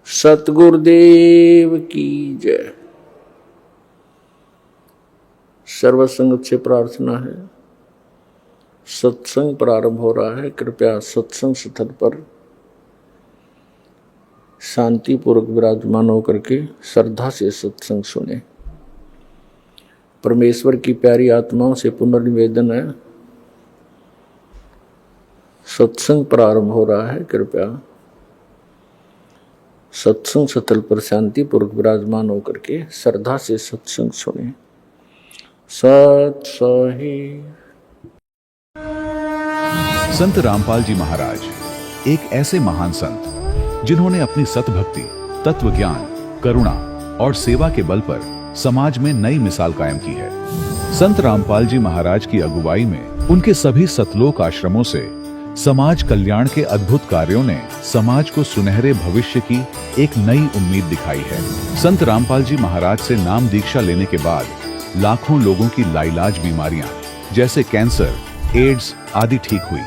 सतगुरुदेव की जय। सर्वसंगत से प्रार्थना है, सत्संग प्रारंभ हो रहा है। कृपया सत्संग स्थल पर शांतिपूर्वक विराजमान होकर के श्रद्धा से सत्संग सुने। परमेश्वर की प्यारी आत्माओं से पुनर्निवेदन है, सत्संग प्रारंभ हो रहा है। कृपया सत्संग स्थल पर शांतिपूर्वक विराजमान होकर के श्रद्धा से सत्संग सुने। सत सही। संत रामपाल जी महाराज एक ऐसे महान संत जिन्होंने अपनी सतभक्ति, तत्व ज्ञान, करुणा और सेवा के बल पर समाज में नई मिसाल कायम की है। संत रामपाल जी महाराज की अगुवाई में उनके सभी सतलोक आश्रमों से समाज कल्याण के अद्भुत कार्यों ने समाज को सुनहरे भविष्य की एक नई उम्मीद दिखाई है। संत रामपाल जी महाराज से नाम दीक्षा लेने के बाद लाखों लोगों की लाइलाज बीमारियां जैसे कैंसर, एड्स आदि ठीक हुई।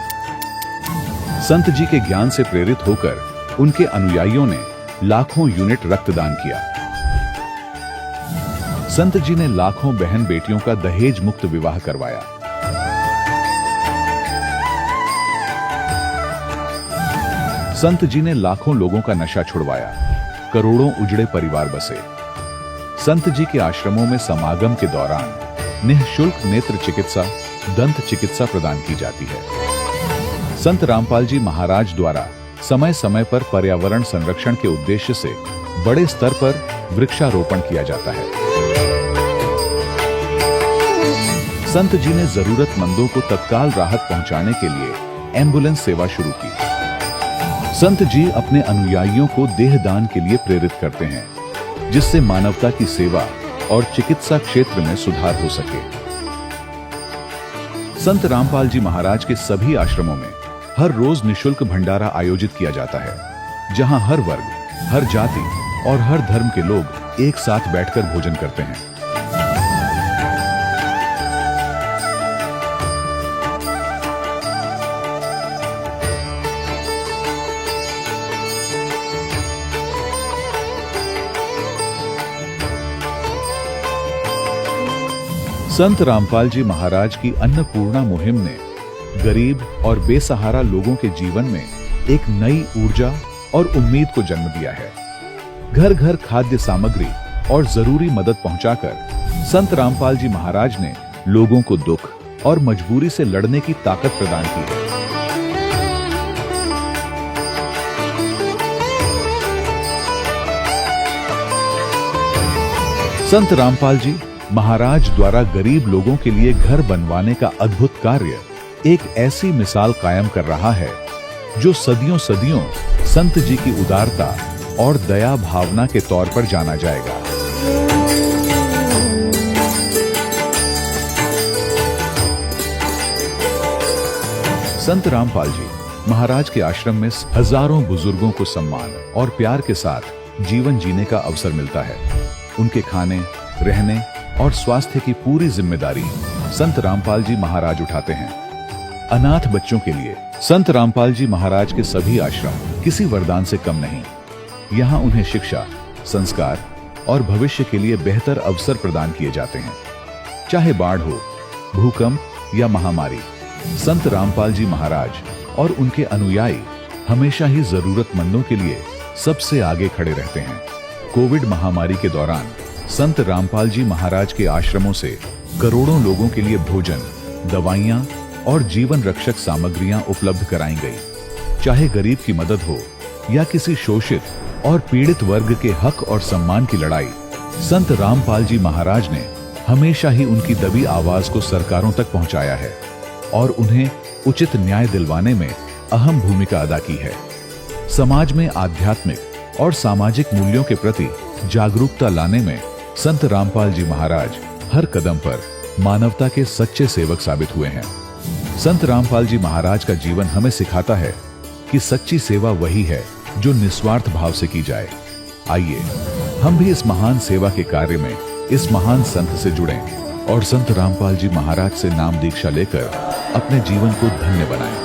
संत जी के ज्ञान से प्रेरित होकर उनके अनुयायियों ने लाखों यूनिट रक्तदान किया। संत जी ने लाखों बहन बेटियों का दहेज मुक्त विवाह करवाया। संत जी ने लाखों लोगों का नशा छुड़वाया, करोड़ों उजड़े परिवार बसे। संत जी के आश्रमों में समागम के दौरान निःशुल्क नेत्र चिकित्सा, दंत चिकित्सा प्रदान की जाती है। संत रामपाल जी महाराज द्वारा समय समय पर पर्यावरण संरक्षण के उद्देश्य से बड़े स्तर पर वृक्षारोपण किया जाता है। संत जी ने जरूरतमंदों को तत्काल राहत पहुंचाने के लिए एम्बुलेंस सेवा शुरू की। संत जी अपने अनुयायियों को देहदान के लिए प्रेरित करते हैं, जिससे मानवता की सेवा और चिकित्सा क्षेत्र में सुधार हो सके। संत रामपाल जी महाराज के सभी आश्रमों में हर रोज निःशुल्क भंडारा आयोजित किया जाता है, जहां हर वर्ग, हर जाति और हर धर्म के लोग एक साथ बैठकर भोजन करते हैं। संत रामपाल जी महाराज की अन्नपूर्णा मुहिम ने गरीब और बेसहारा लोगों के जीवन में एक नई ऊर्जा और उम्मीद को जन्म दिया है। घर घर खाद्य सामग्री और जरूरी मदद पहुंचाकर संत रामपाल जी महाराज ने लोगों को दुख और मजबूरी से लड़ने की ताकत प्रदान की है। संत रामपाल जी महाराज द्वारा गरीब लोगों के लिए घर बनवाने का अद्भुत कार्य एक ऐसी मिसाल कायम कर रहा है जो सदियों सदियों संत जी की उदारता और दया भावना के तौर पर जाना जाएगा। संत रामपाल जी महाराज के आश्रम में हजारों बुजुर्गों को सम्मान और प्यार के साथ जीवन जीने का अवसर मिलता है। उनके खाने, रहने और स्वास्थ्य की पूरी जिम्मेदारी संत रामपाल जी महाराज उठाते हैं। अनाथ बच्चों के लिए संत रामपाल जी महाराज के सभी आश्रम किसी वरदान से कम नहीं। यहाँ उन्हें शिक्षा, संस्कार और भविष्य के लिए बेहतर अवसर प्रदान किए जाते हैं। चाहे बाढ़ हो, भूकंप या महामारी, संत रामपाल जी महाराज और उनके अनुयायी हमेशा ही जरूरतमंदों के लिए सबसे आगे खड़े रहते हैं। कोविड महामारी के दौरान संत रामपाल जी महाराज के आश्रमों से करोड़ों लोगों के लिए भोजन, दवाइयां और जीवन रक्षक सामग्रियां उपलब्ध कराई गई। चाहे गरीब की मदद हो या किसी शोषित और पीड़ित वर्ग के हक और सम्मान की लड़ाई, संत रामपाल जी महाराज ने हमेशा ही उनकी दबी आवाज को सरकारों तक पहुंचाया है और उन्हें उचित न्याय दिलवाने में अहम भूमिका अदा की है। समाज में आध्यात्मिक और सामाजिक मूल्यों के प्रति जागरूकता लाने में संत रामपाल जी महाराज हर कदम पर मानवता के सच्चे सेवक साबित हुए हैं। संत रामपाल जी महाराज का जीवन हमें सिखाता है कि सच्ची सेवा वही है जो निस्वार्थ भाव से की जाए। आइए हम भी इस महान सेवा के कार्य में इस महान संत से जुड़ें और संत रामपाल जी महाराज से नाम दीक्षा लेकर अपने जीवन को धन्य बनाएं।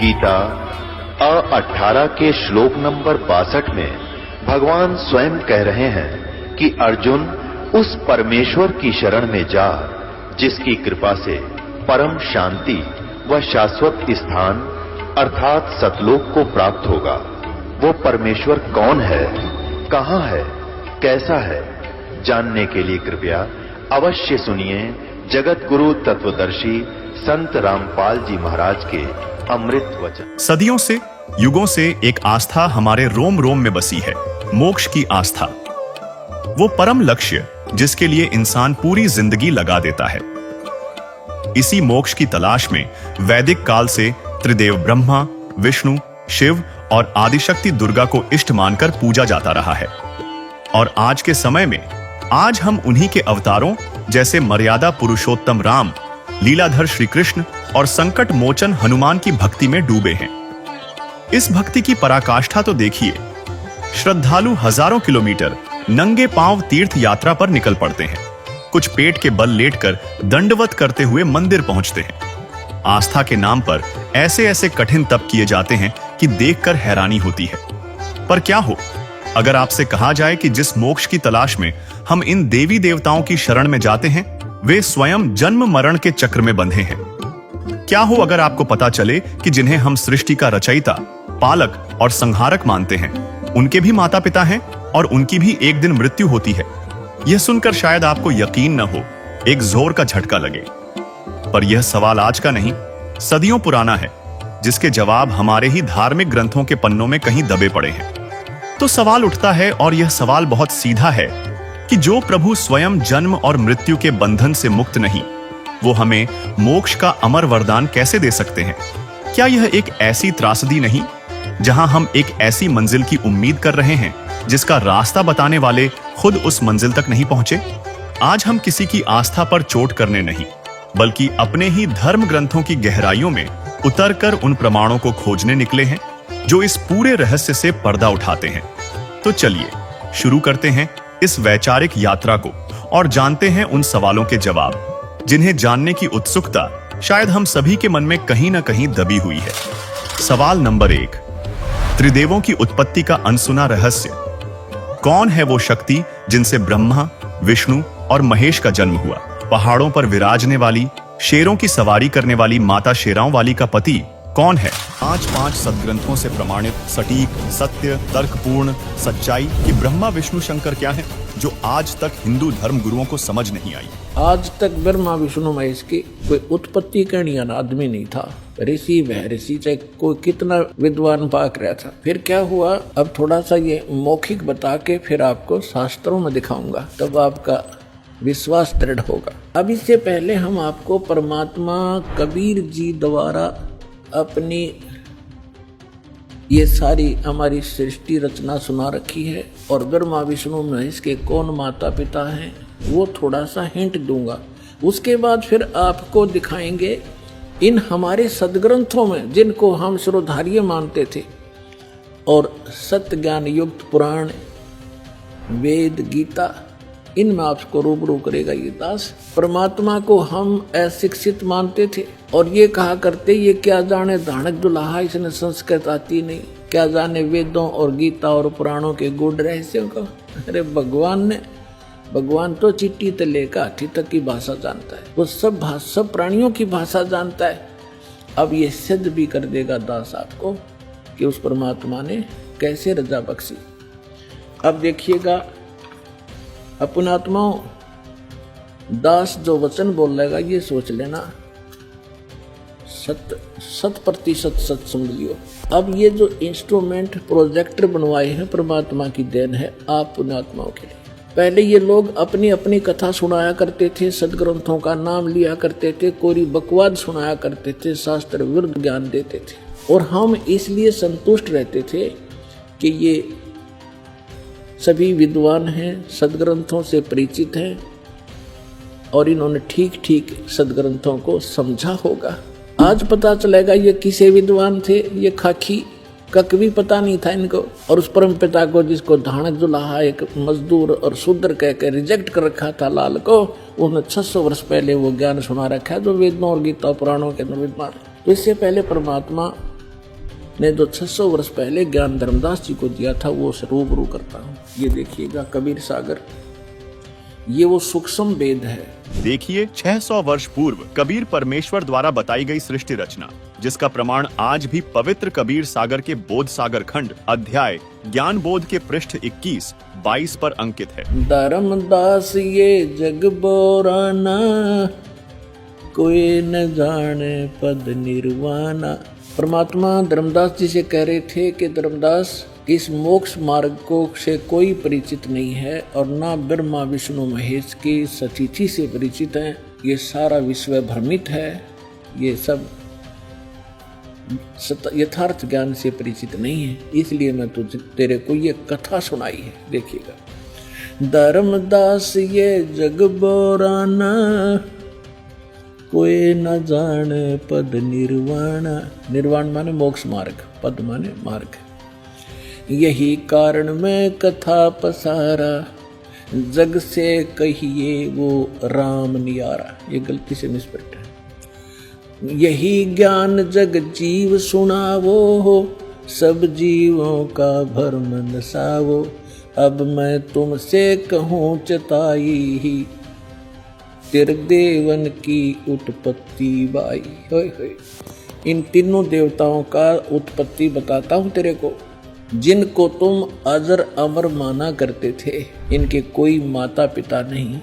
गीता 18 के श्लोक नंबर 62 में भगवान स्वयं कह रहे हैं कि अर्जुन उस परमेश्वर की शरण में जा जिसकी कृपा से परम शांति व शाश्वत स्थान अर्थात सतलोक को प्राप्त होगा। वो परमेश्वर कौन है, कहां है, कैसा है, जानने के लिए कृपया अवश्य सुनिए जगत गुरु तत्वदर्शी संत रामपाल जी महाराज के अमृत वचन। सदियों से, युगों से एक आस्था हमारे रोम रोम में बसी है, मोक्ष की आस्था। वो परम लक्ष्य जिसके लिए इंसान पूरी जिंदगी लगा देता है। इसी मोक्ष की तलाश में वैदिक काल से त्रिदेव ब्रह्मा, विष्णु, शिव और आदिशक्ति दुर्गा को इष्ट मानकर पूजा जाता रहा है। और आज के समय में आज हम उन्हीं के अवतारों जैसे मर्यादा पुरुषोत्तम राम, लीलाधर श्री कृष्ण और संकट मोचन हनुमान की भक्ति में डूबे हैं। इस भक्ति की पराकाष्ठा तो देखिए। श्रद्धालु हजारों किलोमीटर नंगे पांव तीर्थ यात्रा पर निकल पड़ते हैं। कुछ पेट के बल लेटकर दंडवत करते हुए मंदिर पहुंचते हैं। आस्था के नाम पर ऐसे ऐसे कठिन तप किए जाते हैं कि देखकर हैरानी होती है। पर क्या हो अगर आपसे कहा जाए कि जिस मोक्ष की तलाश में हम इन देवी देवताओं की शरण में जाते हैं वे स्वयं जन्म मरण के चक्र में बंधे हैं। क्या हो अगर आपको पता चले कि जिन्हें हम सृष्टि का रचयिता, पालक और संहारक मानते हैं उनके भी माता पिता हैं और उनकी भी एक दिन मृत्यु होती है। यह सुनकर शायद आपको यकीन न हो, एक जोर का झटका लगे। पर यह सवाल आज का नहीं, सदियों पुराना है, जिसके जवाब हमारे ही धार्मिक ग्रंथों के पन्नों में कहीं दबे पड़े हैं। तो सवाल उठता है, और यह सवाल बहुत सीधा है, कि जो प्रभु स्वयं जन्म और मृत्यु के बंधन से मुक्त नहीं, वो हमें मोक्ष का अमर वरदान कैसे दे सकते हैं? क्या यह एक ऐसी त्रासदी नहीं जहां हम एक ऐसी मंजिल की उम्मीद कर रहे हैं जिसका रास्ता बताने वाले खुद उस मंजिल तक नहीं पहुंचे? आज हम किसी की आस्था पर चोट करने नहीं, बल्कि अपने ही धर्म ग्रंथों की गहराइयों में उतरकर उन प्रमाणों को खोजने निकले हैं जो इस पूरे रहस्य से पर्दा उठाते हैं। तो चलिए शुरू करते हैं इस वैचारिक यात्रा को और जानते हैं उन सवालों के जवाब जिन्हें जानने की उत्सुकता शायद हम सभी के मन में कहीं ना कहीं दबी हुई है। सवाल नंबर 1, त्रिदेवों की उत्पत्ति का अनसुना रहस्य। कौन है वो शक्ति जिनसे ब्रह्मा, विष्णु और महेश का जन्म हुआ? पहाड़ों पर विराजने वाली, शेरों की सवारी करने वाली माता शेराओं वाली का पति कौन है? 5 सदग्रंथों से प्रमाणित सटीक, सत्य, तर्कपूर्ण सच्चाई कि ब्रह्मा विष्णु शंकर क्या है, जो आज तक हिंदू धर्म गुरुओं को समझ नहीं आई। आज तक ब्रह्मा विष्णु महेश की कोई उत्पत्ति करने वाला आदमी नहीं था। ऋषि वह ऋषि, चाहे कोई कितना विद्वान पाक रहा था। फिर क्या हुआ, अब थोड़ा सा ये मौखिक बता के फिर आपको शास्त्रों में दिखाऊंगा, तब आपका विश्वास दृढ़ होगा। अब इससे पहले हम आपको परमात्मा कबीर जी द्वारा अपनी ये सारी हमारी सृष्टि रचना सुना रखी है, और ब्रह्मा विष्णु महेश के कौन माता पिता हैं वो थोड़ा सा हिंट दूंगा। उसके बाद फिर आपको दिखाएंगे इन हमारे सदग्रंथों में जिनको हम श्रोधार्य मानते थे, और सत्य ज्ञान युक्त पुराण, वेद, गीता, इनमें आपको रूबरू करेगा ये दास। परमात्मा को हम अशिक्षित मानते थे और ये कहा करते ये क्या जाने धानक दुल्हा, इसने संस्कृत आती नहीं, क्या जाने वेदों और गीता और पुराणों के गूढ़ रहस्यों को। अरे भगवान तो चिट्ठी से लेकर हाथी तक की भाषा जानता है, वो सब प्राणियों की भाषा जानता है। अब ये सिद्ध भी कर देगा दास आपको कि उस परमात्मा ने कैसे रजा बख्शी। अब देखिएगा अपनात्माओं, दास जो वचन बोलेगा ये सोच लेना 100% सच समझ लियो। अब ये जो इंस्ट्रूमेंट प्रोजेक्टर बनवाए हैं परमात्मा की देन है आप पुण्यात्माओं के लिए। पहले ये लोग अपनी अपनी कथा सुनाया करते थे, सदग्रंथों का नाम लिया करते थे, कोरी बकवाद सुनाया करते थे, शास्त्र विरुद्ध ज्ञान देते थे, और हम इसलिए संतुष्ट रहते थे कि ये सभी विद्वान हैं, सदग्रंथों से परिचित हैं और इन्होंने ठीक ठीक सदग्रंथों को समझा होगा। आज पता चलेगा ये किसे विद्वान थे, ये खाकी कक भी पता नहीं था इनको, और उस परम पिता को जिसको धानक दुल्हा एक मजदूर और शूद्र कह के रिजेक्ट कर रखा था लाल को, उन्होंने 600 वर्ष पहले वो ज्ञान सुना रखा है जो वेदों और गीता पुराणों के अंदर विद्वान। तो इससे पहले परमात्मा ने जो 600 वर्ष पहले ज्ञान धर्मदास जी को दिया था वो रूबरू करता हूँ। ये देखिएगा कबीर सागर, ये वो सूक्ष्म वेद है। देखिए 600 वर्ष पूर्व कबीर परमेश्वर द्वारा बताई गई सृष्टि रचना, जिसका प्रमाण आज भी पवित्र कबीर सागर के बोध सागर खंड अध्याय ज्ञान बोध के पृष्ठ 21-22 पर अंकित है। धर्मदास ये जग बोराना, कोई न जाने पद निर्वाणा। परमात्मा धर्मदास जी से कह रहे थे कि धर्मदास, इस मोक्ष मार्ग को से कोई परिचित नहीं है और ना ब्रह्मा विष्णु महेश की सतीथि से परिचित है। ये सारा विश्व भ्रमित है, ये सब यथार्थ ज्ञान से परिचित नहीं है, इसलिए मैं तेरे को ये कथा सुनाई है। देखिएगा, धर्मदास ये जग बोराना, कोई न जाने पद निर्वाण। निर्वाण माने मोक्ष मार्ग, पद माने मार्ग। यही कारण मैं कथा पसारा, जग से कहिए वो राम नियारा। ये गलती से मिसप्रिंट है। यही ज्ञान जग जीव सुनावो, सब जीवों का भरम नसावो। अब मैं तुमसे कहूँ चताई, त्रिदेवन की उत्पत्ति बाई। होय होय, इन तीनों देवताओं का उत्पत्ति बताता हूँ तेरे को, जिनको तुम अजर अमर माना करते थे। इनके कोई माता पिता नहीं,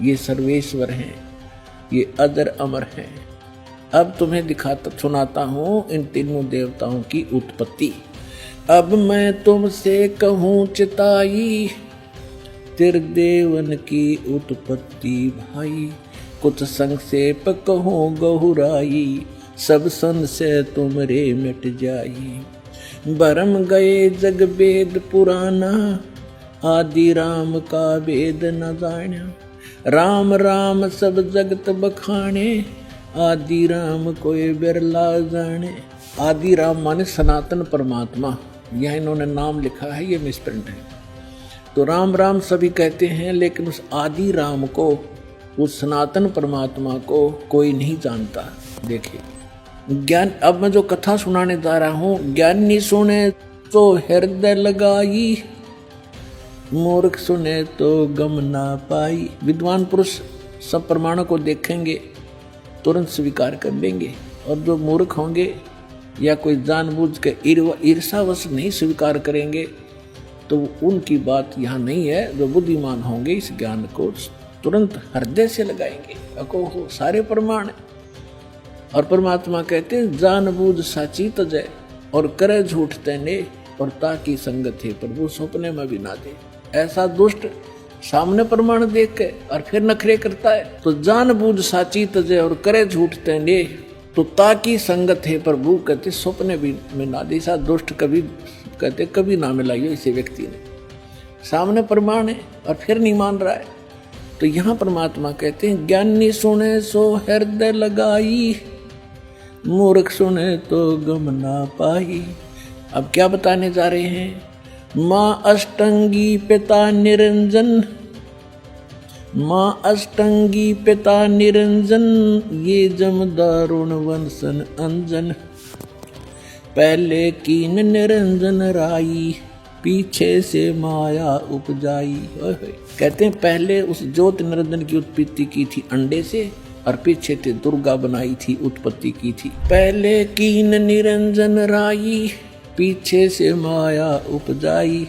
ये सर्वेश्वर हैं, ये अजर अमर हैं। अब तुम्हें सुनाता हूँ इन तीनों देवताओं की उत्पत्ति। अब मैं तुमसे कहूँ चिताई, त्रिदेवन की उत्पत्ति भाई। कुछ संक्षेप कहूँ गहुराई, सब संशय तुमरे मिट जाई। भरम गए जग वेद पुराना, आदि राम का वेद न जाना। राम राम सब जगत बखाने, आदि राम कोई बिरला जाने। आदि राम माने सनातन परमात्मा, यह इन्होंने नाम लिखा है, ये मिसप्रिंट है। तो राम राम सभी कहते हैं, लेकिन उस आदि राम को, उस सनातन परमात्मा को कोई नहीं जानता। देखिए ज्ञान, अब मैं जो कथा सुनाने जा रहा हूँ, ज्ञानी सुने तो हृदय लगाई, मूर्ख सुने तो गम ना पाई। विद्वान पुरुष सब प्रमाणों को देखेंगे, तुरंत स्वीकार कर लेंगे, और जो मूर्ख होंगे या कोई जानबूझ के ईर्षावश नहीं स्वीकार करेंगे, तो उनकी बात यहाँ नहीं है। जो बुद्धिमान होंगे इस ज्ञान को तुरंत हृदय से लगाएंगे। अको हो सारे प्रमाण। और परमात्मा कहते हैं, जानबूझ साची तजय और करे झूठ तैने, और ताकि संगत है प्रभु सपने में भी ना दे। ऐसा दुष्ट सामने प्रमाण देख के और फिर नखरे करता है, तो जानबूझ साची तजय और करे झूठ तैने, तो ताकि संगत है प्रभु कहते सपने भी में ना दे। ऐसा दुष्ट कभी कहते कभी ना मिलाइयो इसे व्यक्ति ने। सामने प्रमाण है और फिर नहीं मान रहा है। तो यहाँ परमात्मा कहते हैं, ज्ञानी सुने सो हृदय लगाई, मूर्ख सुने तो गम ना पाई। अब क्या बताने जा रहे हैं? माँ अष्टंगी पिता निरंजन, माँ अष्टंगी पिता निरंजन, ये जम दारुण वंशन अंजन। पहले कीन निरंजन राई, पीछे से माया उपजाई। कहते हैं पहले उस ज्योत निरंजन की उत्पत्ति की थी अंडे से, और पीछे से दुर्गा बनाई थी, उत्पत्ति की थी। पहले कीन निरंजन राई, पीछे से माया उपजाई।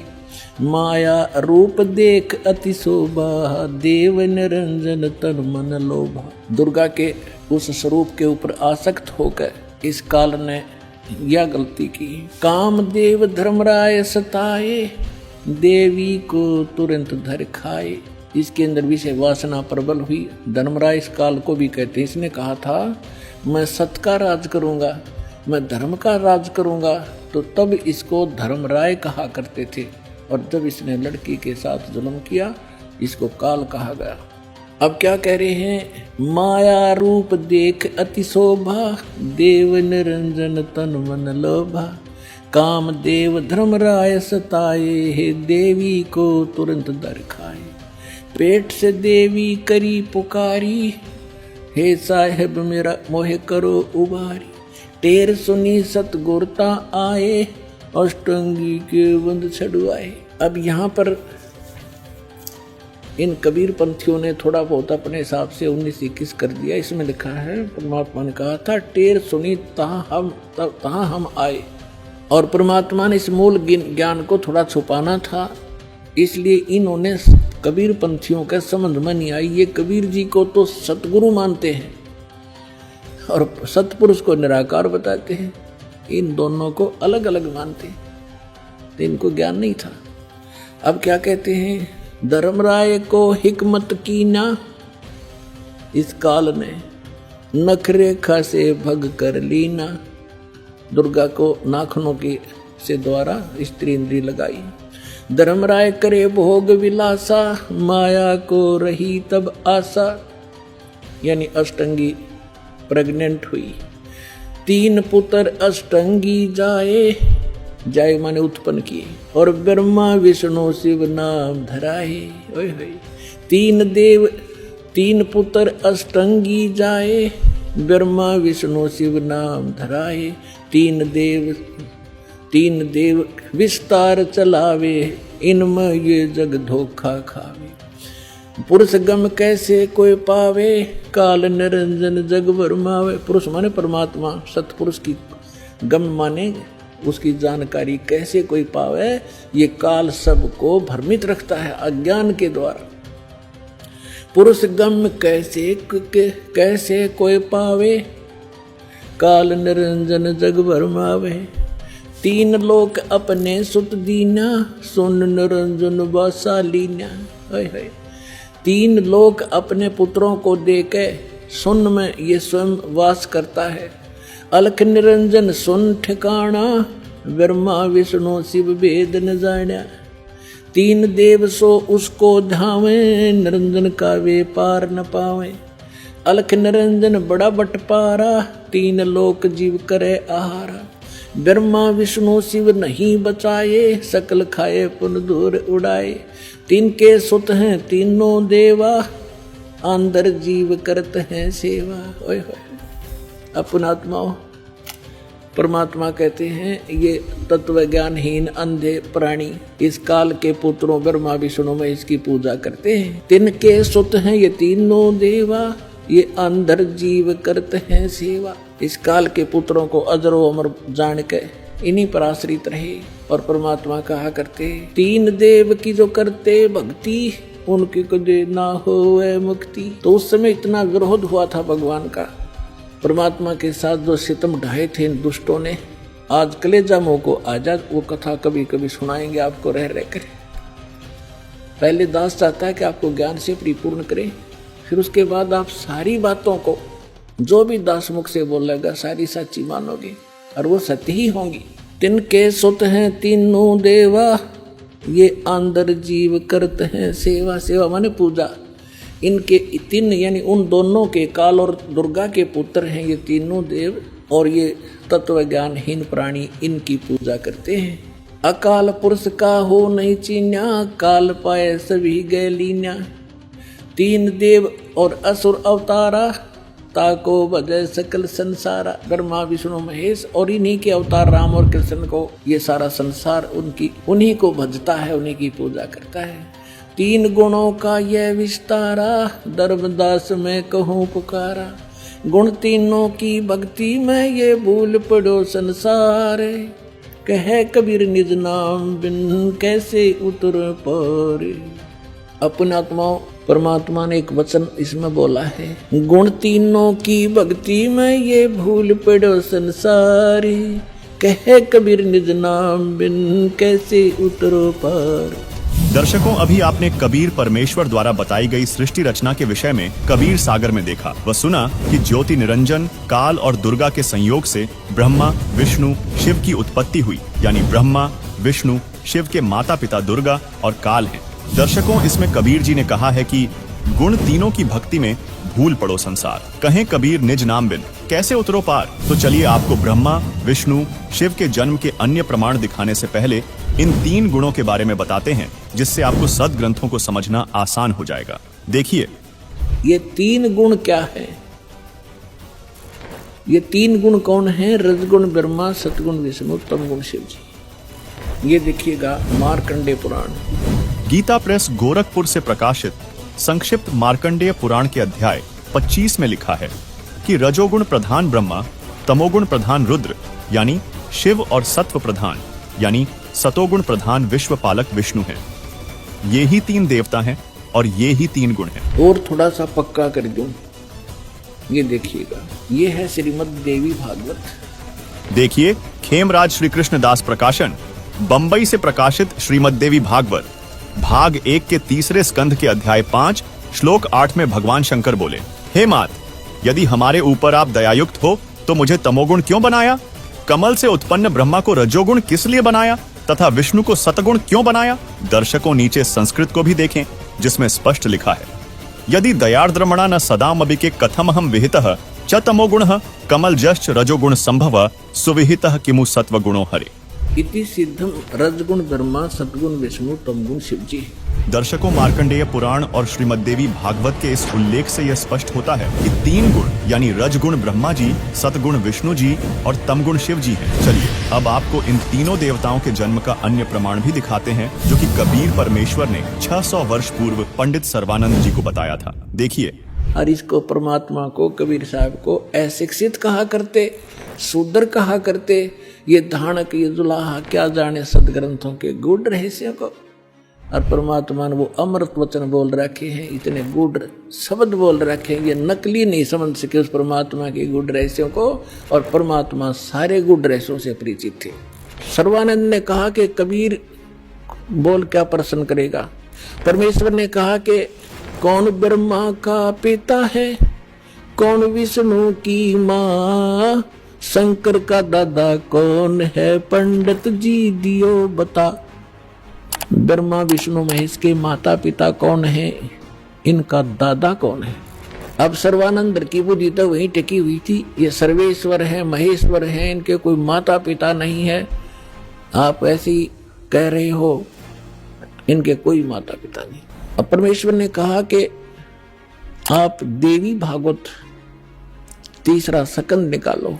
माया रूप देख अति शोभा, देव निरंजन तन मन लोभा। दुर्गा के उस स्वरूप के ऊपर आसक्त होकर इस काल ने यह गलती की। कामदेव धर्मराय सताए, देवी को तुरंत धर खाए। इसके अंदर भी से वासना प्रबल हुई। धर्मराय इस काल को भी कहते हैं, इसने कहा था मैं सत का राज करूंगा, मैं धर्म का राज करूंगा, तो तब इसको धर्मराय कहा करते थे। और जब इसने लड़की के साथ जुल्म किया, इसको काल कहा गया। अब क्या कह रहे हैं? माया रूप देख अति शोभा, देव निरंजन तन मन लोभा। काम देव धर्मराय सताए, हे देवी को तुरंत दर खाए। पेट से देवी करी पुकारी, हे साहेब मेरा मोहे करो उबारी। टेर सुनी सतगुरता आए, अष्टंगी के बंद छड़वाए। अब यहाँ पर इन कबीर पंथियों ने थोड़ा बहुत अपने हिसाब से 19-21 कर दिया। इसमें लिखा है परमात्मा ने कहा था टेर सुनी तहाँ हम आए, और परमात्मा ने इस मूल ज्ञान को थोड़ा छुपाना था, इसलिए इन्होंने कबीर पंथियों का समझ में नहीं आई। ये कबीर जी को तो सतगुरु मानते हैं और सतपुरुष को निराकार बताते हैं, इन दोनों को अलग अलग मानते हैं, तो इनको ज्ञान नहीं था। अब क्या कहते हैं, धर्मराय को हिकमत की ना, इस काल ने नखरेखा से भग कर लीना। दुर्गा को नाखनों की से द्वारा स्त्री इंद्री लगाई। धर्मराय करे भोग विलासा, माया को रही तब आशा, यानी अष्टंगी प्रेग्नेंट हुई। 3 पुत्र अष्टंगी जाए, जाए माने उत्पन्न किए, और ब्रह्मा विष्णु शिव नाम धराए। ओए होए 3 पुत्र अष्टंगी जाए, ब्रह्मा विष्णु शिव नाम धराए। 3 देव विस्तार चलावे, इनमें ये जग धोखा खावे। पुरुष गम कैसे कोई पावे, काल निरंजन जग भरमावे। पुरुष माने परमात्मा, सतपुरुष की गम माने उसकी जानकारी कैसे कोई पावे, ये काल सबको भ्रमित रखता है अज्ञान के द्वारा। पुरुष गम कैसे कोई पावे, काल निरंजन जग भरमावे। 3 लोक अपने सुत दीना, सुन निरंजन वासालीना। 3 लोक अपने पुत्रों को देके सुन में ये स्वयं वास करता है। अलख निरंजन सुन ठिकाना, ब्रह्मा विष्णु शिव भेद न जाना। 3 देव सो उसको धावे, निरंजन का वे पार न पावे। अलख निरंजन बड़ा बटपारा, 3 लोक जीव करे आहारा। ब्रह्मा विष्णु शिव नहीं बचाए, सकल खाए पुन दूर उड़ाए। 3 के सुत हैं तीनों देवा, अंदर जीव करते हैं सेवा। ओए होए अपनात्माओं, परमात्मा कहते हैं ये तत्व ज्ञानहीन अंधे प्राणी इस काल के पुत्रों ब्रह्मा विष्णु में इसकी पूजा करते हैं। 3 के सुत हैं ये तीनों देवा, ये अंदर जीव करते हैं सेवा। इस काल के पुत्रों को अजरो अमर जान के इन्हीं पर आश्रित रहे। और परमात्मा कहा करते 3 देव की जो करते भक्ति, उनकी कदे ना होए मुक्ति। तो उस समय इतना विरोध हुआ था भगवान का, परमात्मा के साथ जो सितम ढाए थे इन दुष्टों ने। आज कलेजा मुंह को आजाद, वो कथा कभी कभी सुनाएंगे आपको रह कर। पहले दास चाहता है कि आपको ज्ञान से परिपूर्ण करे, फिर उसके बाद आप सारी बातों को जो भी दास मुख से बोलेगा सारी सच्ची मानोगे और वो सत्य ही होंगी। 3 के सुत हैं तीनों देवा, ये अंदर जीव करते हैं सेवा। सेवा माने पूजा। इनके 3 यानी उन दोनों के, काल और दुर्गा के पुत्र हैं ये तीनों देव, और ये तत्व ज्ञानहीन प्राणी इनकी पूजा करते हैं। अकाल पुरुष का हो नहीं चीन्या, काल पाए सभी गए लीन्या। 3 देव और असुर अवतारा, ताको भजय सकल संसारा। ब्रह्मा विष्णु महेश और इन्हीं के अवतार राम और कृष्ण को ये सारा संसार उन्हीं को भजता है, उन्हीं की पूजा करता है। 3 गुणों का यह विस्तारा, धर्मदास में कहूँ पुकारा। गुण तीनों की भक्ति में ये भूल पड़ो संसार। कहे कबीर निज नाम बिन कैसे उतर पार। अपने आत्माओं, परमात्मा ने एक वचन इसमें बोला है, गुण तीनों की भक्ति में ये भूल पड़ो संसार। कहे कबीर निज नाम बिन कैसे उतरो पार। दर्शकों, अभी आपने कबीर परमेश्वर द्वारा बताई गई सृष्टि रचना के विषय में कबीर सागर में देखा व सुना कि ज्योति निरंजन काल और दुर्गा के संयोग से ब्रह्मा विष्णु शिव की उत्पत्ति हुई, यानी ब्रह्मा विष्णु शिव के माता पिता दुर्गा और काल हैं। दर्शकों, इसमें कबीर जी ने कहा है कि गुण तीनों की भक्ति में भूल पड़ो संसार। कहें कबीर निज नाम बिन कैसे उतरो पार। तो चलिए आपको ब्रह्मा विष्णु शिव के जन्म के अन्य प्रमाण दिखाने से पहले इन 3 गुणों के बारे में बताते हैं, जिससे आपको सद्ग्रंथों को समझना आसान हो जाएगा। देखिए, ये 3 गुण क्या है। ये तीन गुण कौन है? रजगुण ब्रह्मा, सतगुण विष्णु, तमगुण शिव जी। ये देखिएगा मार्कंडेय पुराण। गीता प्रेस गोरखपुर से प्रकाशित संक्षिप्त मार्कंडेय पुराण के अध्याय 25 में लिखा है कि रजोगुण प्रधान ब्रह्मा, तमोगुण प्रधान रुद्र यानी शिव और सत्व प्रधान यानी सतोगुण प्रधान विश्वपालक विष्णु हैं। ये ही तीन देवता हैं और ये ही तीन गुण हैं। और थोड़ा सा पक्का कर दूं, ये देखिएगा, ये है श्रीमद् देवी भागवत। देखिए खेमराज श्री कृष्ण दास प्रकाशन, बंबई से प्रकाशित श्रीमद् देवी भागवत भाग 1 के 3 स्कंध के अध्याय 5 श्लोक 8 में भगवान शंकर बोले, हे मात, यदि हमारे ऊपर आप दयायुक्त हो तो मुझे तमोगुण क्यों बनाया? कमल से उत्पन्न ब्रह्मा को रजोगुण किस लिए बनाया तथा विष्णु को सतगुण क्यों बनाया? दर्शकों नीचे संस्कृत को भी देखें, जिसमें स्पष्ट लिखा है, यदि दयार्द्रमणा न सदामपि के कथमहं विहितः च तमोगुणः कमल जश्च रजोगुण संभव सुविहितः किमु सत्वगुणो हरे। इति सिद्धम रजगुण ब्रह्मा, सतगुण विष्णु, तमगुण शिव जी। दर्शकों, मार्कंडेय पुराण और श्रीमद् देवी भागवत के इस उल्लेख से यह स्पष्ट होता है कि तीन गुण यानी रजगुण ब्रह्मा जी, सतगुण विष्णु जी और तमगुण शिव जी हैं। चलिए अब आपको इन तीनों देवताओं के जन्म का अन्य प्रमाण भी दिखाते हैं, जो कि कबीर परमेश्वर ने 600 वर्ष पूर्व पंडित सर्वानंद जी को बताया था। देखिए। और इसको परमात्मा को, कबीर साहब को अशिक्षित कहा करते, शूद्र कहा करते, ये धानक, ये जुलाहा, क्या जाने सदग्रंथों के गूढ़ रहस्यों को। और परमात्मा ने वो अमृत वचन बोल रखे हैं, इतने गूढ़ शब्द बोल रखे हैं, ये नकली नहीं समझ सके उस परमात्मा के गूढ़ रहस्यों को। और परमात्मा सारे गूढ़ रहस्यों से परिचित थे। सर्वानंद ने कहा कि कबीर बोल क्या प्रश्न करेगा। परमेश्वर ने कहा कि कौन ब्रह्मा का पिता है, कौन विष्णु की माँ, शंकर का दादा कौन है, पंडित जी दियो बता। ब्रह्मा विष्णु महेश के माता पिता कौन है, इनका दादा कौन है। अब सर्वानंद की बुद्धि तो वहीं टिकी हुई थी, ये सर्वेश्वर है, महेश्वर है, इनके कोई माता पिता नहीं है। आप ऐसे ही कह रहे हो, इनके कोई माता पिता नहीं। अब परमेश्वर ने कहा कि आप देवी भागवत 3 स्कंद निकालो।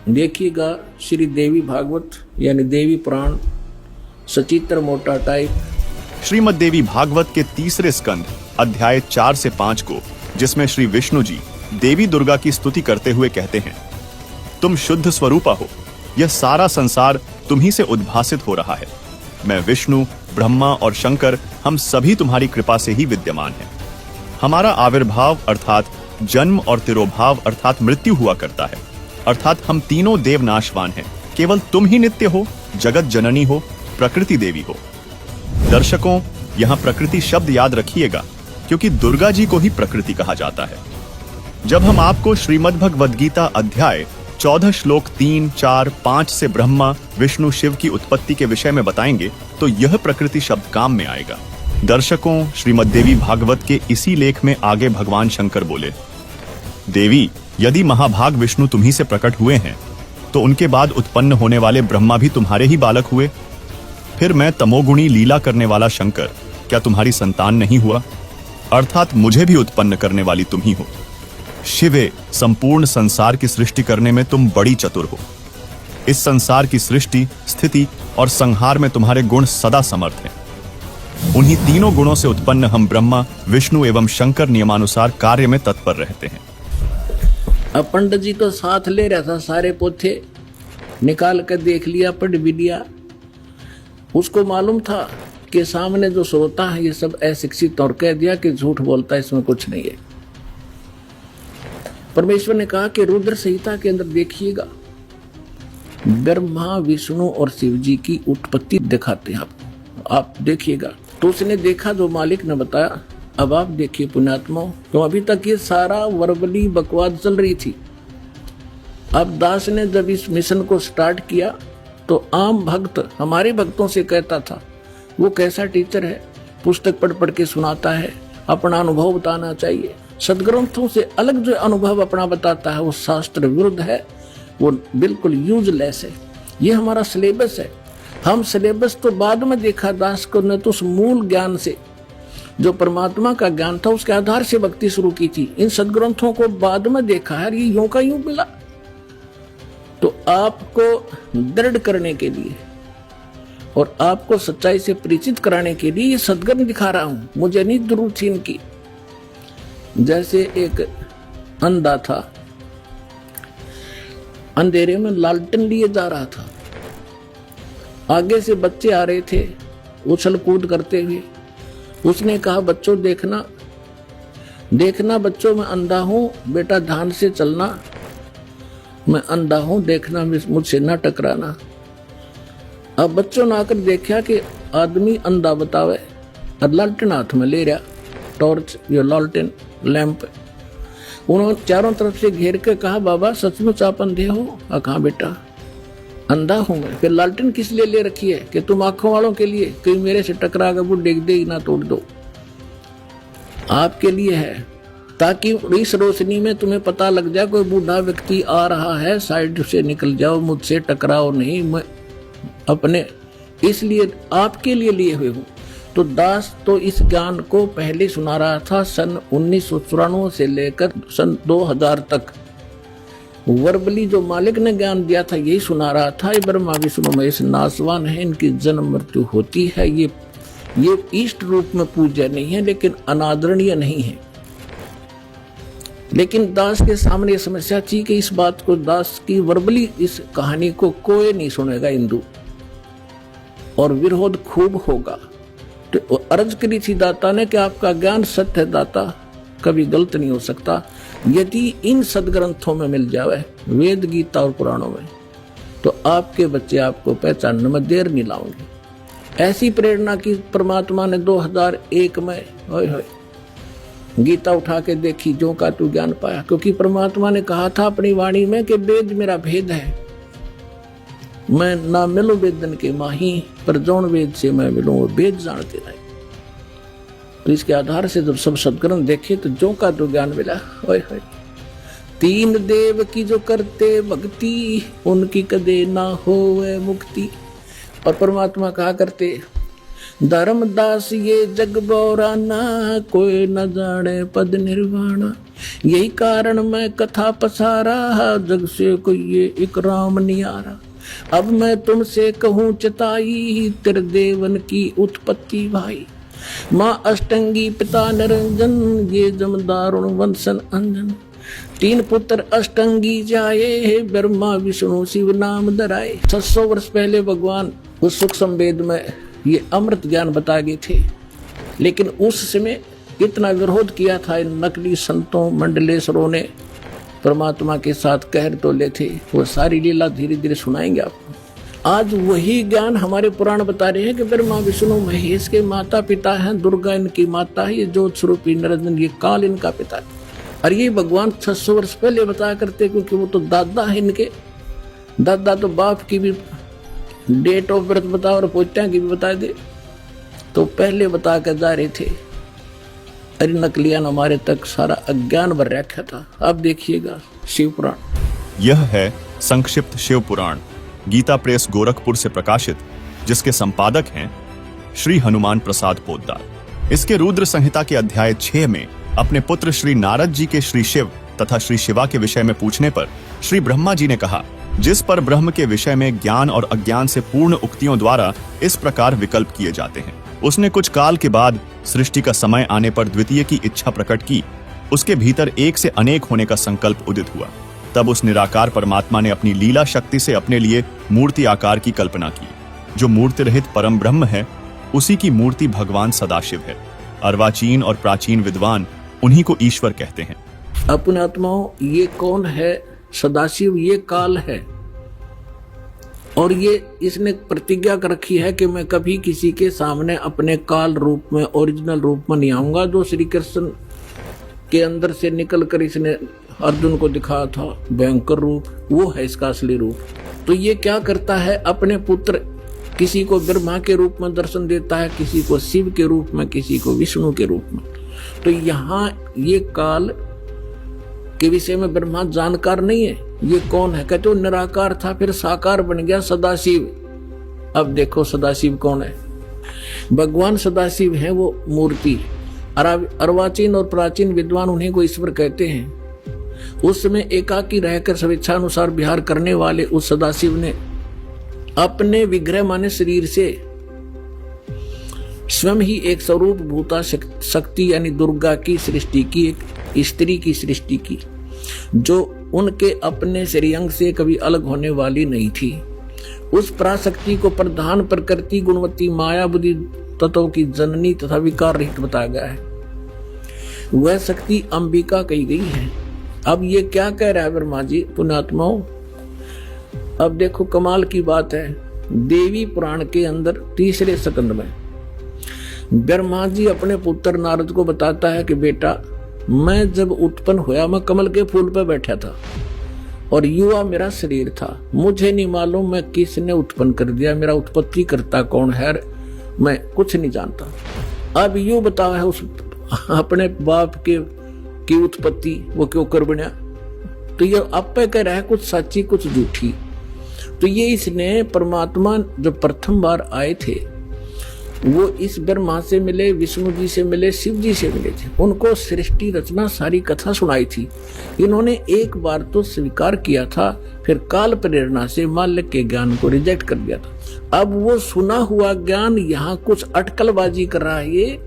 देखिएगा श्री देवी भागवत यानी देवी पुराण, सचित्र मोटा टाइप। श्रीमद् देवी भागवत के 3 स्कंद अध्याय 4 से 5 को, जिसमें श्री विष्णु जी देवी दुर्गा की स्तुति करते हुए कहते हैं, तुम शुद्ध स्वरूपा हो, यह सारा संसार तुम्ही से उद्भासित हो रहा है। मैं विष्णु, ब्रह्मा और शंकर, हम सभी तुम्हारी कृपा से ही विद्यमान हैं। हमारा आविर्भाव अर्थात जन्म और तिरोभाव अर्थात मृत्यु हुआ करता है, अर्थात हम तीनों देव नाशवान हैं। केवल तुम ही नित्य हो, जगत जननी हो, प्रकृति देवी हो। दर्शकों, यहाँ प्रकृति शब्द याद रखिएगा, क्योंकि दुर्गा जी को ही प्रकृति कहा जाता है। जब हम आपको श्रीमद् भगवद गीता अध्याय 14 श्लोक 3, 4, 5 से ब्रह्मा, विष्णु, शिव की उत्पत्ति के विषय में बताएंगे, तो यह प्रकृति शब्द काम में आएगा। दर्शकों, श्रीमद् देवी भागवत के इसी लेख में आगे भगवान शंकर बोले, देवी, यदि महाभाग विष्णु तुम्ही से प्रकट हुए हैं, तो उनके बाद उत्पन्न होने वाले ब्रह्मा भी तुम्हारे ही बालक हुए। फिर मैं तमोगुणी लीला करने वाला शंकर क्या तुम्हारी संतान नहीं हुआ? अर्थात मुझे भी उत्पन्न करने वाली तुम ही हो। शिवे, संपूर्ण संसार की सृष्टि करने में तुम बड़ी चतुर हो। इस संसार की सृष्टि, स्थिति और संहार में तुम्हारे गुण सदा समर्थ हैं। उन्हीं तीनों गुणों से उत्पन्न हम ब्रह्मा, विष्णु एवं शंकर नियमानुसार कार्य में तत्पर रहते हैं। अब पंडित जी तो साथ ले रहा था, सारे पोथे निकाल कर देख लिया, पढ़ भी लिया। उसको मालूम था कि सामने जो श्रोता है ये सब अशिक्षित, और कह दिया कि झूठ बोलता है, इसमें कुछ नहीं है। परमेश्वर ने कहा कि रुद्र संहिता के अंदर देखिएगा, ब्रह्मा, विष्णु और शिव जी की उत्पत्ति दिखाते हैं आपको, आप देखिएगा। तो उसने देखा जो मालिक ने बताया। अब आप देखिए पुण्यात्माओं, तो अभी तक ये सारा वर्बली बकवाद चल रही थी। अब दास ने जब इस मिशन को स्टार्ट किया तो आम भक्त हमारे भक्तों से कहता था, वो कैसा टीचर है, पुस्तक पढ़ पढ़ के सुनाता है, अपना अनुभव बताना चाहिए। सदग्रंथों से अलग जो अनुभव अपना बताता है वो शास्त्र विरुद्ध है, वो बिल्कुल यूजलेस है। ये हमारा सिलेबस है। हम सिलेबस तो बाद में देखा दास को, ने तो उस मूल ज्ञान से, जो परमात्मा का ज्ञान था, उसके आधार से भक्ति शुरू की थी। इन सदग्रंथों को बाद में देखा है, ये यूं का यूं मिला। तो आपको दृढ़ करने के लिए और आपको सच्चाई से परिचित कराने के लिए ये सदगुण दिखा रहा हूं, मुझे नहीं जरूरत थी इनकी। जैसे एक अंधा था, अंधेरे में लालटेन लिए जा रहा था, आगे से बच्चे आ रहे थे उछल कूद करते हुए। उसने कहा, बच्चों देखना देखना बच्चों, मैं अंधा हूं, बेटा ध्यान से चलना, मैं अंधा हूं, देखना मुझसे ना टकराना। अब बच्चों ने आकर देखा कि आदमी अंधा बतावे और लालटेन हाथ में ले रहा, टॉर्च या लालटेन लैंप। उन्होंने चारों तरफ से घेर के कहा, बाबा सचमुच आप अंधे हो? कहा, बेटा अंधा हूं मैं। फिर लालटेन किस लिए ले रखी है? कि तुम आंखों वालों के लिए, कहीं मेरे से टकरा कर वो डिग दे ही ना, तोड़ दो। आपके लिए है, ताकि इस रोशनी में तुम्हें पता लग जाए कोई बूढ़ा व्यक्ति आ रहा है, साइड से निकल जाओ, मुझसे टकराओ नहीं, मैं अपने इसलिए आपके लिए हुए हूं। तो दास तो इस ज्ञान को पहले सुना रहा था सन 1994 से लेकर सन 2000 तक। वर्बली जो मालिक ने ज्ञान दिया था यही सुना रहा था। ये ब्रह्मा विष्णु महेश नासवान है, इनकी जन्म मृत्यु होती है। ये इष्ट रूप में पूज्य नहीं है, लेकिन अनादरणीय नहीं है। लेकिन दास के सामने समस्या थी कि इस बात को, दास की वर्बली इस कहानी को कोई नहीं सुनेगा हिंदू, और विरोध खूब होगा। तो अर्ज करी थी दाता ने कि आपका ज्ञान सत्य है दाता, कभी गलत नहीं हो सकता। यदि इन सदग्रंथों में मिल जाए, वेद गीता और पुराणों में, तो आपके बच्चे आपको पहचानने में देर नहीं लाओगे। ऐसी प्रेरणा की परमात्मा ने 2001 में गीता उठा के देखी, जो का तू ज्ञान पाया। क्योंकि परमात्मा ने कहा था अपनी वाणी में कि वेद मेरा भेद है, मैं ना मिलूं वेदन के माही, पर जौन वेद से मैं मिलूं वो वेद जानते रहे। तो इसके आधार से जब सब सदग्रंथ देखे तो जो का तो ज्ञान मिला। तीन देव की जो करते भक्ति, उनकी कदे ना होवे मुक्ति। और परमात्मा कहा करते, धर्मदास ये जग बौराना, कोई न जाने पद निर्वाणा। यही कारण मैं कथा पसारा, जग से कोई ये इकराम नियारा। अब मैं तुमसे कहूँ चताई, तेरे देवन की उत्पत्ति भाई। माँ अष्टंगी पिता निरंजन, ये जमदारुण वंशन अंजन। तीन पुत्र अष्टंगी जाए, ब्रह्मा विष्णु शिव नाम धराए। 600 वर्ष पहले भगवान उस सूक्ष्म वेद में ये अमृत ज्ञान बता गए थे। लेकिन उस समय इतना विरोध किया था इन नकली संतों मंडलेश्वरों ने, परमात्मा के साथ कहर तो ले थे। वो सारी लीला धीरे धीरे सुनाएंगे आपको। आज वही ज्ञान हमारे पुराण बता रहे हैं कि ब्रह्मा विष्णु महेश के माता पिता हैं, दुर्गा इनकी माता है, ये ज्योत स्वरूपी निरंजन ये काल इनका पिता है। और ये भगवान 600 वर्ष पहले बताया करते, क्योंकि वो तो दादा है इनके। दादा तो बाप की भी डेट ऑफ बर्थ बता और पोत्या की भी बता दे, तो पहले बता कर जा रहे थे। अरे नकलियान हमारे तक सारा अज्ञान भर रखा था। अब देखिएगा शिव पुराण। यह है संक्षिप्त शिव पुराण, गीता प्रेस गोरखपुर से प्रकाशित, जिसके संपादक हैं श्री हनुमान प्रसाद पोद्दार। इसके रुद्र संहिता के अध्याय 6 में अपने पुत्र श्री नारद जी के श्री शिव तथा श्री शिवा के विषय में पूछने पर श्री ब्रह्मा जी ने कहा, जिस पर ब्रह्म के विषय में ज्ञान और अज्ञान से पूर्ण उक्तियों द्वारा इस प्रकार विकल्प किए जाते हैं। उसने कुछ काल के बाद सृष्टि का समय आने पर द्वितीय की इच्छा प्रकट की। उसके भीतर एक से अनेक होने का संकल्प उदित हुआ। तब उस निराकार परमात्मा ने अपनी लीला शक्ति से अपने लिए मूर्ति आकार की कल्पना की। जो मूर्ति रहित परम ब्रह्म है, उसी की मूर्ति भगवान सदाशिव है। अर्वाचीन और प्राचीन विद्वान उन्हीं को ईश्वर कहते हैं। अपने आत्माओं, ये कौन है? सदाशिव ये काल है, और ये इसने प्रतिज्ञा कर रखी है कि मैं कभी किसी के सामने अपने काल रूप में, ओरिजिनल रूप में नहीं आऊंगा। जो श्री कृष्ण के अंदर से निकल कर इसने अर्जुन को दिखाया था भयंकर रूप, वो है इसका असली रूप। तो ये क्या करता है? अपने पुत्र, किसी को ब्रह्मा के रूप में दर्शन देता है, किसी को शिव के रूप में, किसी को विष्णु के रूप में। तो यहाँ ये काल के विषय में ब्रह्मा जानकार नहीं है। ये कौन है? कहते हो निराकार था, फिर साकार बन गया सदाशिव। अब देखो सदाशिव कौन है? भगवान सदाशिव है वो मूर्ति। अर्वाचीन और प्राचीन विद्वान उन्हीं को ईश्वर कहते हैं। उस समय एकाकी रहकर स्वेच्छानुसार विहार करने वाले उस सदाशिव ने अपने विग्रह माने शरीर से स्वयं ही एक स्वरूप भूता शक्ति यानी दुर्गा की सृष्टि की, एक स्त्री की सृष्टि की, जो उनके अपने श्रेयंग से कभी अलग होने वाली नहीं थी। उस पराशक्ति को प्रधान प्रकृति गुणवती माया बुद्धि तत्वों की जननी तथा विकार रहित बताया गया है। वह शक्ति अंबिका कही गई है। अब ये क्या कह रहा है ब्रह्मा जी पुण्यात्माओं? अब देखो कमाल की बात है, देवी पुराण के अंदर तीसरे स्कंद में ब्रह्मा जी अपने पुत्र नारद को बताता है कि बेटा, मैं जब उत्पन्न हुआ मैं कमल के फूल पर बैठा था और युवा मेरा शरीर था। मुझे नहीं मालूम मैं किसने उत्पन्न कर दिया, मेरा उत्पत्ति करता कौन है, मैं कुछ नहीं जानता। अब यूं बताओ है उस अपने बाप की उत्पत्ति वो क्यों कर बना? तो ये आप पे कह रहा है कुछ सच्ची कुछ झूठी। तो ये इसने परमात्मा जो प्रथम बार आए थे वो इस ब्रह्मा से मिले, विष्णु जी से मिले, शिव जी से मिले थे। उनको सृष्टि रचना सारी कथा सुनाई थी। इन्होंने एक बार तो स्वीकार किया था, फिर काल प्रेरणा से माल्य के ज्ञान को रिजेक्ट कर दिया था। अब वो सुना हुआ ज्ञान यहाँ कुछ अटकलबाजी कर रहा है। ये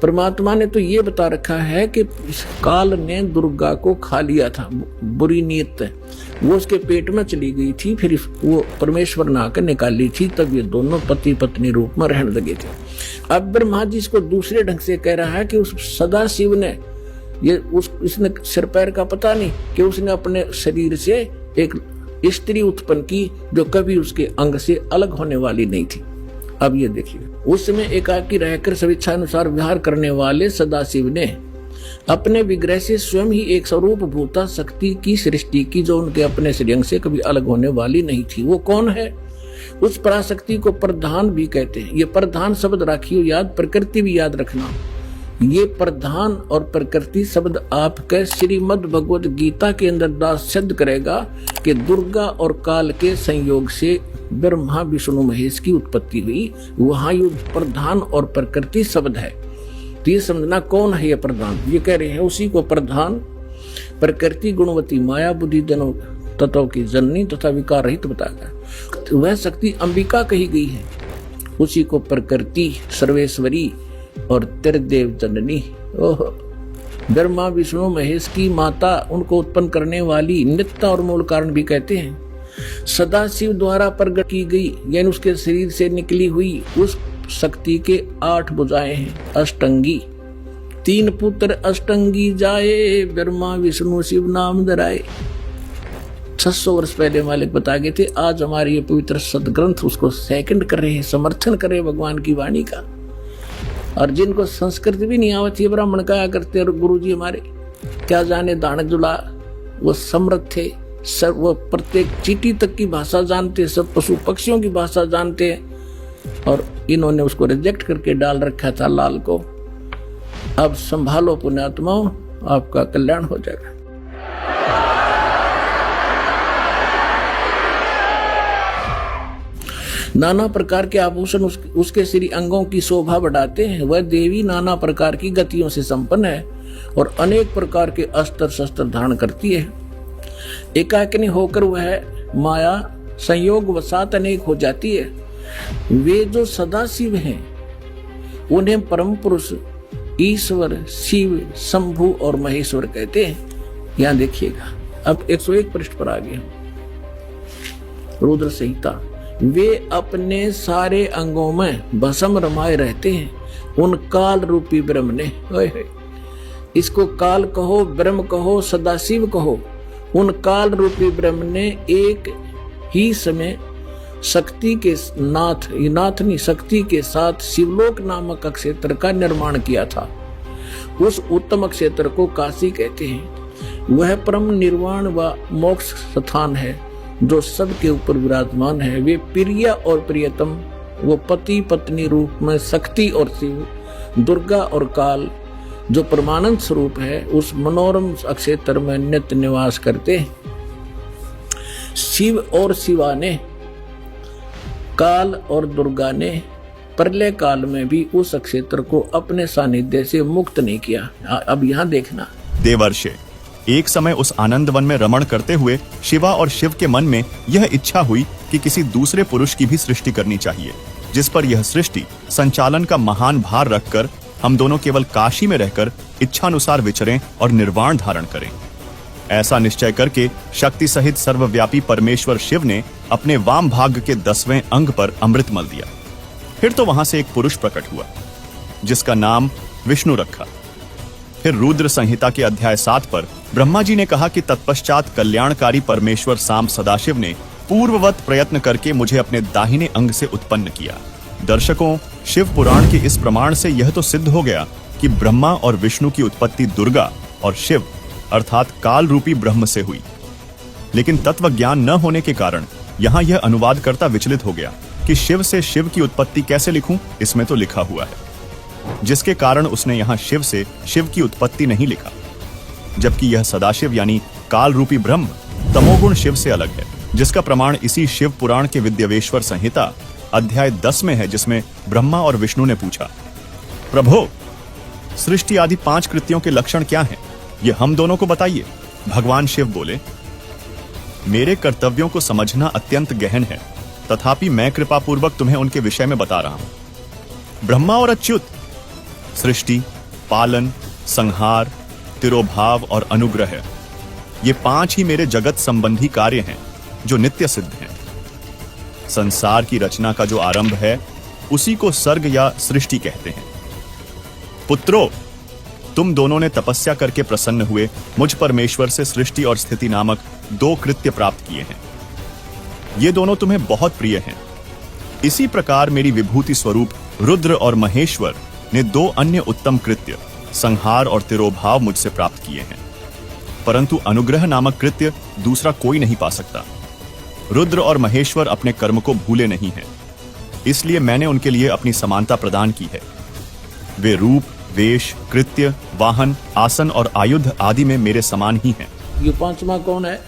परमात्मा ने तो ये बता रखा है कि इस काल ने दुर्गा को खा लिया था, बुरी नीयत वो उसके पेट में चली गई थी, फिर वो परमेश्वर ने आकर निकाली थी, तब ये दोनों पति पत्नी रूप में रहने लगे थे। अब ब्रह्मा जी इसको दूसरे ढंग से कह रहा है कि उस सदाशिव ने इसने सिर पैर का पता नहीं कि उसने अपने शरीर से एक स्त्री उत्पन्न की जो कभी उसके अंग से अलग होने वाली नहीं थी। अब ये देखिए, उस समय एकाकी रहकर स्वेच्छानुसार विहार करने वाले सदाशिव ने अपने विग्रह से स्वयं ही एक स्वरूप भूता शक्ति की सृष्टि की, जो उनके अपने श्रेयंग से कभी अलग होने वाली नहीं थी। वो कौन है? उस पराशक्ति को प्रधान भी कहते हैं। ये प्रधान शब्द राखियो याद, प्रकृति भी याद रखना। ये प्रधान और प्रकृति शब्द आपके श्रीमद् भगवत गीता के अंदर दास सिद्ध करेगा कि दुर्गा और काल के संयोग से ब्रह्मा विष्णु महेश की उत्पत्ति हुई। वहां ये प्रधान और प्रकृति शब्द है। तो ये समझना कौन है ये प्रधान? ये कह रहे हैं उसी को प्रधान प्रकृति गुणवती माया बुद्धि दोनों तत्वों की जननी तथा विकार रहित बताया। तो वह शक्ति अंबिका कही गई है। उसी को प्रकृति सर्वेश्वरी और त्रिदेव जननी, ओह ब्रह्मा विष्णु महेश की माता, उनको उत्पन्न करने वाली नित्य और मूल कारण भी कहते हैं। सदाशिव द्वारा प्रकट की गई यानी उसके शरीर से निकली हुई उस शक्ति के 8 भुजाएं हैं। अष्टंगी 3 पुत्र अष्टंगी जाए, ब्रह्मा विष्णु शिव नाम धराए। 600 वर्ष पहले मालिक बता गए थे। आज हमारे ये पवित्र सदग्रंथ उसको सेकंड कर रहे हैं, समर्थन कर रहे हैं भगवान की वाणी का। और जिनको संस्कृत भी नहीं आवती है ब्राह्मण कहा करते और गुरु जी हमारे क्या जाने दानक जुला, वो समर्थ थे, सब वो प्रत्येक चींटी तक की भाषा जानते, सब पशु पक्षियों की भाषा जानते हैं। और इन्होंने उसको रिजेक्ट करके डाल रखा था लाल को। अब संभालो पुण्यात्माओं, आपका कल्याण हो जाएगा। नाना प्रकार के आभूषण उसके श्री अंगों की शोभा बढ़ाते हैं। वह देवी नाना प्रकार की गतियों से संपन्न है और अनेक प्रकार के अस्त्र शस्त्र धारण करती है। एकाकिनी होकर वह माया संयोग वसात अनेक हो जाती है। वे जो सदाशिव हैं उन्हें परम पुरुष ईश्वर शिव शंभु और महेश्वर कहते हैं। यहां देखिएगा, अब 101 पृष्ठ पर आ गए रुद्र संहिता। वे अपने सारे अंगों में भस्म रमाए रहते हैं। उन काल रूपी ब्रह्म ने, इसको काल कहो, ब्रह्म कहो, सदाशिव कहो, उन काल रूपी ब्रह्म ने एक ही समय शक्ति के नाथ नहीं शक्ति के साथ शिवलोक नामक क्षेत्र का निर्माण किया था। उस उत्तम क्षेत्र को काशी कहते हैं। वह परम निर्वाण व मोक्ष स्थान है जो सबके ऊपर विराजमान है। वे प्रिय और प्रियतम, वो पति पत्नी रूप में शक्ति और शिव, दुर्गा और काल जो परमानंद स्वरूप है, उस मनोरम क्षेत्र में नित्य निवास करते हैं। शिव और शिवा ने, काल और दुर्गा ने प्रलय काल में भी उस क्षेत्र को अपने सानिध्य से मुक्त नहीं किया। अब यहाँ देखना, देवर्षि एक समय उस आनंद वन में रमण करते हुए शिवा और शिव के मन में यह इच्छा हुई कि किसी दूसरे पुरुष की भी सृष्टि करनी चाहिए, जिस पर यह सृष्टि संचालन का महान भार रखकर हम दोनों केवल काशी में रहकर इच्छानुसार विचरें और निर्वाण धारण करें। ऐसा निश्चय करके शक्ति सहित सर्वव्यापी परमेश्वर शिव ने अपने वाम भाग के 10वें अंग पर अमृत मल दिया। फिर तो वहां से एक पुरुष प्रकट हुआ जिसका नाम विष्णु रखा। फिर रुद्र संहिता के अध्याय 7 पर ब्रह्मा जी ने कहा कि तत्पश्चात कल्याणकारी परमेश्वर सांब सदाशिव ने पूर्ववत प्रयत्न करके मुझे अपने दाहिने अंग से उत्पन्न किया। दर्शकों, शिव पुराण के इस प्रमाण से यह तो सिद्ध हो गया कि ब्रह्मा और विष्णु की उत्पत्ति दुर्गा और शिव अर्थात काल रूपी ब्रह्म से हुई। लेकिन तत्व ज्ञान न होने के कारण यहां यह अनुवादकर्ता विचलित हो गया कि शिव से शिव की उत्पत्ति कैसे लिखूं। इसमें तो लिखा हुआ है, जिसके कारण उसने यहां शिव से शिव की उत्पत्ति नहीं लिखा, जबकि यह सदाशिव यानी काल रूपी ब्रह्म तमोगुण शिव से अलग है, जिसका प्रमाण इसी शिव पुराण के विद्यवेश्वर संहिता अध्याय 10 में है, जिसमें ब्रह्मा और विष्णु ने पूछा, प्रभो, सृष्टि आदि 5 कृत्यों के लक्षण क्या हैं? ये हम दोनों को बताइए। भगवान शिव बोले, मेरे कर्तव्यों को समझना अत्यंत गहन है, तथापि मैं कृपापूर्वक तुम्हें उनके विषय में बता रहा हूं। ब्रह्मा और अच्युत सृष्टि, पालन, संहार, तिरोभाव और अनुग्रह, ये 5 ही मेरे जगत संबंधी कार्य हैं जो नित्य सिद्ध हैं। संसार की रचना का जो आरंभ है उसी को सर्ग या सृष्टि कहते हैं। पुत्रों, तुम दोनों ने तपस्या करके प्रसन्न हुए मुझ परमेश्वर से सृष्टि और स्थिति नामक 2 कृत्य प्राप्त किए हैं। ये दोनों तुम्हें बहुत प्रिय हैं। इसी प्रकार मेरी विभूति स्वरूप रुद्र और महेश्वर ने 2 अन्य उत्तम कृत्य संहार और तिरोभाव मुझसे प्राप्त किए हैं, परंतु अनुग्रह नामक कृत्य दूसरा कोई नहीं पा सकता। रुद्र और महेश्वर अपने कर्म को भूले नहीं हैं, इसलिए मैंने उनके लिए अपनी समानता प्रदान की है। वे रूप, वेश, कृत्य, वाहन, आसन और आयुध आदि में मेरे समान ही हैं। ये 5वां कौन है?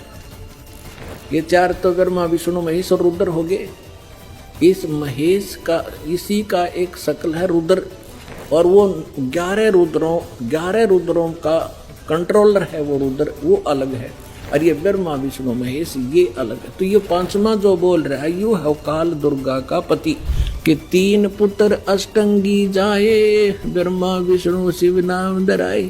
ये 4 तो ब्रह्मा विष्णु महेश और रुद्र हो गए। इस महेश का, इसी का एक शकल है रुद्र, और वो 11 रुद्रों का कंट्रोलर है। वो रुद्र वो अलग है, और ये ब्रह्मा विष्णु महेश ये अलग है। तो ये 5वां जो बोल रहा है, यू है काल दुर्गा का पति कि 3 पुत्र अष्टंगी जाए, ब्रह्मा विष्णु शिव नाम धराए।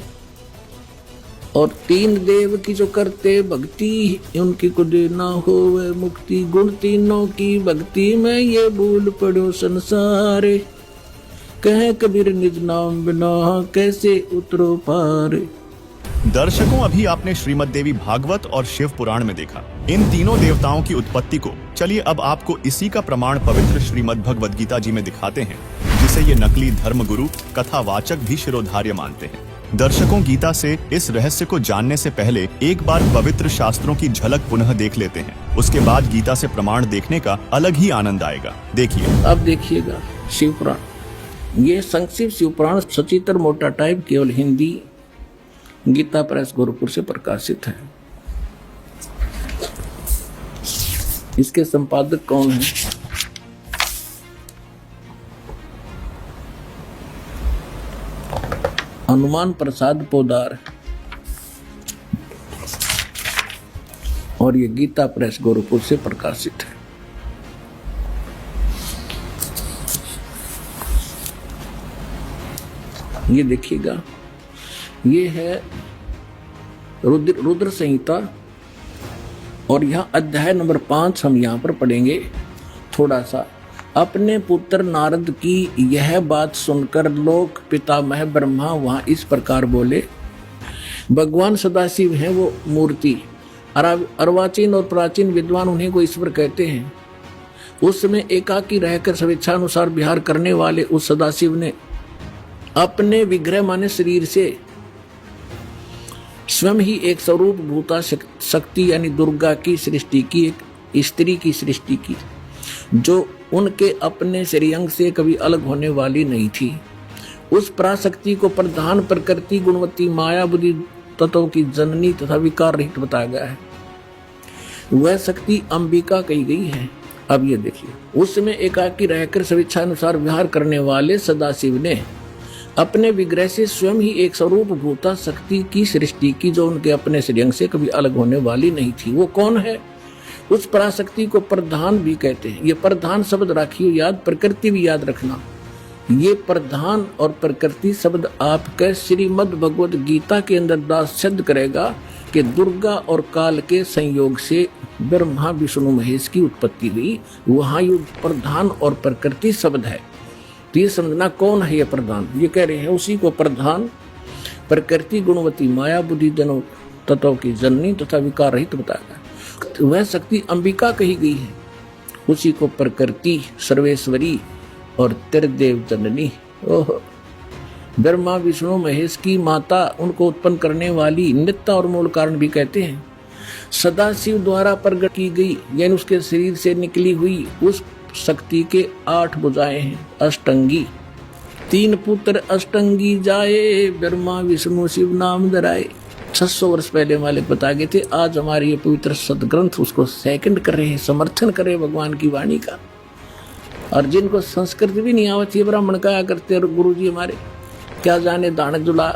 और 3 देव की जो करते भक्ति, उनकी को देना हो मुक्ति। गुण तीनों की भक्ति में ये भूल पड़ो संसारे, कहे कबीर निज नाम बिना कैसे उतरो पार। दर्शकों, अभी आपने श्रीमद् देवी भागवत और शिव पुराण में देखा इन तीनों देवताओं की उत्पत्ति को। चलिए अब आपको इसी का प्रमाण पवित्र श्रीमद् भगवद गीता जी में दिखाते हैं, जिसे ये नकली धर्मगुरु कथावाचक भी शिरोधार्य मानते हैं। दर्शकों, गीता से इस रहस्य को जानने से पहले एक बार पवित्र शास्त्रों की झलक पुनः देख लेते हैं। उसके बाद गीता से प्रमाण देखने का अलग ही आनंद आएगा। देखिए, अब देखिएगा शिव पुराण। ये संक्षिप्त शिव पुराण सचित्र मोटा टाइप केवल हिंदी गीता प्रेस गोरखपुर से प्रकाशित है। इसके संपादक कौन है? हनुमान प्रसाद पोदार, और ये गीता प्रेस गोरखपुर से प्रकाशित है। ये देखिएगा, ये है रुद्र संहिता, और यहाँ अध्याय नंबर 5 हम यहाँ पर पढ़ेंगे थोड़ा सा। अपने पुत्र नारद की यह बात सुनकर लोक पितामह ब्रह्मा वहाँ इस प्रकार बोले। भगवान सदाशिव हैं वो मूर्ति, अर्वाचीन और प्राचीन विद्वान उन्हीं को ईश्वर कहते हैं। उस समय एकाकी रहकर स्वेच्छानुसार विहार करने वाले उस सदाशिव ने अपने विग्रह माने शरीर से स्वयं ही एक स्वरूप भूता शक्ति यानी दुर्गा की सृष्टि की, एक स्त्री की सृष्टि की, जो उनके अपने श्रेयंग से कभी अलग होने वाली नहीं थी। उस पराशक्ति को प्रधान प्रकृति गुणवती माया बुद्धि तत्वों की जननी तथा विकार रहित बताया गया है। वह शक्ति अंबिका कही गई है। अब ये देखिए, उसमें एकाकी रहकर स्वेच्छानुसार विहार करने वाले सदाशिव ने अपने विग्रह से स्वयं ही एक स्वरूप भूता शक्ति की सृष्टि की, जो उनके अपने श्रेयंग से कभी अलग होने वाली नहीं थी। वो कौन है? उस पराशक्ति को प्रधान भी कहते हैं। ये प्रधान शब्द राखियो याद, प्रकृति भी याद रखना। ये प्रधान और प्रकृति शब्द आपके श्रीमद् भगवद गीता के अंदर दास सिद्ध करेगा कि दुर्गा और काल के संयोग से ब्रह्मा विष्णु महेश की उत्पत्ति हुई। वहां ये प्रधान और प्रकृति शब्द है। तो ये समझना कौन है ये प्रधान। ये कह रहे हैं उसी को प्रधान, प्रकृति गुणवती माया बुद्धि जनों तत्वों की जननी तथा विकार रहित बताया। तो वह शक्ति अंबिका कही गई है। उसी को प्रकृति सर्वेश्वरी और त्रिदेव जननी, ओह, ब्रह्मा विष्णु महेश की माता, उनको उत्पन्न करने वाली नित्य और मूल कारण भी कहते हैं। सदाशिव द्वारा प्रकट की गई, यानी उसके शरीर से निकली हुई उस शक्ति के 8 भुजाएं हैं। अष्टंगी, 3 पुत्र अष्टंगी जाए, ब्रह्मा विष्णु शिव नाम धराए। 600 वर्ष पहले मालिक बता गए थे। आज हमारे ये पवित्र सदग्रंथ उसको सेकंड कर रहे हैं, समर्थन कर रहे हैं भगवान की वाणी का। और जिनको संस्कृत भी नहीं आवती, ब्राह्मण कहा करते और गुरु जी हमारे क्या जाने दाने जुला,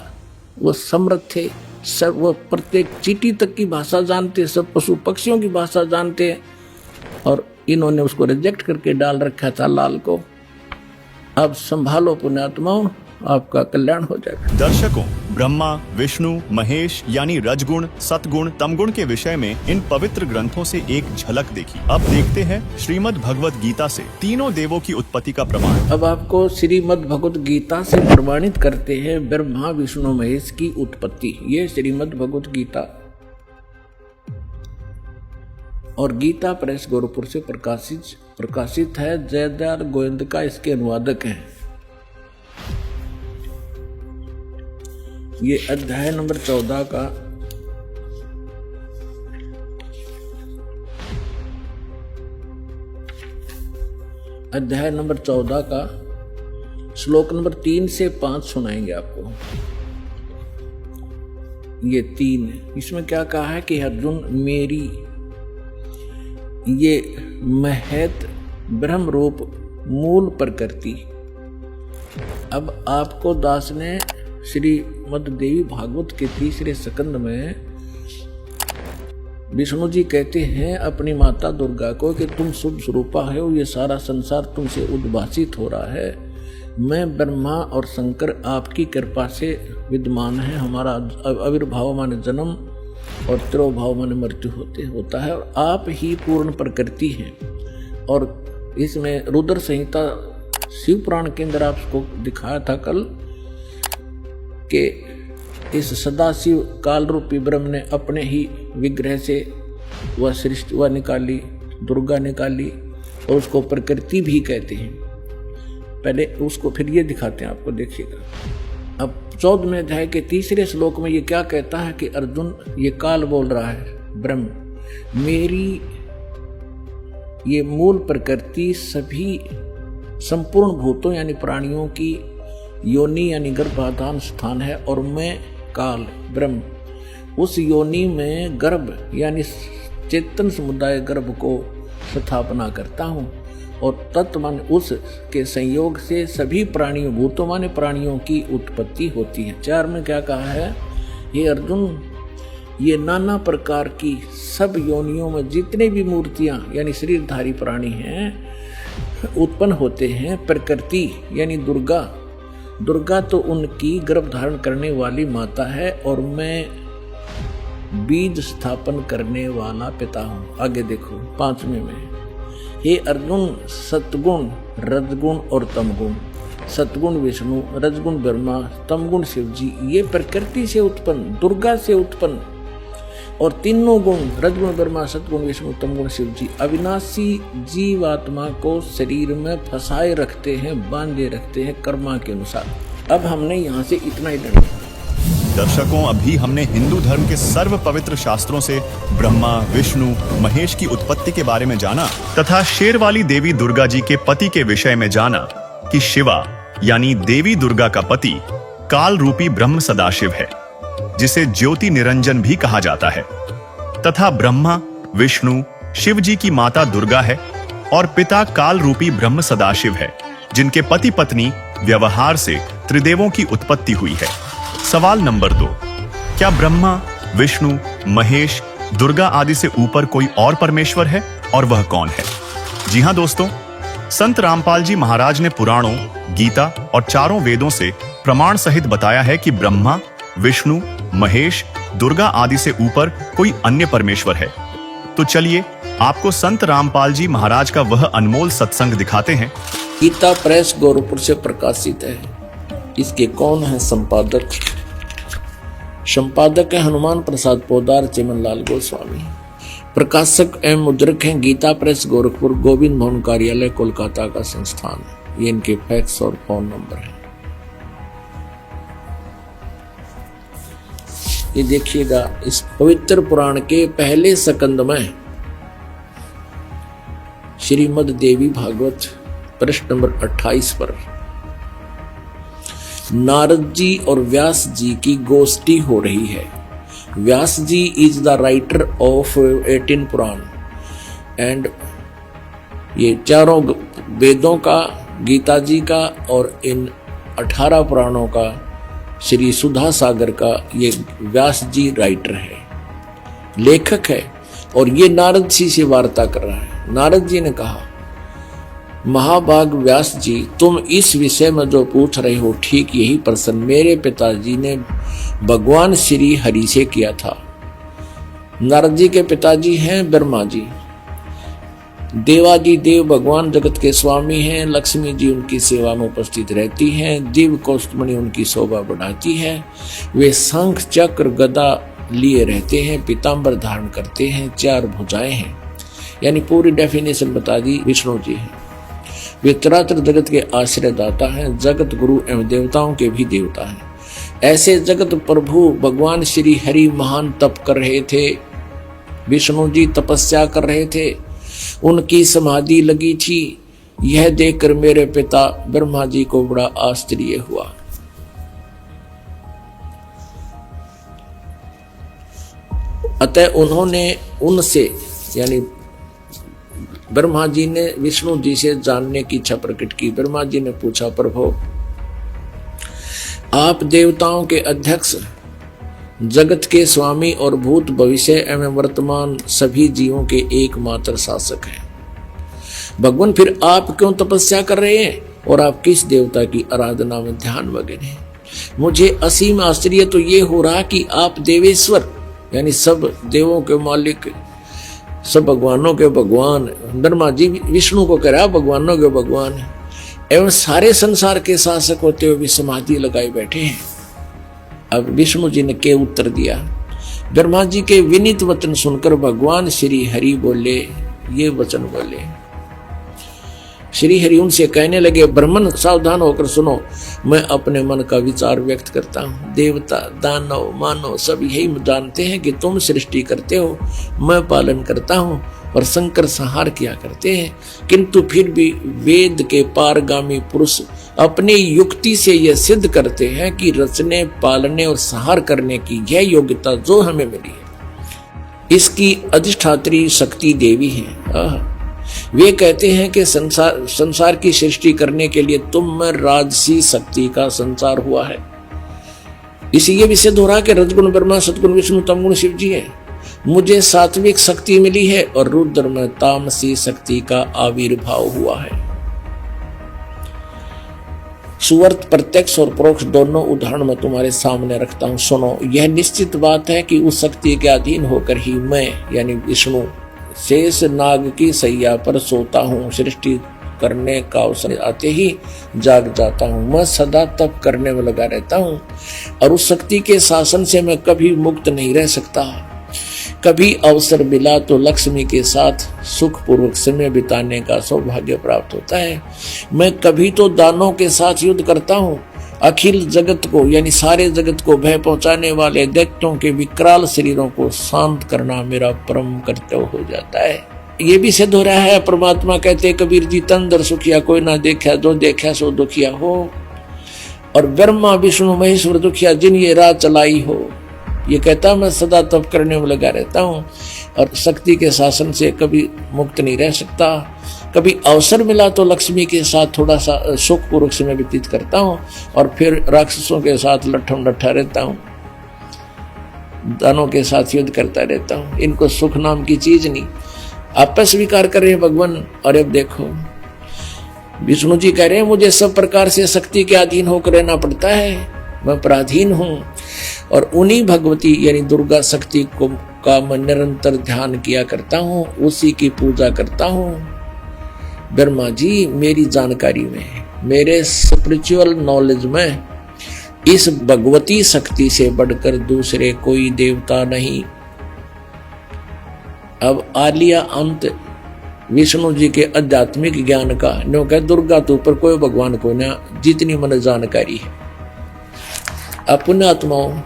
वो समर्थ थे। सब वो प्रत्येक चींटी तक की भाषा जानते, सब पशु पक्षियों की भाषा जानते हैं। और इन्होंने उसको रिजेक्ट करके डाल रखा था लाल को। अब संभालो पुण्यात्माओं, आपका कल्याण हो जाएगा। दर्शकों, ब्रह्मा विष्णु महेश यानी रजगुण सतगुण तमगुण के विषय में इन पवित्र ग्रंथों से एक झलक देखी। अब देखते हैं श्रीमद् भगवद गीता से तीनों देवों की उत्पत्ति का प्रमाण। अब आपको श्रीमद् भगवद गीता से प्रमाणित करते हैं ब्रह्मा विष्णु महेश की उत्पत्ति। ये श्रीमद् भगवद गीता और गीता प्रेस गोरखपुर से प्रकाशित है। जयदयाल गोविंदका इसके अनुवादक हैं। ये अध्याय नंबर 14 का श्लोक नंबर 3 से 5 सुनाएंगे आपको। ये 3 इसमें क्या कहा है कि अर्जुन मेरी ये महत ब्रह्म रूप मूल प्रकृति। अब आपको दास ने श्रीमद् देवी भागवत के 3रे स्कंद में विष्णु जी कहते हैं अपनी माता दुर्गा को कि तुम शुभ स्वरूपा हो, ये सारा संसार तुमसे उद्भासित हो रहा है। मैं ब्रह्मा और शंकर आपकी कृपा से विद्यमान है। हमारा आविर्भाव माने जन्म और तिरोभाव माने मृत्यु होता है, और आप ही पूर्ण प्रकृति हैं। और इसमें रुद्र संहिता शिव पुराण के अंदर आपको दिखाया था कल कि इस सदाशिव काल रूपी ब्रह्म ने अपने ही विग्रह से वह सृष्टि वह निकाली, दुर्गा निकाली, और उसको प्रकृति भी कहते हैं। पहले उसको फिर ये दिखाते हैं आपको, देखिएगा। अब 14वें अध्याय के 3रे श्लोक में ये क्या कहता है कि अर्जुन, ये काल बोल रहा है ब्रह्म, मेरी ये मूल प्रकृति सभी संपूर्ण भूतों यानी प्राणियों की योनि यानी गर्भाधान स्थान है, और मैं काल ब्रह्म उस योनि में गर्भ यानी चेतन समुदाय गर्भ को स्थापना करता हूँ, और तत्व मान उस के संयोग से सभी प्राणियों भूतों माने प्राणियों की उत्पत्ति होती है। 4 में क्या कहा है, ये अर्जुन ये नाना प्रकार की सब योनियों में जितने भी मूर्तियां यानी शरीरधारी प्राणी हैं उत्पन्न होते हैं। प्रकृति यानी दुर्गा तो उनकी गर्भ धारण करने वाली माता है, और मैं बीज स्थापन करने वाला पिता हूँ। आगे देखो 5वें में, हे अर्जुन सतगुण रजगुण और तमगुण, सतगुण विष्णु रजगुण ब्रह्मा तमगुण शिव जी, ये प्रकृति से उत्पन्न दुर्गा से उत्पन्न, और तीनों गुण रजगुण ब्रह्मा सतगुण विष्णु तमगुण शिव जी अविनाशी जीवात्मा को शरीर में फंसाए रखते हैं, बांधे रखते हैं कर्मा के अनुसार। अब हमने यहाँ से इतना ही डर। दर्शकों, अभी हमने हिंदू धर्म के सर्व पवित्र शास्त्रों से ब्रह्मा विष्णु महेश की उत्पत्ति के बारे में जाना तथा शेरवाली देवी दुर्गा जी के पति के विषय में जाना कि शिवा यानी देवी दुर्गा का पति काल रूपी ब्रह्म सदाशिव है, जिसे ज्योति निरंजन भी कहा जाता है, तथा ब्रह्मा विष्णु शिव जी की माता दुर्गा है, और पिता काल रूपी ब्रह्म सदाशिव है, जिनके पति पत्नी व्यवहार से त्रिदेवों की उत्पत्ति हुई है। सवाल नंबर 2, क्या ब्रह्मा, विष्णु, महेश, दुर्गा आदि से ऊपर कोई और परमेश्वर है और वह कौन है? जी हां दोस्तों, संत रामपाल जी महाराज ने पुराणों, गीता और चारों वेदों से प्रमाण सहित बताया है कि ब्रह्मा, विष्णु, महेश, दुर्गा आदि से ऊपर कोई अन्य परमेश्वर है। तो चलिए आपको संत रामपाल जी महाराज का वह अनमोल सत्संग दिखाते हैं। गीता प्रेस गोरखपुर से प्रकाशित है। इसके कौन है संपादक? संपादक है हनुमान प्रसाद पोदार, चिमनलाल गोस्वामी। प्रकाशक एवं मुद्रक हैं गीता प्रेस गोरखपुर, गोविंद भवन कार्यालय, कोलकाता का संस्थान है। ये इनके फैक्स और फोन नंबर है। ये देखिएगा, इस पवित्र पुराण के पहले सकंद में श्रीमद् देवी भागवत पृष्ठ नंबर 28 पर नारद जी और व्यास जी की गोष्ठी हो रही है। Vyas ji is the writer of 18 Purana and ये चारों वेदों का, गीता जी का और इन 18 पुराणों का, श्री सुधा सागर का ये व्यास जी राइटर है, लेखक है। और ये नारद जी से वार्ता कर रहा है। नारद जी ने कहा, महाभाग व्यास जी, तुम इस विषय में जो पूछ रहे हो ठीक यही प्रश्न मेरे पिताजी ने भगवान श्री हरि से किया था। नारद जी के पिताजी हैं ब्रह्मा जी। देवादि देव भगवान जगत के स्वामी हैं। लक्ष्मी जी उनकी सेवा में उपस्थित रहती हैं। दिव्य कौस्तुभमणि उनकी शोभा बढ़ाती है। वे शंख चक्र गदा लिए रहते हैं, पीताम्बर धारण करते हैं, 4 भुजाएं हैं। यानी पूरी डेफिनेशन बता दी। विष्णु जी हैं। वे चराचर जगत के आश्रयदाता हैं, जगत गुरु एवं देवताओं के भी देवता हैं। ऐसे जगत प्रभु भगवान श्री हरि महान तप कर रहे थे। विष्णु जी तपस्या कर रहे थे, उनकी समाधि लगी थी। यह देखकर मेरे पिता ब्रह्मा जी को बड़ा आश्चर्य हुआ। अतः उन्होंने उनसे, यानी ब्रह्मा जी ने विष्णु जी से जानने की इच्छा प्रकट की। ब्रह्मा जी ने पूछा, प्रभु आप देवताओं के अध्यक्ष, जगत के स्वामी और भूत भविष्य एवं वर्तमान सभी जीवों के एकमात्र शासक हैं। भगवान फिर आप क्यों तपस्या कर रहे हैं और आप किस देवता की आराधना में ध्यान मग्न हैं? मुझे असीम आश्चर्य तो ये हो रहा कि आप देवेश्वर, यानी सब देवों के मालिक, सब भगवानों के भगवान, ब्रह्मा जी विष्णु को कह रहा भगवानों के भगवान एवं सारे संसार के शासक होते हुए भी समाधि लगाए बैठे हैं। अब विष्णु जी ने के उत्तर दिया। ब्रह्मा जी के विनीत वचन सुनकर भगवान श्री हरि बोले, ये वचन बोले। श्री हरि उनसे कहने लगे, ब्राह्मण सावधान होकर सुनो, मैं अपने मन का विचार व्यक्त करता हूँ। देवता, दानव, मानव सब यही जानते हैं कि तुम सृष्टि करते हो, मैं पालन करता हूँ और शंकर संहार किया करते हैं। किंतु फिर भी वेद के पारगामी पुरुष अपनी युक्ति से यह सिद्ध करते हैं कि रचने, पालने और संहार करने की यह योग्यता जो हमें मिली है, इसकी अधिष्ठात्री शक्ति देवी है। वे कहते हैं कि संसार की सृष्टि करने के लिए तुम में राजसी शक्ति का संचार हुआ है। इसी भी सिद्ध हो रहा कि रजगुण ब्रह्मा, सतगुण विष्णु, तमगुण शिव जी है। मुझे सात्विक शक्ति मिली है और रुद्र में तामसी शक्ति का आविर्भाव हुआ है। सुवर्त प्रत्यक्ष और परोक्ष दोनों उदाहरण मैं तुम्हारे सामने रखता हूं, सुनो। यह निश्चित बात है कि उस शक्ति के अधीन होकर ही मैं, यानी विष्णु, शेष नाग की सैया पर सोता हूँ। सृष्टि करने का अवसर आते ही जाग जाता हूँ। मैं सदा तप करने में लगा रहता हूँ और उस शक्ति के शासन से मैं कभी मुक्त नहीं रह सकता। कभी अवसर मिला तो लक्ष्मी के साथ सुखपूर्वक समय बिताने का सौभाग्य प्राप्त होता है। मैं कभी तो दानों के साथ युद्ध करता हूँ। अखिल जगत को, यानी सारे जगत को भय पहुंचाने वाले दैत्यों के विकराल शरीरों को शांत करना मेरा परम कर्तव्य हो जाता है। ये भी सिद्ध हो रहा है। परमात्मा कहते कबीर जी, तन दर सुखिया कोई ना देखा, जो देखा सो दुखिया हो। और ब्रह्मा विष्णु महेश्वर दुखिया, जिन ये राह चलाई हो। ये कहता मैं सदा तप करने में लगा रहता हूँ और शक्ति के शासन से कभी मुक्त नहीं रह सकता। कभी अवसर मिला तो लक्ष्मी के साथ थोड़ा सा सुखपूर्वक समय व्यतीत करता हूँ और फिर राक्षसों के साथ लट्ठम लट्ठा रहता हूँ, दानों के साथ युद्ध करता रहता हूँ। इनको सुख नाम की चीज नहीं। आप स्वीकार कर रहे हैं भगवान। और अब देखो विष्णु जी कह रहे हैं मुझे सब प्रकार से शक्ति के अधीन होकर रहना पड़ता है, मैं पराधीन हूँ। और उन्हीं भगवती यानी दुर्गा शक्ति को का मैं निरंतर ध्यान किया करता हूँ, उसी की पूजा करता हूँ। ब्रह्मा जी मेरी जानकारी में, मेरे स्पिरिचुअल नॉलेज में इस भगवती शक्ति से बढ़कर दूसरे कोई देवता नहीं। अब आ लिया अंत विष्णु जी के आध्यात्मिक ज्ञान का। नो कह दुर्गा तो ऊपर कोई भगवान को ना, जितनी मन जानकारी है। अपने आत्माओं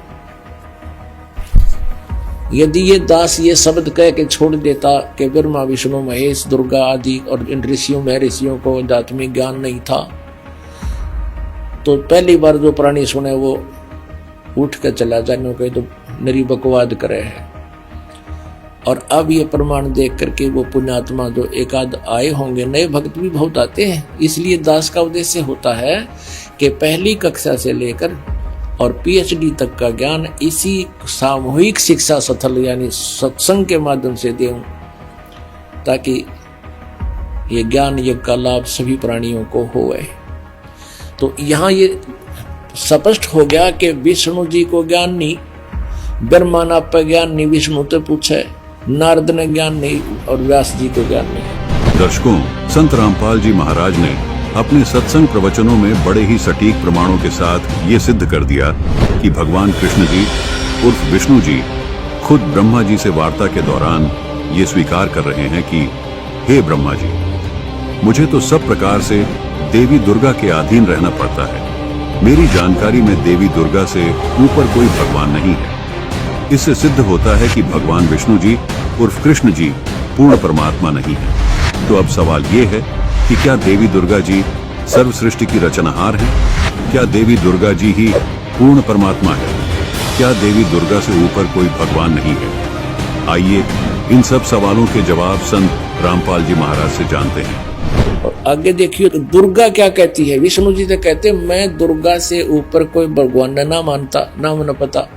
यदि ये दास ये शब्द कह के छोड़ देता कि ब्रह्मा विष्णु महेश दुर्गा आदि और इन ऋषियों में ऋषियों को आध्यात्मिक ज्ञान नहीं था, तो पहली बार जो प्राणी सुने वो उठ कर चला जाने के तो नरी बकवाद करे है। और अब ये प्रमाण देख करके वो पुण्यात्मा जो एकाध आए होंगे, नए भक्त भी बहुत आते हैं, इसलिए दास का उद्देश्य होता है कि पहली कक्षा से लेकर और पीएचडी तक का ज्ञान इसी सामूहिक शिक्षा स्थल यानी सत्संग के माध्यम से देऊं, ताकि ये ज्ञान यज्ञ का लाभ सभी प्राणियों को होए। तो यहाँ ये स्पष्ट हो गया कि विष्णु जी को ज्ञान नहीं, ब्रह्मा पर ज्ञान नहीं, विष्णु तो पूछे, नारद ने ज्ञान नहीं और व्यास जी को ज्ञान नहीं। दर्शकों, संत रामपाल जी महाराज ने अपने सत्संग प्रवचनों में बड़े ही सटीक प्रमाणों के साथ ये सिद्ध कर दिया कि भगवान कृष्ण जी उर्फ विष्णु जी खुद ब्रह्मा जी से वार्ता के दौरान ये स्वीकार कर रहे हैं कि हे ब्रह्मा जी, मुझे तो सब प्रकार से देवी दुर्गा के अधीन रहना पड़ता है। मेरी जानकारी में देवी दुर्गा से ऊपर कोई भगवान नहीं है। इससे सिद्ध होता है कि भगवान विष्णु जी उर्फ कृष्ण जी पूर्ण परमात्मा नहीं है। तो अब सवाल ये है कि क्या देवी दुर्गा जी सर्व सृष्टि की रचनाहार हैं? क्या देवी दुर्गा जी ही पूर्ण परमात्मा है? क्या देवी दुर्गा से ऊपर कोई भगवान नहीं है? आइए इन सब सवालों के जवाब संत रामपाल जी महाराज से जानते हैं। और आगे देखिए तो दुर्गा क्या कहती है। विष्णु जी तो कहते मैं दुर्गा से ऊपर कोई भगवान ना मानता, ना मन पता।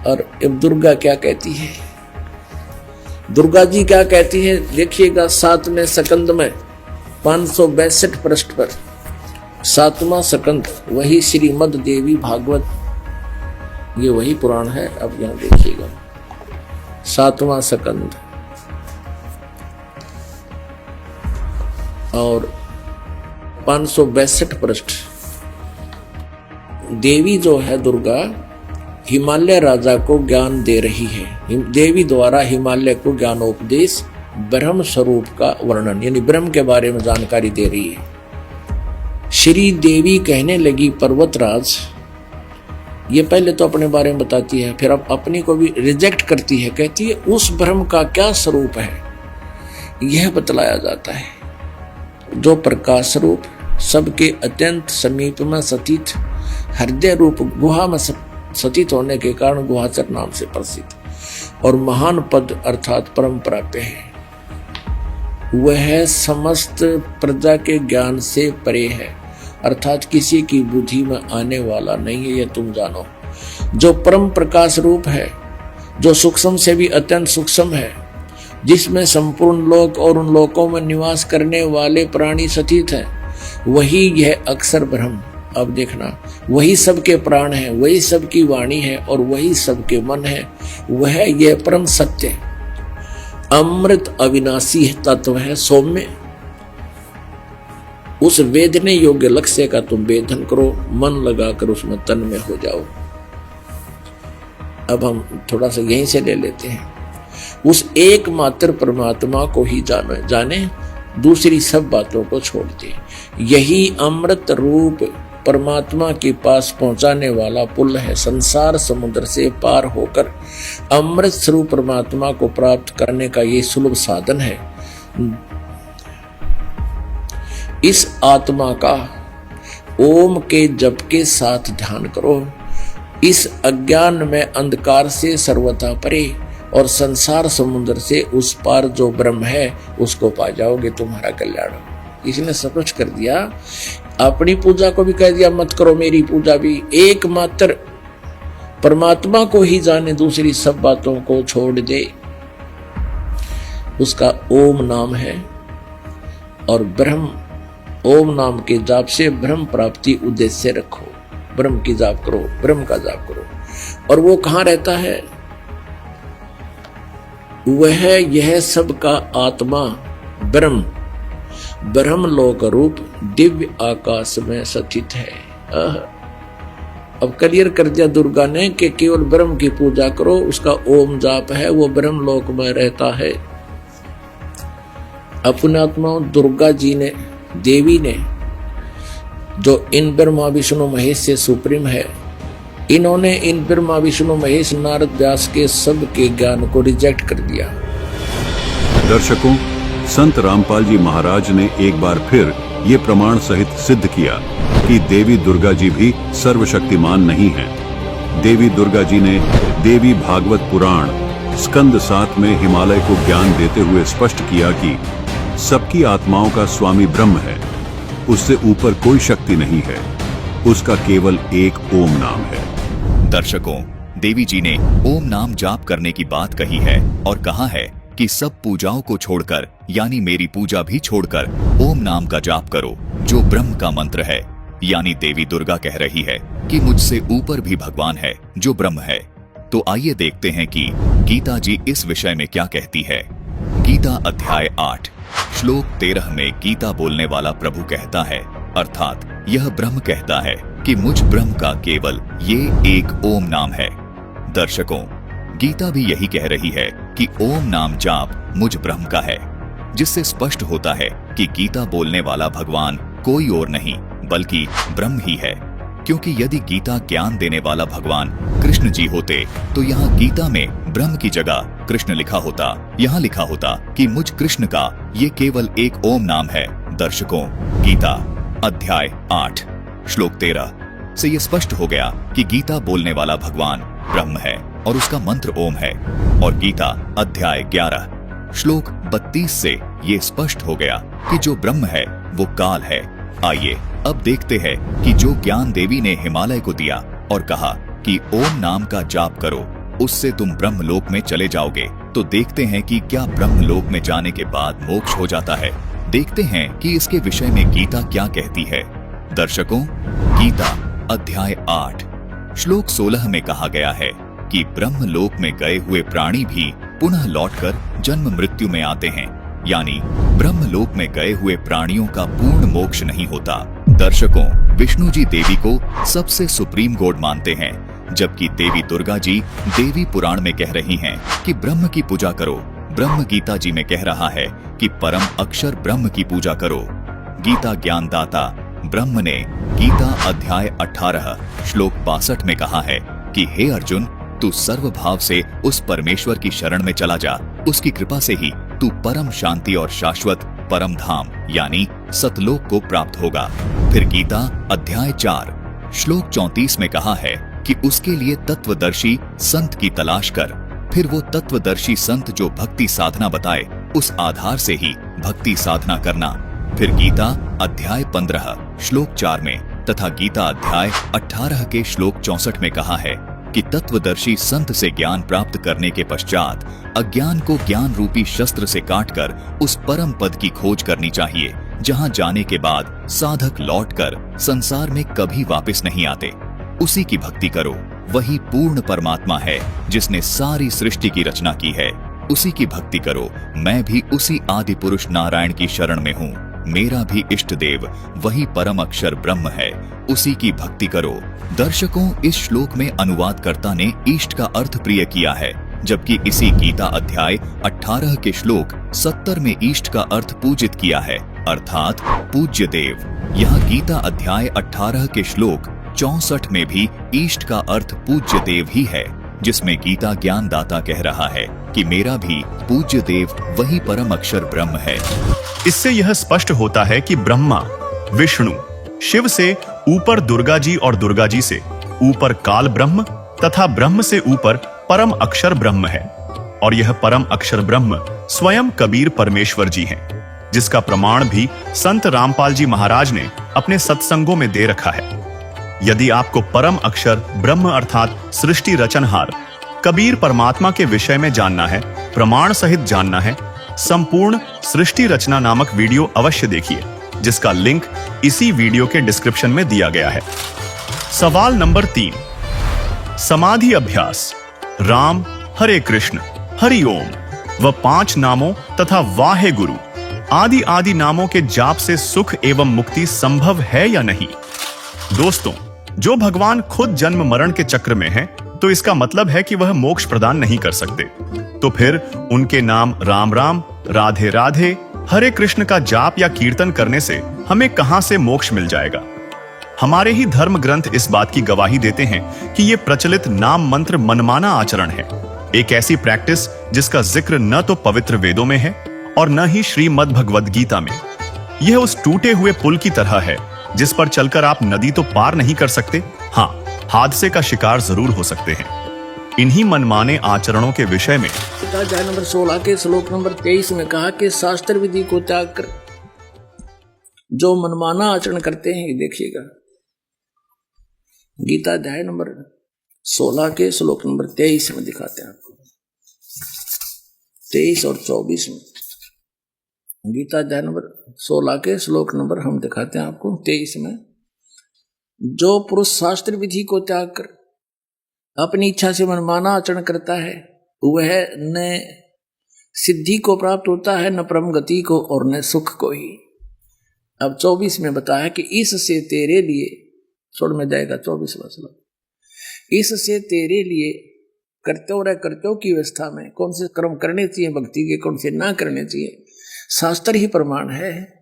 और अब दुर्गा क्या कहती है, दुर्गा जी क्या कहती है देखिएगा 7वें स्कंद में 562 पृष्ठ पर 7वां स्कंद, वही श्रीमद् देवी भागवत, ये वही पुराण है। अब यहाँ देखिएगा 7वां स्कंद और 562 पृष्ठ। देवी जो है दुर्गा हिमालय राजा को ज्ञान दे रही है। देवी द्वारा हिमालय को ज्ञानोपदेश ब्रह्म स्वरूप का वर्णन यानी ब्रह्म के बारे में जानकारी दे रही है। श्री देवी कहने लगी पर्वतराज, ये पहले तो अपने बारे में बताती है, फिर अब अपनी को भी रिजेक्ट करती है, कहती है उस ब्रह्म का क्या स्वरूप है यह बतलाया जाता है, जो प्रकाश रूप सबके अत्यंत समीप में स्थित हृदय रूप गुहा में सतीत होने के कारण गुहाचर नाम से प्रसिद्ध और महान पद अर्थात परम प्राप्य है। वह समस्त प्रजा के ज्ञान से परे है, अर्थात किसी की बुद्धि में आने वाला नहीं है, यह तुम जानो। जो परम प्रकाश रूप है, जो सूक्ष्म से भी अत्यंत सूक्ष्म है, जिसमें संपूर्ण लोक और उन लोकों में निवास करने वाले प्राणी स्थित हैं, वही यह अक्षर ब्रह्म। अब देखना, वही सबके प्राण है, वही सबकी वाणी है और वही सबके मन है। वह यह परम सत्य अमृत अविनाशी तत्व है सौम्य। उस वेदने योग्य लक्ष्य का तुम वेदन करो, मन लगाकर उसमें तन में हो जाओ। अब हम थोड़ा सा यहीं से ले लेते हैं। उस एकमात्र परमात्मा को ही जाने, दूसरी सब बातों को छोड़ दे। यही अमृत रूप परमात्मा के पास पहुंचाने वाला पुल है। संसार समुद्र से पार होकर अमृत स्वरूप परमात्मा को प्राप्त करने का ये सुलभ साधन है। इस आत्मा का ओम के जप के साथ ध्यान करो। इस अज्ञान में अंधकार से सर्वथा परे और संसार समुद्र से उस पार जो ब्रह्म है उसको पा जाओगे, तुम्हारा कल्याण। इसने स्पष्ट कर दिया, अपनी पूजा को भी कह दिया मत करो, मेरी पूजा भी एकमात्र परमात्मा को ही जाने, दूसरी सब बातों को छोड़ दे। उसका ओम नाम है और ब्रह्म, ओम नाम के जाप से ब्रह्म प्राप्ति उद्देश्य रखो, ब्रह्म की जाप करो, ब्रह्म का जाप करो। और वो कहाँ रहता है? वह यह सबका आत्मा ब्रह्म, ब्रह्म लोक रूप दिव्य आकाश में स्थित है। अब क्लियर कर दिया दुर्गा ने कि केवल ब्रह्म की पूजा करो, उसका ओम जाप है, वो ब्रह्म लोक में रहता है। अपने आत्मा दुर्गा जी ने, देवी ने, जो इन ब्रह्मा विष्णु महेश से सुप्रीम है, इन्होंने इन ब्रह्मा विष्णु महेश नारद व्यास के सब के ज्ञान को रिजेक्ट कर दिया। दर्शकों, संत रामपाल जी महाराज ने एक बार फिर ये प्रमाण सहित सिद्ध किया कि देवी दुर्गा जी भी सर्वशक्तिमान नहीं हैं। देवी दुर्गा जी ने देवी भागवत पुराण स्कंद 7 में हिमालय को ज्ञान देते हुए स्पष्ट किया कि सबकी आत्माओं का स्वामी ब्रह्म है, उससे ऊपर कोई शक्ति नहीं है, उसका केवल एक ओम नाम है। दर्शकों, देवी जी ने ओम नाम जाप करने की बात कही है और कहा है कि सब पूजाओं को छोड़कर, यानी मेरी पूजा भी छोड़कर ओम नाम का जाप करो, जो ब्रह्म का मंत्र है। यानी देवी दुर्गा कह रही है कि मुझसे ऊपर भी भगवान है जो ब्रह्म है। तो आइए देखते हैं कि गीता जी इस विषय में क्या कहती है। गीता अध्याय 8 श्लोक 13 में गीता बोलने वाला प्रभु कहता है, अर्थात यह ब्रह्म कहता है कि मुझ ब्रह्म का केवल ये एक ओम नाम है। दर्शकों, गीता भी यही कह रही है कि ओम नाम जाप मुझ ब्रह्म का है, जिससे स्पष्ट होता है कि गीता बोलने वाला भगवान कोई और नहीं बल्कि ब्रह्म ही है। क्योंकि यदि गीता ज्ञान देने वाला भगवान कृष्ण जी होते तो यहाँ गीता में ब्रह्म की जगह कृष्ण लिखा होता, यहाँ लिखा होता कि मुझ कृष्ण का ये केवल एक ओम नाम है। दर्शकों, गीता अध्याय 8 श्लोक 13 से ये स्पष्ट हो गया कि गीता बोलने वाला भगवान ब्रह्म है और उसका मंत्र ओम है। और गीता अध्याय 11 श्लोक 32 से ये स्पष्ट हो गया कि जो ब्रह्म है वो काल है। आइए अब देखते हैं कि जो ज्ञान देवी ने हिमालय को दिया और कहा कि ओम नाम का जाप करो, उससे तुम ब्रह्मलोक में चले जाओगे, तो देखते हैं कि क्या ब्रह्मलोक में जाने के बाद मोक्ष हो जाता है। देखते हैं कि इसके विषय में गीता क्या कहती है। दर्शकों, गीता अध्याय 8 श्लोक 16 में कहा गया है कि ब्रह्मलोक में गए हुए प्राणी भी पुनः लौटकर जन्म मृत्यु में आते हैं, यानी ब्रह्मलोक में गए हुए प्राणियों का पूर्ण मोक्ष नहीं होता। दर्शकों, विष्णु जी देवी को सबसे सुप्रीम गॉड मानते हैं, जबकि देवी दुर्गा जी देवी पुराण में कह रही हैं कि ब्रह्म की पूजा करो। ब्रह्म गीता जी में कह रहा है कि परम अक्षर ब्रह्म की पूजा करो। गीता ज्ञानदाता ब्रह्म ने गीता अध्याय 18 श्लोक 62 में कहा है कि हे अर्जुन, तू सर्वभाव से उस परमेश्वर की शरण में चला जा, उसकी कृपा से ही तू परम शांति और शाश्वत परम धाम यानी सतलोक को प्राप्त होगा। फिर गीता अध्याय 4 श्लोक 34 में कहा है कि उसके लिए तत्वदर्शी संत की तलाश कर। फिर वो तत्वदर्शी संत जो भक्ति साधना बताए, उस आधार से ही भक्ति साधना करना। फिर गीता अध्याय 15 श्लोक 4 में तथा गीता अध्याय 18 के श्लोक 64 में कहा है कि तत्वदर्शी संत से ज्ञान प्राप्त करने के पश्चात अज्ञान को ज्ञान रूपी शस्त्र से काटकर उस परम पद की खोज करनी चाहिए, जहां जाने के बाद साधक लौटकर संसार में कभी वापस नहीं आते। उसी की भक्ति करो, वही पूर्ण परमात्मा है जिसने सारी सृष्टि की रचना की है। उसी की भक्ति करो। मैं भी उसी आदि पुरुष नारायण की शरण में हूँ। मेरा भी इष्ट देव वही परम अक्षर ब्रह्म है, उसी की भक्ति करो। दर्शकों, इस श्लोक में अनुवादकर्ता ने इष्ट का अर्थ प्रिय किया है, जबकि इसी गीता अध्याय 18 के श्लोक 70 में इष्ट का अर्थ पूजित किया है, अर्थात पूज्य देव। यहाँ गीता अध्याय 18 के श्लोक 64 में भी इष्ट का अर्थ पूज्य देव ही है, जिसमें गीता ज्ञानदाता कह रहा है कि मेरा भी पूज्य देव वही परम अक्षर ब्रह्म है। इससे यह स्पष्ट होता है कि ब्रह्मा, विष्णु, शिव से ऊपर दुर्गा जी और दुर्गा जी से ऊपर काल ब्रह्म तथा ब्रह्म से ऊपर परम अक्षर ब्रह्म है, और यह परम अक्षर ब्रह्म स्वयं कबीर परमेश्वर जी हैं, जिसका प्रमाण भी संत रामपाल जी महाराज ने अपने सत्संगों में दे रखा है। यदि आपको परम अक्षर ब्रह्म अर्थात सृष्टि रचनहार कबीर परमात्मा के विषय में जानना है, प्रमाण सहित जानना है, संपूर्ण सृष्टि रचना नामक वीडियो अवश्य देखिए, जिसका लिंक इसी वीडियो के डिस्क्रिप्शन में दिया गया है। सवाल नंबर 3, समाधि अभ्यास राम, हरे कृष्ण, हरि ओम व 5 नामों तथा वाहे गुरु आदि आदि नामों के जाप से सुख एवं मुक्ति संभव है या नहीं? दोस्तों, जो भगवान खुद जन्म मरण के चक्र में हैं, तो इसका मतलब है कि वह मोक्ष प्रदान नहीं कर सकते। तो फिर उनके नाम राम राम, राधे राधे, हरे कृष्ण का जाप या कीर्तन करने से हमें कहां से मोक्ष मिल जाएगा? हमारे ही धर्म ग्रंथ इस बात की गवाही देते हैं कि यह प्रचलित नाम मंत्र मनमाना आचरण है, एक ऐसी प्रैक्टिस जिसका जिक्र न तो पवित्र वेदों में है और न ही श्रीमद् भगवद गीता में। यह उस टूटे हुए पुल की तरह है जिस पर चलकर आप नदी तो पार नहीं कर सकते, हाँ, हादसे का शिकार जरूर हो सकते हैं। इन्हीं मनमाने आचरणों के विषय में अध्याय नंबर 16 के श्लोक नंबर 23 में कहा कि शास्त्र विधि को त्याग कर जो मनमाना आचरण करते हैं, देखिएगा गीता अध्याय नंबर 16 के श्लोक नंबर 23 में दिखाते हैं आपको, 23 और 24 में। गीता अध्याय नंबर 16 के श्लोक नंबर हम दिखाते हैं आपको 23 में। जो पुरुष शास्त्र विधि को त्याग कर अपनी इच्छा से मनमाना आचरण करता है, वह न सिद्धि को प्राप्त होता है, न परम गति को, और न सुख को ही। अब 24 में बताया कि इससे तेरे लिए, छोड़ में जाएगा 24वां श्लोक, इससे तेरे लिए कर्तव्य की अवस्था में कौन से कर्म करने चाहिए भक्ति के, कौन से ना करने चाहिए, शास्त्र ही प्रमाण है।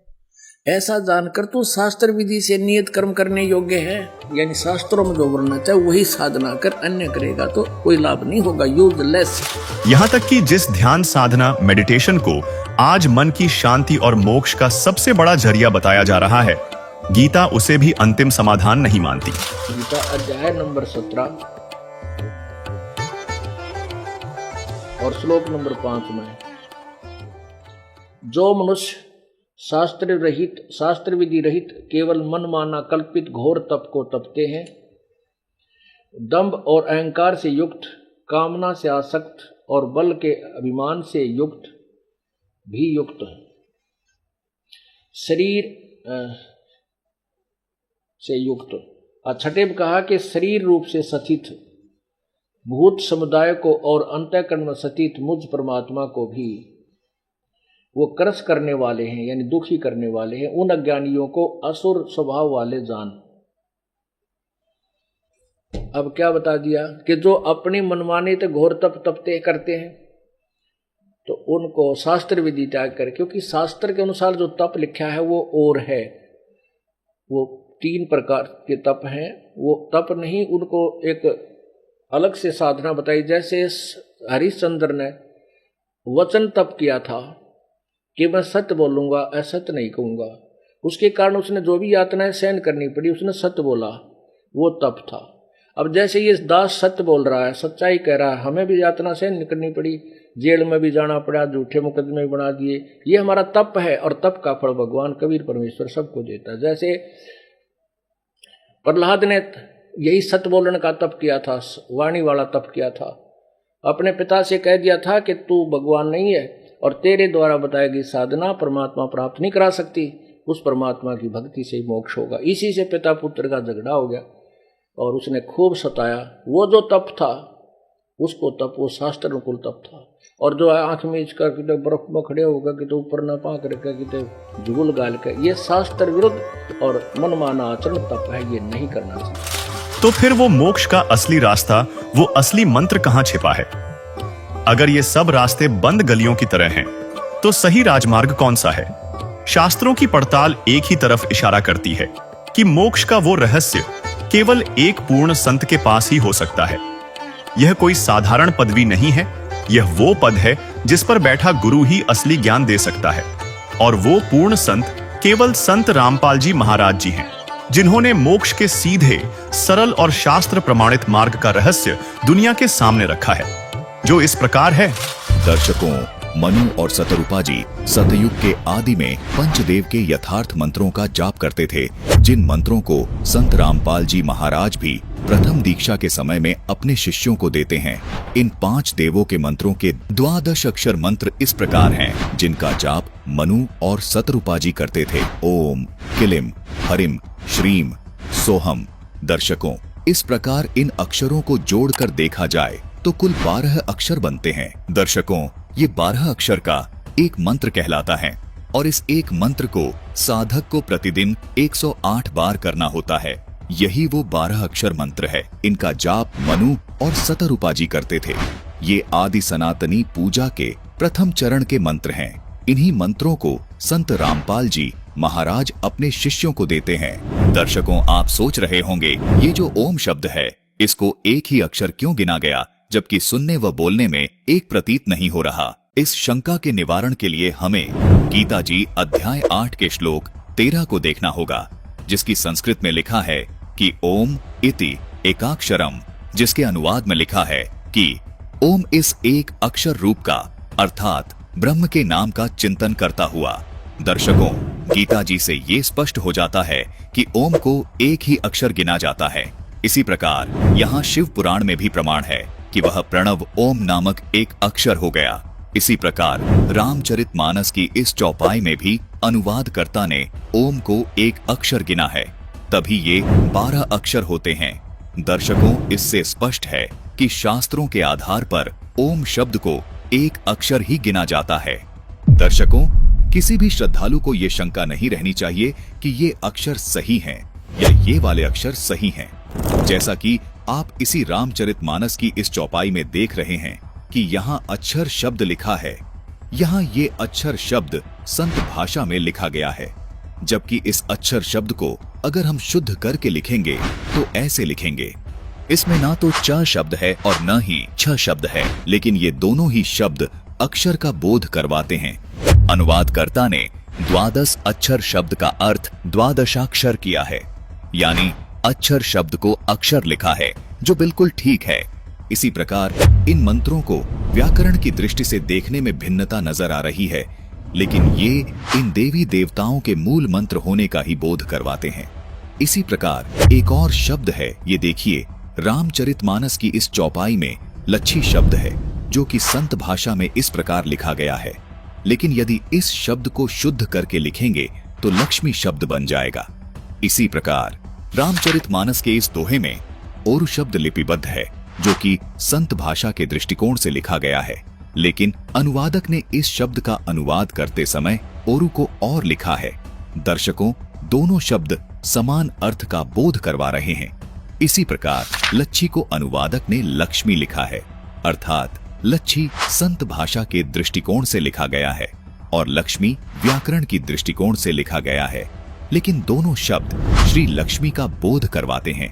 ऐसा जानकर तो शास्त्र विधि से नियत कर्म करने योग्य है, यानी शास्त्रों में जो वर्णन है वही साधना कर, अन्य करेगा तो कोई लाभ नहीं होगा, यूजलेस। यहाँ तक कि जिस ध्यान साधना मेडिटेशन को आज मन की शांति और मोक्ष का सबसे बड़ा जरिया बताया जा रहा है, गीता उसे भी अंतिम समाधान नहीं मानती। गीता अध्याय नंबर 17 और श्लोक नंबर 5 में, जो मनुष्य शास्त्र विधि रहित केवल मनमाना कल्पित घोर तप को तपते हैं, दंभ और अहंकार से युक्त, कामना से आसक्त और बल के अभिमान से युक्त भी युक्त है, शरीर से युक्त। छठे में कहा कि शरीर रूप से सचित भूत समुदाय को और अंतःकरण में सचित मुझ परमात्मा को भी वो क्रस करने वाले हैं, यानी दुखी करने वाले हैं, उन अज्ञानियों को असुर स्वभाव वाले जान। अब क्या बता दिया कि जो अपनी मनमानी तो घोर तप तपते करते हैं, तो उनको शास्त्र विधि त्याग कर, क्योंकि शास्त्र के अनुसार जो तप लिखा है वो और है, वो 3 प्रकार के तप हैं, वो तप नहीं, उनको एक अलग से साधना बताई। जैसे हरिश्चंद्र ने वचन तप किया था कि मैं सत्य बोलूंगा, असत्य नहीं कहूंगा, उसके कारण उसने जो भी यातनाएं सहन करनी पड़ी, उसने सत्य बोला, वो तप था। अब जैसे ये दास सत्य बोल रहा है, सच्चाई कह रहा है, हमें भी यातना सहन करनी पड़ी, जेल में भी जाना पड़ा, झूठे मुकदमे भी बना दिए, ये हमारा तप है, और तप का फल भगवान कबीर परमेश्वर सबको देता है। जैसे प्रहलाद ने यही सत्य बोलने का तप किया था, वाणी वाला तप किया था, अपने पिता से कह दिया था कि तू भगवान नहीं है और तेरे द्वारा बताई गई साधना परमात्मा प्राप्त नहीं करा सकती, उस परमात्मा की भक्ति से ही मोक्ष होगा। इसी से पिता पुत्र का झगड़ा हो गया और उसने खूब सताया। वो जो तप था उसको तप, वो शास्त्र अनुकूल तप था। और जो आंख मीच कर कितने बर्फ में खड़े होगा, कितने ऊपर न पाक रखा, कितने जुगुल गाल कर, ये शास्त्र विरुद्ध और मनमाना आचरण तप है, ये नहीं करना चाहिए। तो फिर वो मोक्ष का असली रास्ता, वो असली मंत्र कहां छिपा है? अगर ये सब रास्ते बंद गलियों की तरह हैं, तो सही राजमार्ग कौन सा है? शास्त्रों की पड़ताल एक ही तरफ इशारा करती है कि मोक्ष का वो रहस्य केवल एक पूर्ण संत के पास ही हो सकता है। यह कोई साधारण पदवी नहीं है, यह वो पद है जिस पर बैठा गुरु ही असली ज्ञान दे सकता है, और वो पूर्ण संत केवल संत रामपाल जी महाराज जी हैं। जिन्होंने मोक्ष के सीधे, सरल और शास्त्र प्रमाणित मार्ग का रहस्य दुनिया के सामने रखा है, जो इस प्रकार है। दर्शकों, मनु और सतरूपा जी सतयुग के आदि में पंचदेव के यथार्थ मंत्रों का जाप करते थे, जिन मंत्रों को संत रामपाल जी महाराज भी प्रथम दीक्षा के समय में अपने शिष्यों को देते हैं। इन 5 देवों के मंत्रों के 12 अक्षर मंत्र इस प्रकार हैं, जिनका जाप मनु और सतरूपा जी करते थे। ओम, किलिम, हरिम, श्रीम, सोहम। दर्शकों, इस प्रकार इन अक्षरों को जोड़कर देखा जाए तो कुल 12 अक्षर बनते हैं। दर्शकों, ये 12 अक्षर का एक मंत्र कहलाता है और इस एक मंत्र को साधक को प्रतिदिन 108 बार करना होता है। यही वो 12 अक्षर मंत्र है। इनका जाप मनु और सतरूपा जी करते थे। ये आदि सनातनी पूजा के प्रथम चरण के मंत्र हैं। इन्हीं मंत्रों को संत रामपाल जी महाराज अपने शिष्यों को देते हैं। दर्शकों, आप सोच रहे होंगे, ये जो ओम शब्द है, इसको एक ही अक्षर क्यों गिना गया, जबकि सुनने व बोलने में एक प्रतीत नहीं हो रहा। इस शंका के निवारण के लिए हमें गीता जी अध्याय 8 के श्लोक 13 को देखना होगा, जिसकी संस्कृत में लिखा है कि ओम इति एकाक्षरम, जिसके अनुवाद में लिखा है कि ओम इस एक अक्षर रूप का अर्थात ब्रह्म के नाम का चिंतन करता हुआ। दर्शकों, गीता जी से ये स्पष्ट हो जाता है कि ओम को एक ही अक्षर गिना जाता है। इसी प्रकार यहाँ शिव पुराण में भी प्रमाण है कि वह प्रणव ओम नामक एक अक्षर हो गया। इसी प्रकार रामचरितमानस की इस चौपाई में भी अनुवादकर्ता ने ओम को एक अक्षर गिना है, तभी ये 12 अक्षर होते हैं। दर्शकों, इससे स्पष्ट है कि शास्त्रों के आधार पर ओम शब्द को एक अक्षर ही गिना जाता है। दर्शकों, किसी भी श्रद्धालु को ये शंका नहीं रहनी चाहिए कि ये अक्षर सही हैं या ये वाले अक्षर सही हैं। जैसा कि आप इसी रामचरितमानस की इस चौपाई में देख रहे हैं कि यहाँ अक्षर शब्द लिखा है, यहाँ ये अक्षर शब्द संत भाषा में लिखा गया है, जबकि इस अक्षर शब्द को अगर हम शुद्ध करके लिखेंगे तो ऐसे लिखेंगे। इसमें ना तो च शब्द है और न ही छ शब्द है, लेकिन ये दोनों ही शब्द अक्षर का बोध करवाते हैं। अनुवादकर्ता ने 12 अक्षर शब्द का अर्थ द्वादशाक्षर किया है, यानी अक्षर शब्द को अक्षर लिखा है, जो बिल्कुल ठीक है। इसी प्रकार इन मंत्रों को व्याकरण की दृष्टि से देखने में भिन्नता नजर आ रही है, लेकिन ये इन देवी देवताओं के मूल मंत्र होने का ही बोध करवाते हैं। इसी प्रकार एक और शब्द है, ये देखिए, रामचरितमानस की इस चौपाई में लच्छी शब्द है, जो कि संत भाषा में इस प्रकार लिखा गया है, लेकिन यदि इस शब्द को शुद्ध करके लिखेंगे तो लक्ष्मी शब्द बन जाएगा। इसी प्रकार रामचरितमानस के इस दोहे में ओरु शब्द लिपिबद्ध है, जो कि संत भाषा के दृष्टिकोण से लिखा गया है, लेकिन अनुवादक ने इस शब्द का अनुवाद करते समय ओरु को और लिखा है। दर्शकों, दोनों शब्द समान अर्थ का बोध करवा रहे हैं। इसी प्रकार लच्छी को अनुवादक ने लक्ष्मी लिखा है, अर्थात लच्छी संत भाषा के दृष्टिकोण से लिखा गया है और लक्ष्मी व्याकरण की दृष्टिकोण से लिखा गया है, लेकिन दोनों शब्द श्री लक्ष्मी का बोध करवाते हैं।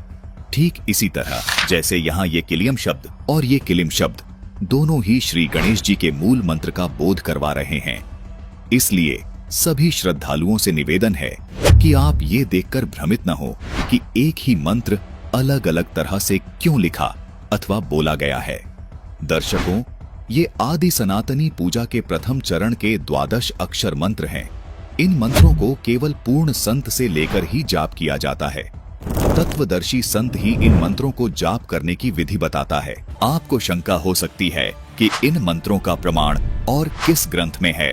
ठीक इसी तरह जैसे यहाँ ये किलियम शब्द और ये किलिम शब्द दोनों ही श्री गणेश जी के मूल मंत्र का बोध करवा रहे हैं। इसलिए सभी श्रद्धालुओं से निवेदन है कि आप ये देखकर भ्रमित न हो कि एक ही मंत्र अलग अलग तरह से क्यों लिखा अथवा बोला गया है। दर्शकों, ये आदि सनातनी पूजा के प्रथम चरण के 12 अक्षर मंत्र हैं। इन मंत्रों को केवल पूर्ण संत से लेकर ही जाप किया जाता है। तत्वदर्शी संत ही इन मंत्रों को जाप करने की विधि बताता है। आपको शंका हो सकती है कि इन मंत्रों का प्रमाण और किस ग्रंथ में है।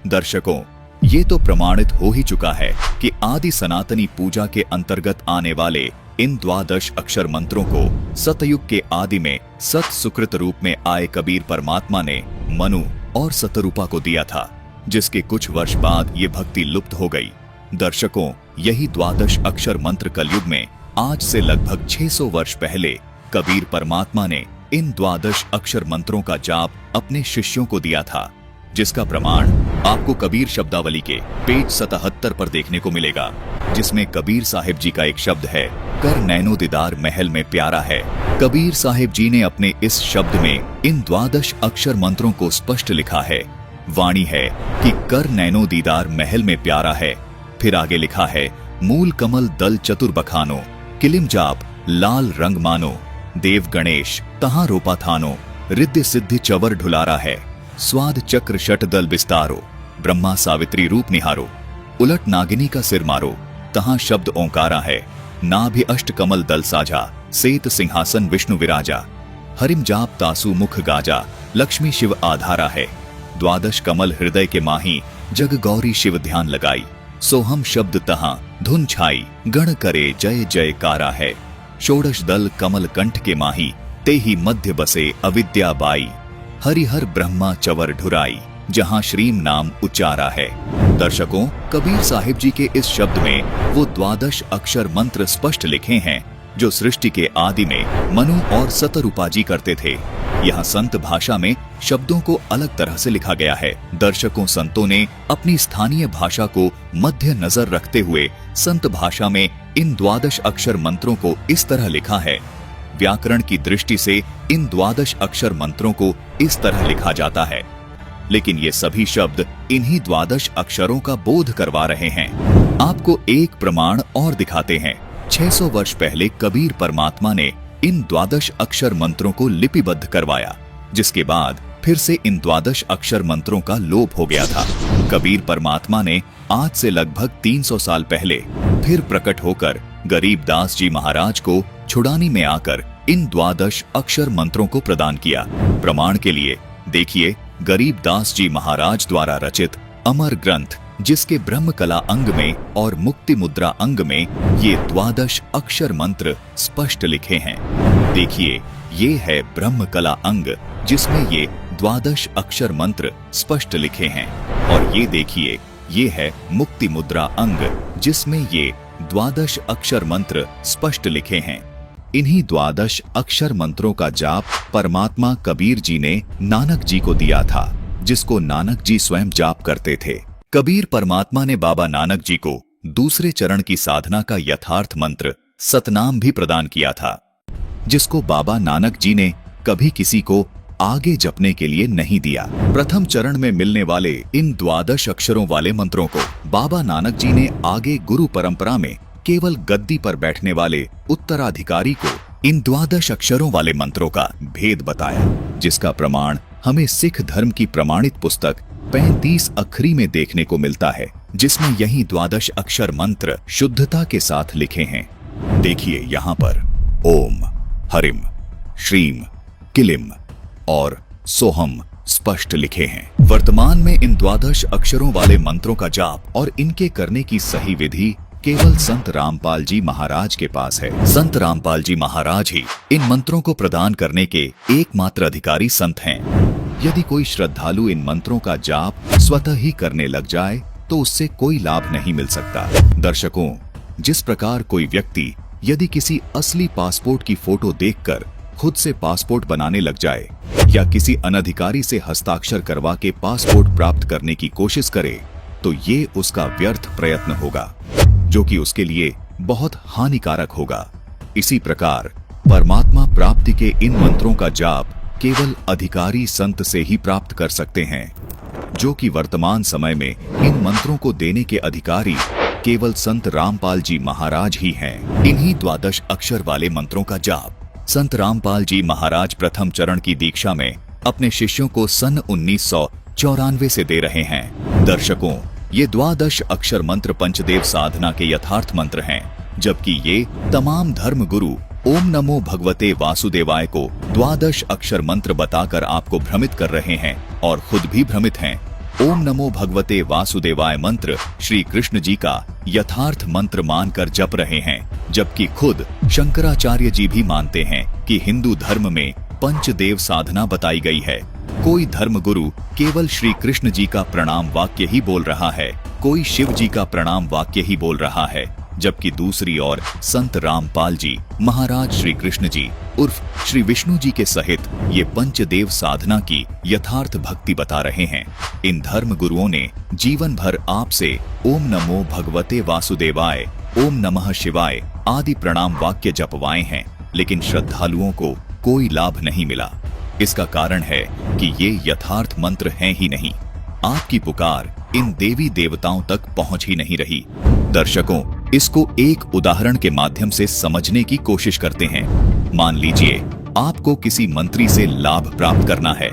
दर्शकों, ये तो प्रमाणित हो ही चुका है कि आदि सनातनी पूजा के अंतर्गत आने वाले इन 12 अक्षर मंत्रों को सतयुग के आदि में सत सुकृत रूप में आए कबीर परमात्मा ने मनु और सतरूपा को दिया था, जिसके कुछ वर्ष बाद ये भक्ति लुप्त हो गई। दर्शकों, यही 12 अक्षर मंत्र कलयुग में आज से लगभग 600 वर्ष पहले कबीर परमात्मा ने इन 12 अक्षर मंत्रों का जाप अपने शिष्यों को दिया था, जिसका प्रमाण आपको कबीर शब्दावली के पेज 77 पर देखने को मिलेगा, जिसमें कबीर साहिब जी का एक शब्द है, कर नैनो दीदार महल में प्यारा है। कबीर साहिब जी ने अपने इस शब्द में इन 12 अक्षर मंत्रों को स्पष्ट लिखा है। वाणी है कि कर नैनो दीदार महल में प्यारा है। फिर आगे लिखा है, मूल कमल दल चतुर बखानो, किलिम जाप लाल रंग मानो, देव गणेश तहां रोपा थानो, रिद्धि सिद्धि चवर ढुलारा है, स्वाद चक्र शट दल बिस्तारो, ब्रह्मा सावित्री रूप निहारो, उलट नागिनी का सिर मारो, तहां शब्द ओंकारा है, नाभि अष्ट कमल दल साझा, सेत सिंहासन विष्णु विराजा, हरिम जाप तासु मुख गाजा, लक्ष्मी शिव आधारा है, द्वादश कमल हृदय के माही, जग गौरी शिव ध्यान लगाई, सोहम शब्द तहां धुन छाई, गण करे जय जयकारा है, षोडश दल कमल कंठ के माही, ते ही मध्य बसे अविद्या बाई, हरिहर ब्रह्मा चवर ढुराई, जहां श्रीम नाम उच्चारा है। दर्शकों, कबीर साहिब जी के इस शब्द में वो द्वादश अक्षर मंत्र स्पष्ट लिखे हैं जो सृष्टि के आदि में मनु और सतरूपाजी करते थे। यहाँ संत भाषा में शब्दों को अलग तरह से लिखा गया है। दर्शकों, संतों ने अपनी स्थानीय भाषा को मध्य नजर रखते हुए संत भाषा में इन द्वादश अक्षर मंत्रों को इस तरह लिखा है। व्याकरण की दृष्टि से इन द्वादश अक्षर मंत्रों को इस तरह लिखा जाता है, लेकिन ये सभी शब्द इन्हीं द्वादश अक्षरों का बोध करवा रहे हैं। आपको एक प्रमाण और दिखाते हैं। 600 वर्ष पहले कबीर परमात्मा ने इन द्वादश अक्षर मंत्रों को लिपिबद्ध करवाया, जिसके बाद फिर से इन द्वादश अक्षर मंत्रों का लोप हो गया था। कबीर परमात्मा ने आज से लगभग 300 साल पहले फिर प्रकट होकर गरीबदास जी महाराज को छुड़ानी में आकर इन द्वादश अक्षर मंत्रों को प्रदान किया। प्रमाण के लिए देखिए गरीबदास जी महाराज द्वारा रचित अमर ग्रंथ, जिसके ब्रह्म कला अंग में और मुक्ति मुद्रा अंग में ये द्वादश अक्षर मंत्र स्पष्ट लिखे हैं। देखिए, ये है ब्रह्म कला अंग जिसमें ये द्वादश अक्षर मंत्र स्पष्ट लिखे हैं, और ये देखिए, ये है मुक्ति मुद्रा अंग जिसमें ये द्वादश अक्षर मंत्र स्पष्ट लिखे हैं। इन्हीं द्वादश अक्षर मंत्रों का जाप परमात्मा कबीर जी ने नानक जी को दिया था, जिसको नानक जी स्वयं जाप करते थे। कबीर परमात्मा ने बाबा नानक जी को दूसरे चरण की साधना का यथार्थ मंत्र सतनाम भी प्रदान किया था, जिसको बाबा नानक जी ने कभी किसी को आगे जपने के लिए नहीं दिया। प्रथम चरण में मिलने वाले इन द्वादश अक्षरों वाले मंत्रों को बाबा नानक जी ने आगे गुरु परंपरा में केवल गद्दी पर बैठने वाले उत्तराधिकारी को इन द्वादश अक्षरों वाले मंत्रों का भेद बताया, जिसका प्रमाण हमें सिख धर्म की प्रमाणित पुस्तक 35 अखरी में देखने को मिलता है, जिसमें यही द्वादश अक्षर मंत्र शुद्धता के साथ लिखे हैं। देखिए यहाँ पर ओम, हरिम, श्रीम, किलिम और सोहम स्पष्ट लिखे हैं। वर्तमान में इन द्वादश अक्षरों वाले मंत्रों का जाप और इनके करने की सही विधि केवल संत रामपाल जी महाराज के पास है। संत रामपाल जी महाराज ही इन मंत्रों को प्रदान करने के एकमात्र अधिकारी संत हैं। यदि कोई श्रद्धालु इन मंत्रों का जाप स्वतः ही करने लग जाए तो उससे कोई लाभ नहीं मिल सकता। दर्शकों, जिस प्रकार कोई व्यक्ति यदि किसी असली पासपोर्ट की फोटो देखकर खुद से पासपोर्ट बनाने लग जाए या किसी अनधिकारी से हस्ताक्षर करवा के पासपोर्ट प्राप्त करने की कोशिश करे, तो ये उसका व्यर्थ प्रयत्न होगा, जो कि उसके लिए बहुत हानिकारक होगा। इसी प्रकार परमात्मा प्राप्ति के इन मंत्रों का जाप केवल अधिकारी संत से ही प्राप्त कर सकते हैं, जो कि वर्तमान समय में इन मंत्रों को देने के अधिकारी केवल संत रामपाल जी महाराज ही हैं। इन्हीं द्वादश अक्षर वाले मंत्रों का जाप संत रामपाल जी महाराज प्रथम चरण की दीक्षा में अपने शिष्यों को सन 1994 से दे रहे हैं। दर्शकों, ये द्वादश अक्षर मंत्र पंचदेव साधना के यथार्थ मंत्र हैं, जबकि ये तमाम धर्म गुरु ओम नमो भगवते वासुदेवाय को द्वादश अक्षर मंत्र बताकर आपको भ्रमित कर रहे हैं और खुद भी भ्रमित हैं। ओम नमो भगवते वासुदेवाय मंत्र श्री कृष्ण जी का यथार्थ मंत्र मानकर जप रहे हैं, जबकि खुद शंकराचार्य जी भी मानते हैं कि हिंदू धर्म में पंचदेव साधना बताई गई है। कोई धर्म गुरु केवल श्री कृष्ण जी का प्रणाम वाक्य ही बोल रहा है, कोई शिव जी का प्रणाम वाक्य ही बोल रहा है, जबकि दूसरी ओर संत रामपाल जी महाराज श्री कृष्ण जी उर्फ श्री विष्णु जी के सहित ये पंचदेव साधना की यथार्थ भक्ति बता रहे हैं। इन धर्म गुरुओं ने जीवन भर आपसे ओम नमो भगवते वासुदेवाय, ओम नमः शिवाय आदि प्रणाम वाक्य जपवाए हैं, लेकिन श्रद्धालुओं को कोई लाभ नहीं मिला। इसका कारण है कि ये यथार्थ मंत्र हैं ही नहीं। आपकी पुकार इन देवी देवताओं तक पहुंच ही नहीं रही। दर्शकों, इसको एक उदाहरण के माध्यम से समझने की कोशिश करते हैं। मान लीजिए आपको किसी मंत्री से लाभ प्राप्त करना है।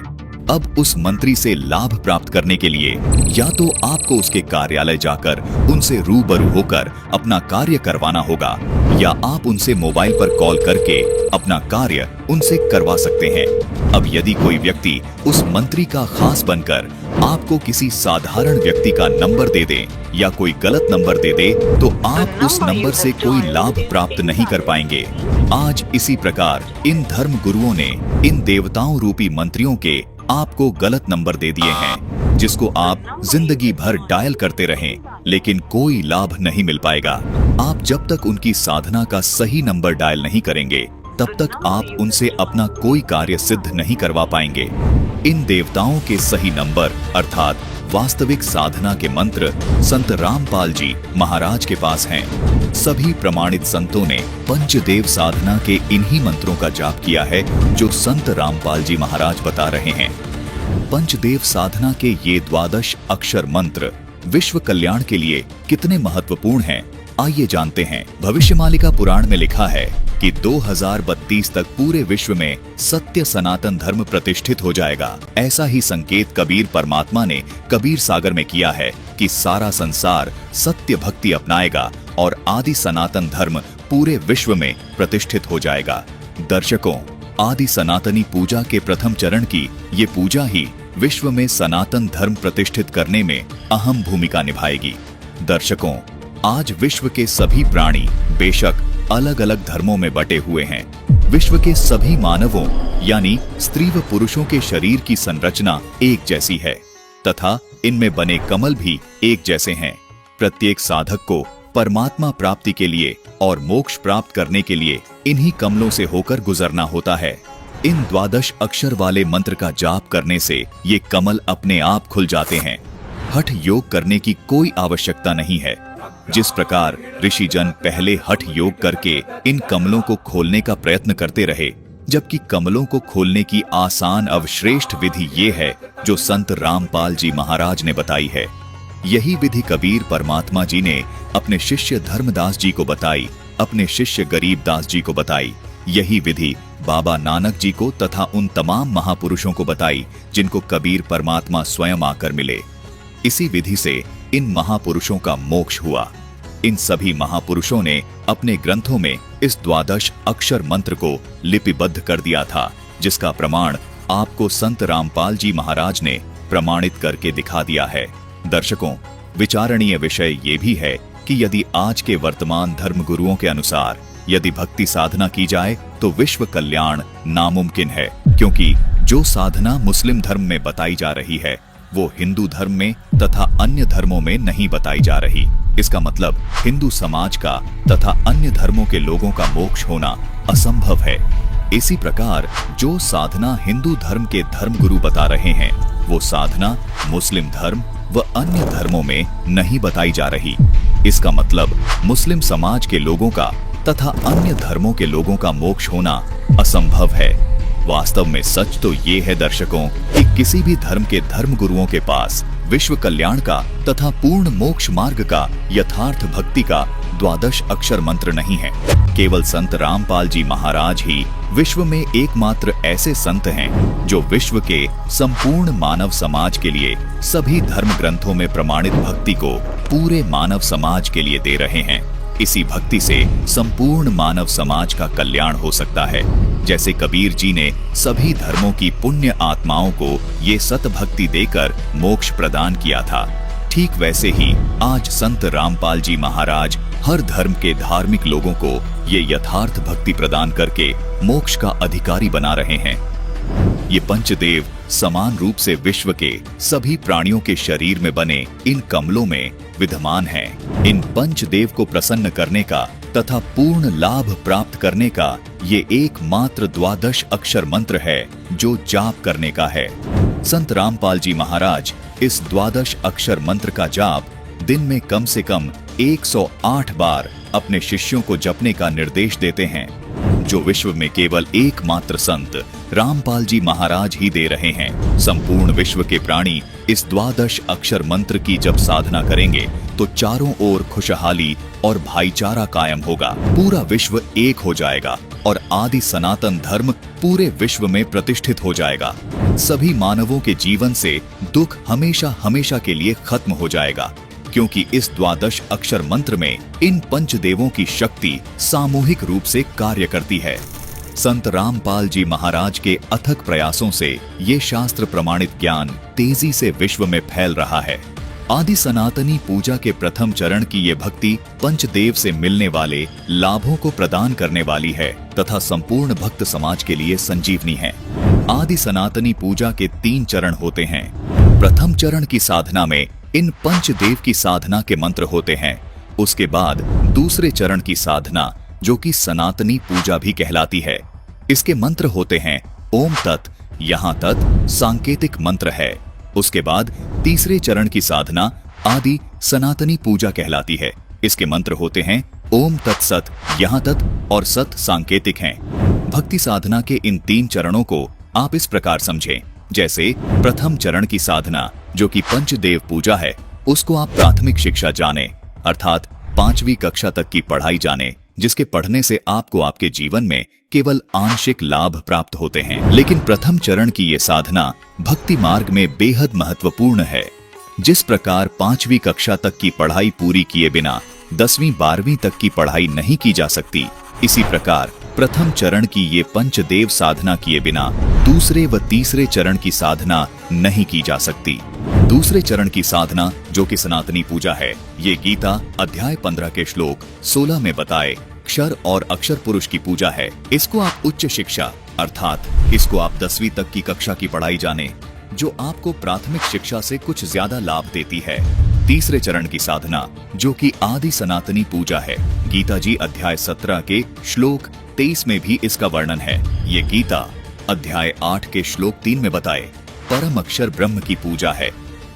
अब उस मंत्री से लाभ प्राप्त करने के लिए या तो आपको उसके कार्यालय जाकर उनसे रूबरू होकर अपना कार्य करवाना होगा, या आप उनसे मोबाइल पर कॉल करके अपना कार्य उनसे करवा सकते हैं। अब यदि कोई व्यक्ति उस मंत्री का खास बनकर आपको किसी साधारण व्यक्ति का नंबर दे दे या कोई गलत नंबर दे दे, तो आप उस नंबर से कोई लाभ प्राप्त नहीं कर पाएंगे। आज इसी प्रकार इन धर्म गुरुओं ने इन देवताओं रूपी मंत्रियों के आपको गलत नंबर दे दिए हैं, जिसको आप जिंदगी भर डायल करते रहें, लेकिन कोई लाभ नहीं मिल पाएगा। आप जब तक उनकी साधना का सही नंबर डायल नहीं करेंगे, तब तक आप उनसे अपना कोई कार्य सिद्ध नहीं करवा पाएंगे। इन देवताओं के सही नंबर अर्थात वास्तविक साधना के मंत्र संत रामपाल जी महाराज के पास हैं। सभी प्रमाणित संतों ने पंचदेव साधना के इन्हीं मंत्रों का जाप किया है जो संत रामपाल जी महाराज बता रहे हैं। पंचदेव साधना के ये 12 अक्षर मंत्र विश्व कल्याण के लिए कितने महत्वपूर्ण हैं, आइए जानते हैं। भविष्यमालिका पुराण में लिखा है कि 2032 तक पूरे विश्व में सत्य सनातन धर्म प्रतिष्ठित हो जाएगा। ऐसा ही संकेत कबीर परमात्मा ने कबीर सागर में किया है कि सारा संसार सत्य भक्ति अपनाएगा और आदि सनातन धर्म पूरे विश्व में प्रतिष्ठित हो जाएगा। दर्शकों, आदि सनातनी पूजा के प्रथम चरण की ये पूजा ही विश्व में सनातन धर्म प्रतिष्ठित करने में अहम भूमिका निभाएगी। दर्शकों, आज विश्व के सभी प्राणी बेशक अलग अलग धर्मों में बटे हुए हैं। विश्व के सभी मानवों यानी स्त्री व पुरुषों के शरीर की संरचना एक जैसी है तथा इनमें बने कमल भी एक जैसे हैं। प्रत्येक साधक को परमात्मा प्राप्ति के लिए और मोक्ष प्राप्त करने के लिए इन्हीं कमलों से होकर गुजरना होता है। इन 12 अक्षर वाले मंत्र का जाप करने से ये कमल अपने आप खुल जाते हैं। हठ योग करने की कोई आवश्यकता नहीं है। जिस प्रकार ऋषि जन पहले हठ योग करके इन कमलों को खोलने का प्रयत्न करते रहे, जबकि कमलों को खोलने की आसान अवश्रेष्ठ विधि ये है जो संत रामपाल जी महाराज ने बताई है। यही विधि कबीर परमात्मा जी ने अपने शिष्य धर्मदास जी को बताई, अपने शिष्य गरीबदास जी को बताई। यही विधि बाबा नानक जी को तथा उन तमाम महापुरुषों को बताई जिनको कबीर परमात्मा स्वयं आकर मिले। इसी विधि से इन महापुरुषों का मोक्ष हुआ। इन सभी महापुरुषों ने अपने ग्रंथों में इस 12 अक्षर मंत्र को लिपिबद्ध कर दिया था, जिसका प्रमाण आपको संत रामपाल जी महाराज ने प्रमाणित करके दिखा दिया है। दर्शकों, विचारणीय विषय ये भी है कि यदि आज के वर्तमान धर्म गुरुओं के अनुसार यदि भक्ति साधना की जाए तो विश्व कल्याण नामुमकिन है, क्योंकि जो साधना मुस्लिम धर्म में बताई जा रही है वो हिंदू धर्म में तथा अन्य धर्मों में नहीं बताई जा रही। इसका मतलब हिंदू समाज का तथा अन्य धर्मों के लोगों का मोक्ष होना असंभव है। इसी प्रकार जो साधना हिंदू धर्म के धर्मगुरु बता रहे हैं वो साधना मुस्लिम धर्म व अन्य धर्मों में नहीं बताई जा रही। इसका मतलब मुस्लिम समाज के लोगों का तथा अन्य धर्मों के लोगों का मोक्ष होना असंभव है। वास्तव में सच तो ये है दर्शकों कि किसी भी धर्म के धर्म गुरुओं के पास विश्व कल्याण का तथा पूर्ण मोक्ष मार्ग का यथार्थ भक्ति का 12 अक्षर मंत्र नहीं है। केवल संत रामपाल जी महाराज ही विश्व में एकमात्र ऐसे संत हैं जो विश्व के संपूर्ण मानव समाज के लिए सभी धर्म ग्रंथों में प्रमाणित भक्ति को पूरे मानव समाज के लिए दे रहे हैं। इसी भक्ति से संपूर्ण मानव समाज का कल्याण हो सकता है। जैसे कबीर जी ने सभी धर्मों की पुण्य आत्माओं को ये सत भक्ति देकर मोक्ष प्रदान किया था, ठीक वैसे ही आज संत रामपाल जी महाराज हर धर्म के धार्मिक लोगों को ये यथार्थ भक्ति प्रदान करके मोक्ष का अधिकारी बना रहे हैं। ये पंचदेव समान रूप से विश्व के सभी प्राणियों के शरीर में बने इन कमलों में विद्यमान हैं। इन पंचदेव को प्रसन्न करने का तथा पूर्ण लाभ प्राप्त करने का ये एकमात्र 12 अक्षर मंत्र है जो जाप करने का है। संत रामपाल जी महाराज इस 12 अक्षर मंत्र का जाप दिन में कम से कम 108 बार अपने शिष्यों को जपने का निर्देश देते हैं, जो विश्व में केवल एकमात्र संत रामपाल जी महाराज ही दे रहे हैं। संपूर्ण विश्व के प्राणी इस 12 अक्षर मंत्र की जब साधना करेंगे तो चारों ओर खुशहाली और भाईचारा कायम होगा। पूरा विश्व एक हो जाएगा और आदि सनातन धर्म पूरे विश्व में प्रतिष्ठित हो जाएगा। सभी मानवों के जीवन से दुख हमेशा हमेशा के लिए खत्म हो जाएगा, क्योंकि इस द्वादश अक्षर मंत्र में इन पंचदेवों की शक्ति सामूहिक रूप से कार्य करती है। संत रामपाल जी महाराज के अथक प्रयासों से ये शास्त्र प्रमाणित ज्ञान तेजी से विश्व में फैल रहा है। आदि सनातनी पूजा के प्रथम चरण की ये भक्ति पंचदेव से मिलने वाले लाभों को प्रदान करने वाली है तथा संपूर्ण भक्त समाज के लिए संजीवनी है। आदि सनातनी पूजा के 3 चरण होते हैं। प्रथम चरण की साधना में इन पंचदेव की साधना के मंत्र होते हैं। उसके बाद दूसरे चरण की साधना, जो कि सनातनी पूजा भी कहलाती है, इसके मंत्र होते हैं ओम तत्। यहाँ तत् सांकेतिक मंत्र है। उसके बाद तीसरे चरण की साधना आदि सनातनी पूजा कहलाती है। इसके मंत्र होते हैं ओम तत्सत। यहाँ तत् और सत सांकेतिक हैं। भक्ति साधना के इन 3 चरणों को आप इस प्रकार समझें, जैसे प्रथम चरण की साधना, जो कि पंचदेव पूजा है, उसको आप प्राथमिक शिक्षा जाने, अर्थात 5वीं कक्षा तक की पढ़ाई जाने, जिसके पढ़ने से आपको आपके जीवन में केवल आंशिक लाभ प्राप्त होते हैं। लेकिन प्रथम चरण की ये साधना भक्ति मार्ग में बेहद महत्वपूर्ण है। जिस प्रकार 5वीं कक्षा तक की पढ़ाई पूरी किए बिना 10वीं 12वीं तक की पढ़ाई नहीं की जा सकती, इसी प्रकार प्रथम चरण की ये पंचदेव साधना किए बिना दूसरे व तीसरे चरण की साधना नहीं की जा सकती। दूसरे चरण की साधना, जो कि सनातनी पूजा है, ये गीता अध्याय 15 के श्लोक 16 में बताए क्षर और अक्षर पुरुष की पूजा है। इसको आप उच्च शिक्षा, अर्थात इसको आप 10वीं तक की कक्षा की पढ़ाई जाने, जो आपको प्राथमिक शिक्षा से कुछ ज्यादा लाभ देती है। तीसरे चरण की साधना, जो कि आदि सनातनी पूजा है, गीता जी अध्याय 17 के श्लोक 23 में भी इसका वर्णन है। ये गीता अध्याय 8 के श्लोक 3 में बताए परम अक्षर ब्रह्म की पूजा है।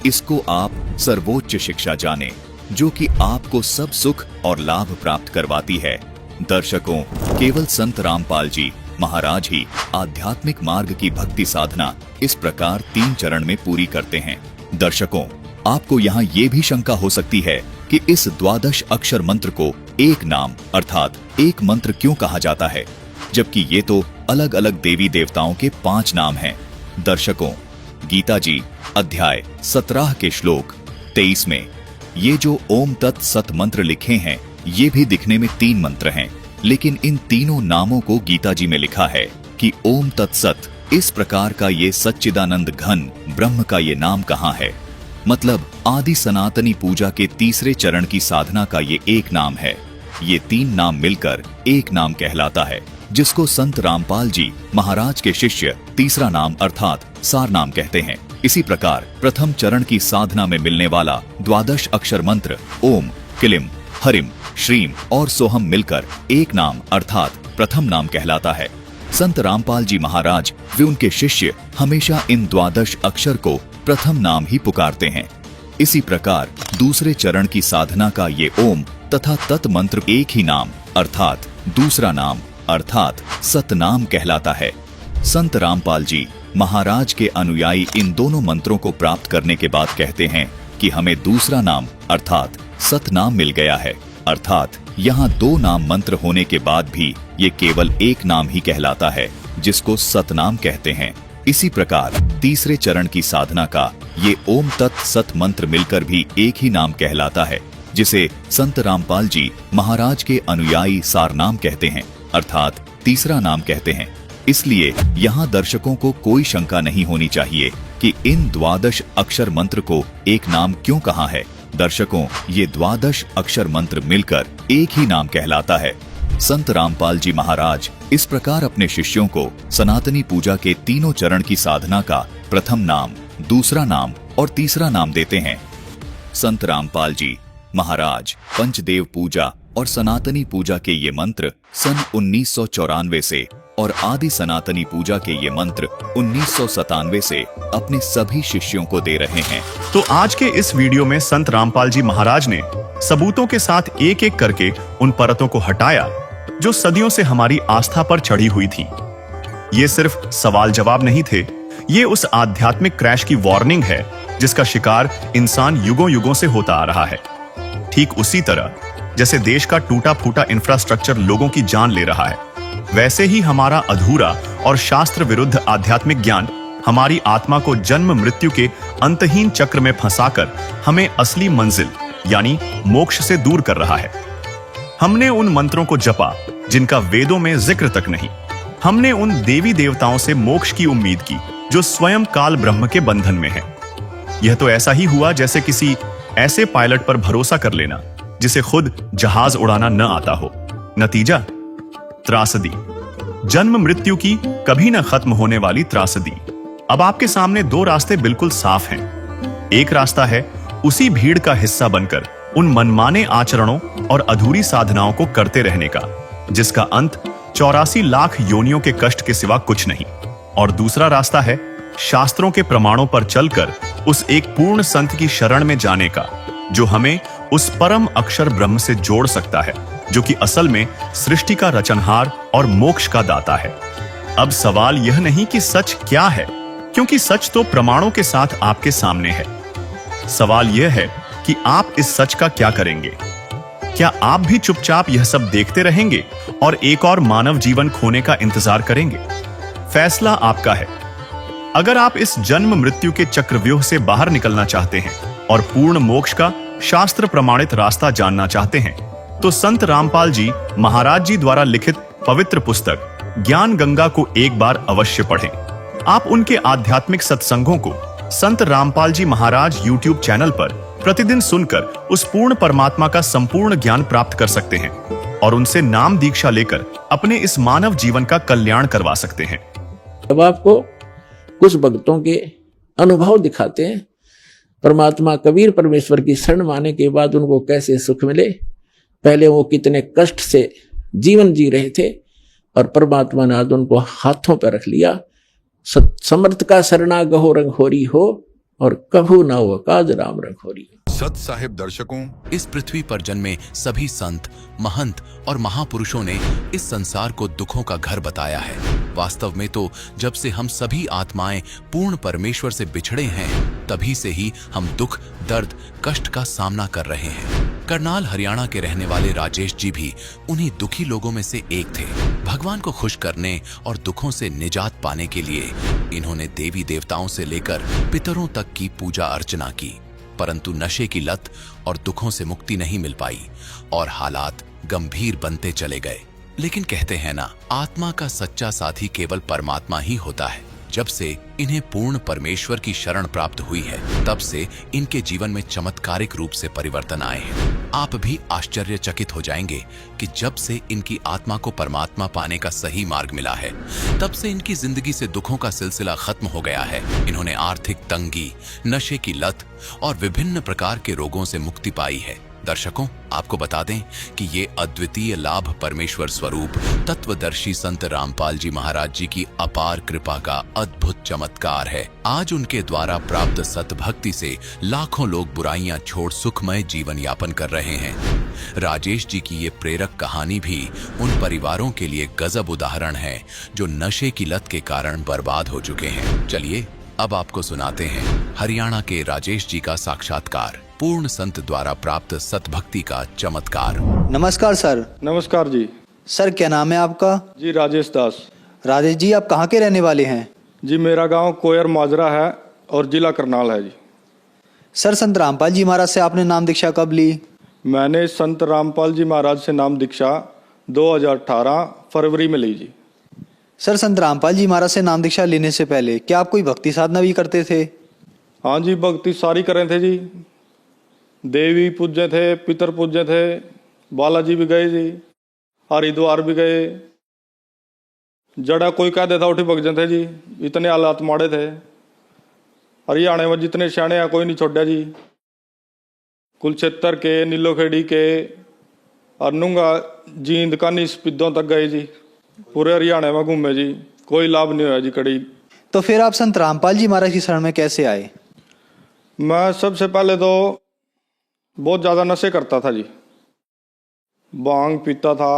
इसको आप सर्वोच्च शिक्षा जाने, जो कि आपको सब सुख और लाभ प्राप्त करवाती है। दर्शकों, केवल संत रामपाल जी महाराज ही आध्यात्मिक मार्ग की भक्ति साधना इस प्रकार 3 चरण में पूरी करते हैं। दर्शकों, आपको यहाँ ये भी शंका हो सकती है कि इस द्वादश अक्षर मंत्र को एक नाम अर्थात एक मंत्र क्यों कहा जाता है, जबकि ये तो अलग अलग देवी देवताओं के 5 नाम हैं। दर्शकों, गीता जी अध्याय 17 के श्लोक 23 में ये जो ओम तत् सत मंत्र लिखे हैं, ये भी दिखने में 3 मंत्र हैं, लेकिन इन तीनों नामों को गीता जी में लिखा है कि ओम तत्सत। इस प्रकार का ये सच्चिदानंद घन ब्रह्म का ये नाम कहाँ है? मतलब आदि सनातनी पूजा के तीसरे चरण की साधना का ये एक नाम है। ये 3 नाम मिलकर एक नाम कहलाता है, जिसको संत रामपाल जी महाराज के शिष्य तीसरा नाम अर्थात सार नाम कहते हैं। इसी प्रकार प्रथम चरण की साधना में मिलने वाला द्वादश अक्षर मंत्र ओम, किलिम, हरिम, श्रीम और सोहम मिलकर एक नाम अर्थात प्रथम नाम कहलाता है। संत रामपाल जी महाराज वे उनके शिष्य हमेशा इन द्वादश अक्षर को प्रथम नाम ही पुकारते हैं। इसी प्रकार दूसरे चरण की साधना का ये ओम तथा तत् मंत्र एक ही नाम अर्थात दूसरा नाम अर्थात सतनाम कहलाता है। संत रामपाल जी महाराज के अनुयायी इन दोनों मंत्रों को प्राप्त करने के बाद कहते हैं कि हमें दूसरा नाम अर्थात सतनाम मिल गया है। अर्थात यहाँ 2 नाम मंत्र होने के बाद भी ये केवल एक नाम ही कहलाता है, जिसको सतनाम कहते हैं। इसी प्रकार तीसरे चरण की साधना का ये ओम तत् सत मंत्र मिलकर भी एक ही नाम कहलाता है, जिसे संत रामपाल जी महाराज के अनुयायी सार नाम कहते हैं अर्थात तीसरा नाम कहते हैं। इसलिए यहाँ दर्शकों को कोई शंका नहीं होनी चाहिए कि इन द्वादश अक्षर मंत्र को एक नाम क्यों कहा है। दर्शकों, ये द्वादश अक्षर मंत्र मिलकर एक ही नाम कहलाता है। संत रामपाल जी महाराज इस प्रकार अपने शिष्यों को सनातनी पूजा के तीनों चरण की साधना का प्रथम नाम, दूसरा नाम और तीसरा नाम देते हैं। संत रामपाल जी महाराज पंचदेव पूजा और सनातनी पूजा के ये मंत्र सन 1994 से और आदि सनातनी पूजा के ये मंत्र 1997 से अपने सभी शिष्यों को दे रहे हैं। तो आज के इस वीडियो में संत रामपाल जी महाराज ने सबूतों के साथ एक एक करके उन परतों को हटाया जो सदियों से हमारी आस्था पर चढ़ी हुई थी। ये सिर्फ सवाल जवाब नहीं थे, ये उस आध्यात्मिक क्रैश की वार्निंग है जिसका शिकार इंसान युगों युगों से होता आ रहा है। ठीक उसी तरह जैसे देश का टूटा फूटा इंफ्रास्ट्रक्चर लोगों की जान ले रहा है, वैसे ही हमारा अधूरा और शास्त्र विरुद्ध आध्यात्मिक ज्ञान हमारी आत्मा को जन्म मृत्यु के अंतहीन चक्र में फंसाकर हमें असली मंजिल यानी मोक्ष से दूर कर रहा है। हमने उन मंत्रों को जपा जिनका वेदों में जिक्र तक नहीं। हमने उन देवी देवताओं से मोक्ष की उम्मीद की जो स्वयं काल ब्रह्म के बंधन में है। यह तो ऐसा ही हुआ जैसे किसी ऐसे पायलट पर भरोसा कर लेना जिसे खुद जहाज उड़ाना न आता हो। नतीजा त्रासदी, जन्म मृत्यु की कभी न खत्म होने वाली त्रासदी। अब आपके सामने दो रास्ते बिल्कुल साफ हैं। एक रास्ता है उसी भीड़ का हिस्सा बनकर उन मनमाने आचरणों और अधूरी साधनाओं को करते रहने का जिसका अंत 84 लाख योनियों के कष्ट के सिवा कुछ नहीं। और दूसरा रास्ता है शास्त्रों के प्रमाणों पर चलकर उस एक पूर्ण संत की शरण में जाने का जो हमें उस परम अक्षर ब्रह्म से जोड़ सकता है, जो कि असल में सृष्टि का रचनहार और मोक्ष का दाता है। अब सवाल यह नहीं कि सच क्या है, क्योंकि सच तो प्रमाणों के साथ आपके सामने है। सवाल यह है कि आप इस सच का क्या करेंगे। क्या आप भी चुपचाप यह सब देखते रहेंगे और एक और मानव जीवन खोने का इंतजार करेंगे? फैसला आपका है। अगर आप इस जन्म मृत्यु के चक्रव्यूह से बाहर निकलना चाहते हैं और पूर्ण मोक्ष का शास्त्र प्रमाणित रास्ता जानना चाहते हैं, तो संत रामपाल जी महाराज जी द्वारा लिखित पवित्र पुस्तक ज्ञान गंगा को एक बार अवश्य पढ़ें। आप उनके आध्यात्मिक सत्संगों को संत रामपाल जी महाराज YouTube चैनल पर प्रतिदिन सुनकर उस पूर्ण परमात्मा का संपूर्ण ज्ञान प्राप्त कर सकते हैं और उनसे नाम दीक्षा लेकर अपने इस मानव जीवन का कल्याण करवा सकते हैं। अब आपको कुछ भक्तों के अनुभव दिखाते हैं। परमात्मा कबीर परमेश्वर की शरण माने के बाद उनको कैसे सुख मिले, पहले वो कितने कष्ट से जीवन जी रहे थे और परमात्मा ने आज उनको हाथों पर रख लिया। समर्थ का शरणा गहो रंगहोरी हो और कभू ना हो काज राम रंगहोरी। सत साहिब दर्शकों, इस पृथ्वी पर जन्मे सभी संत, महंत और महापुरुषों ने इस संसार को दुखों का घर बताया है। वास्तव में तो जब से हम सभी आत्माएं पूर्ण परमेश्वर से बिछड़े हैं, तभी से ही हम दुख, दर्द, कष्ट का सामना कर रहे हैं। करनाल हरियाणा के रहने वाले राजेश जी भी उन्हीं दुखी लोगों में से एक थे। भगवान को खुश करने और दुखों से निजात पाने के लिए इन्होंने देवी देवताओं से लेकर पितरों तक की पूजा अर्चना की, परंतु नशे की लत और दुखों से मुक्ति नहीं मिल पाई और हालात गंभीर बनते चले गए। लेकिन कहते हैं ना, आत्मा का सच्चा साथी केवल परमात्मा ही होता है। जब से इन्हें पूर्ण परमेश्वर की शरण प्राप्त हुई है, तब से इनके जीवन में चमत्कारिक रूप से परिवर्तन आए हैं। आप भी आश्चर्यचकित हो जाएंगे कि जब से इनकी आत्मा को परमात्मा पाने का सही मार्ग मिला है, तब से इनकी जिंदगी से दुखों का सिलसिला खत्म हो गया है। इन्होंने आर्थिक तंगी, नशे की लत और विभिन्न प्रकार के रोगों से मुक्ति पाई है। दर्शकों, आपको बता दें कि ये अद्वितीय लाभ परमेश्वर स्वरूप तत्वदर्शी संत रामपाल जी महाराज जी की अपार कृपा का अद्भुत चमत्कार है। आज उनके द्वारा प्राप्त सतभक्ति से लाखों लोग बुराइयां छोड़ सुखमय जीवन यापन कर रहे हैं। राजेश जी की ये प्रेरक कहानी भी उन परिवारों के लिए गजब उदाहरण है जो नशे की लत के कारण बर्बाद हो चुके हैं। चलिए अब आपको सुनाते हैं हरियाणा के राजेश जी का साक्षात्कार, पूर्ण संत द्वारा प्राप्त सतभक्ति का चमत्कार। नमस्कार सर। नमस्कार जी। सर क्या नाम है आपका? जी राजेश दास। राजेश जी, आप कहाँ के रहने वाले हैं? जी मेरा गांव कोयर माजरा है और जिला करनाल है जी। सर, संत रामपाल जी महाराज से आपने नाम दीक्षा कब ली? मैंने संत रामपाल जी महाराज से नाम दीक्षा 2018 फरवरी में ली जी। सर, संत रामपाल जी महाराज से नाम दीक्षा लेने से पहले क्या आप कोई भक्ति साधना भी करते थे? हाँ जी, भक्ति सारी करे थे जी। देवी पूज्य थे, पितर पूज्य थे, बालाजी भी गए जी, हरिद्वार भी गए। जड़ा कोई कह देता उठी भगजन थे जी, इतने हालात माड़े थे। हरियाणा में जितने सियाणे हैं कोई नहीं छोड़ा जी। कुलक्षेत्र के, नीलोखेड़ी के और नुंगा जींद कानी स्पिद्दों तक गए जी। पूरे हरियाणा में घूमे जी, कोई लाभ नहीं हुआ जी कड़ी। तो फिर आप संत रामपाल जी महाराज की शरण में कैसे आए? मैं सबसे पहले तो बहुत ज़्यादा नशे करता था जी। भांग पीता था,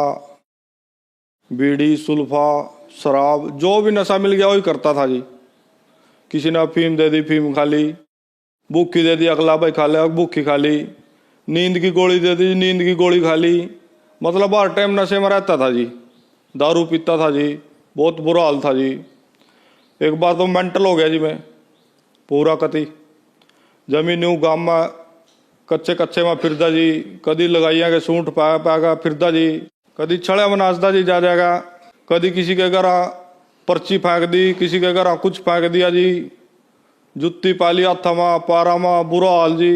बीड़ी, सुल्फा, शराब, जो भी नशा मिल गया वही करता था जी। किसी ने अफीम दे दी, फीम खा ली। भूखी दे दी, अगला भाई खा ले, भूखी खा ली। नींद की गोली दे दी, नींद की गोली खा ली। मतलब हर टाइम नशे में रहता था जी, दारू पीता था जी, बहुत बुरा हाल था जी। एक बार तो मेंटल हो गया जी मैं पूरा कति। जमीन न्यू गांव में कच्चे कच्चे में फिरदा जी, कदी लगाइया के सूंठ पाया फिरदा जी, कदी छड़े में नाचता जी जा जाएगा, कदी किसी के घर पर्ची फेंक दी, किसी के घर कुछ फेंक दिया जी, जुत्ती पाली हाथा में पारा में, बुरा हाल जी,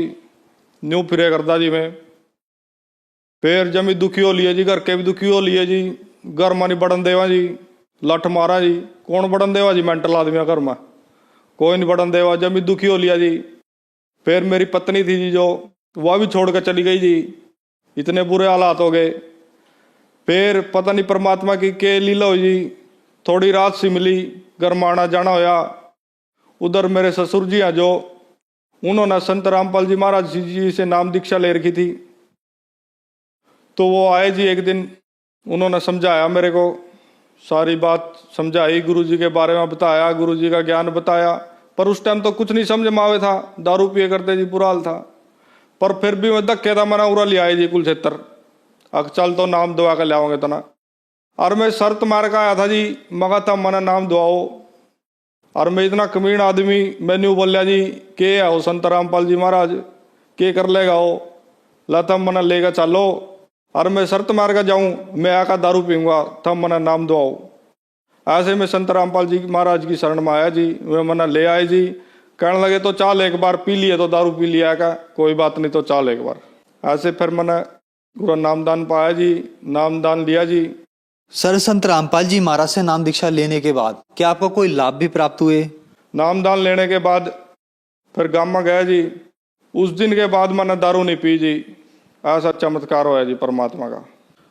न्यू फिरे करता जी मैं। फिर जमी दुखी हो लिया जी, घर के भी दुखी हो लिए जी, घर में नहीं बढ़न देवा जी, लठ मारा जी, कौन बढ़न देवा जी, मेंटल आदमी घर में कोई नहीं बढ़न देवा, जमी दुखी हो लिया जी। फिर मेरी पत्नी थी जी जो, वह भी छोड़ कर चली गई जी, इतने बुरे हालात हो गए। फिर पता नहीं परमात्मा की के लीला हुई जी, थोड़ी रात सी मिली, घर में आना जाना होया। उधर मेरे ससुर जी हैं जो, उन्होंने संत रामपाल जी महाराज जी से नाम दीक्षा ले रखी थी। तो वो आए जी एक दिन, उन्होंने समझाया मेरे को, सारी बात समझाई, गुरु जी के बारे में बताया, गुरु जी का ज्ञान बताया। पर उस टाइम तो कुछ नहीं समझ में आवे था, दारू पिए करते जी, बुरा हाल था। पर फिर भी मैं धक्के था मना उरा ले आए जी कुल क्षेत्र, अब चल तो नाम दुआ कर लाओगे तना। और मैं शर्त मार का आया था जी, मगा था मना नाम दुआओ। और मैं इतना कमीन आदमी, मैंने बोलिया जी के आओ संत रामपाल जी महाराज के कर लेगा हो, लाता मना लेगा चलो। और मैं शर्त मार कर जाऊं, मैं आका दारू पीऊंगा, तब मना नाम दुआओ। ऐसे में संत रामपाल जी महाराज की शरण में आया जी, वे मना ले आए जी। कहने लगे तो चाल एक बार पी लिए तो दारू पी लिया का, कोई बात नहीं तो चाल एक बार। ऐसे फिर मैंने पूरा नामदान पाया जी, नामदान लिया जी। सर, संत रामपाल जी महाराज से नाम दीक्षा लेने के बाद क्या आपको कोई लाभ भी प्राप्त हुए? नामदान लेने के बाद फिर गाँव में गया जी, उस दिन के बाद मैंने दारू नहीं पी जी। ऐसा चमत्कार होया जी परमात्मा का।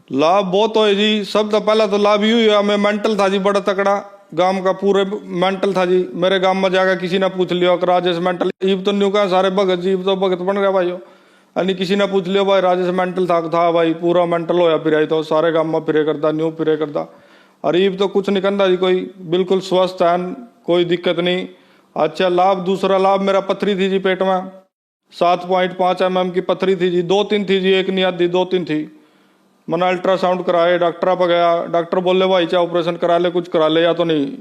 लाभ बहुत होए जी। सब तो पहला तो लाभ ही हुआ, मैं मेंटल था जी बड़ा तकड़ा, गांव का पूरे मेंटल था जी। मेरे गांव में जाकर किसी ने पूछ लिया कि राजेश मेंटल, इब तो न्यू का सारे भगत जी, तो भगत बन गया भाई। यानी किसी ने पूछ लिया भाई राजेश मेंटल था भाई, पूरा मेंटल होया फिर तो सारे गांव में फिरे करता, न्यू फिरे करता। और इब तो कुछ नहीं करता जी, कोई बिल्कुल स्वस्थ है, कोई दिक्कत नहीं। अच्छा लाभ, दूसरा लाभ मेरा पथरी थी जी पेट में, 7.5 mm की पथरी थी जी, 2-3 थी जी, एक नहीं आधी 2-3 थी। मैंने अल्ट्रासाउंड कराए, डॉक्टर पर गया, डॉक्टर बोले भाई चाहे ऑपरेशन करा ले, कुछ करा ले, या तो नहीं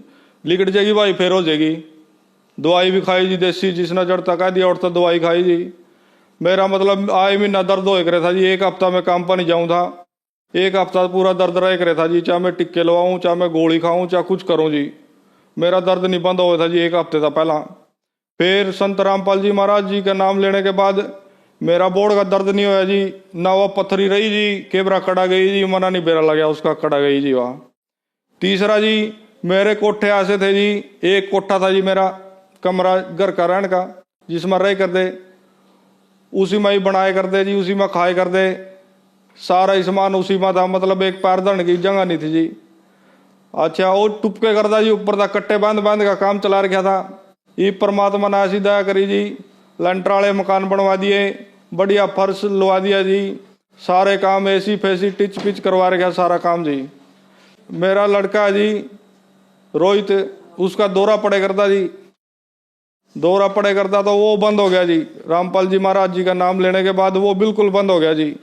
लिकट जाएगी भाई, फिर हो जाएगी। दवाई भी खाई जी देसी, जिसने जड़ता कह दिया और तो दवाई खाई जी। मेरा मतलब आए महीना दर्द हो रहा था जी, एक हफ्ता मैं काम पर नहीं जाऊँ था, एक हफ्ता पूरा दर्द रह रहा था जी, चाहे मैं टिक्के लगवाऊँ, चाहे मैं गोली खाऊँ, चाहे कुछ करूँ जी, मेरा दर्द नहीं बंद हो था जी एक हफ्ते था पहला। फिर संत रामपाल जी महाराज जी का नाम लेने के बाद मेरा बोर्ड का दर्द नहीं होया जी, ना वो पथरी रही जी, केबरा कड़ा गई जी, मना नहीं बेरा लगा उसका, कड़ा गई जी वहाँ। तीसरा जी मेरे कोठे ऐसे थे जी, एक कोठा था जी मेरा कमरा घर का रहने का, जिसमें रह कर दे, उसी में ही बनाए कर दे जी, उसी में खाए कर दे, सारा ही सामान उसी में था, मतलब एक पैर धरने की जगह नहीं थी जी। अच्छा वो टुपके करता जी, ऊपर तक कट्टे बांध बांध का काम चला रखा था। ये परमात्मा ने ऐसी दया करी जी, लंटर वाले मकान बनवा दिए, बढ़िया फर्श लगा दिया जी, सारे काम एसी फैसी टिच पिच करवा रखा सारा काम जी। मेरा लड़का जी रोहित, उसका दौरा पड़े करता जी, दौरा पड़े करता तो वो बंद हो गया जी, रामपाल जी महाराज जी का नाम लेने के बाद वो बिल्कुल बंद हो गया जी।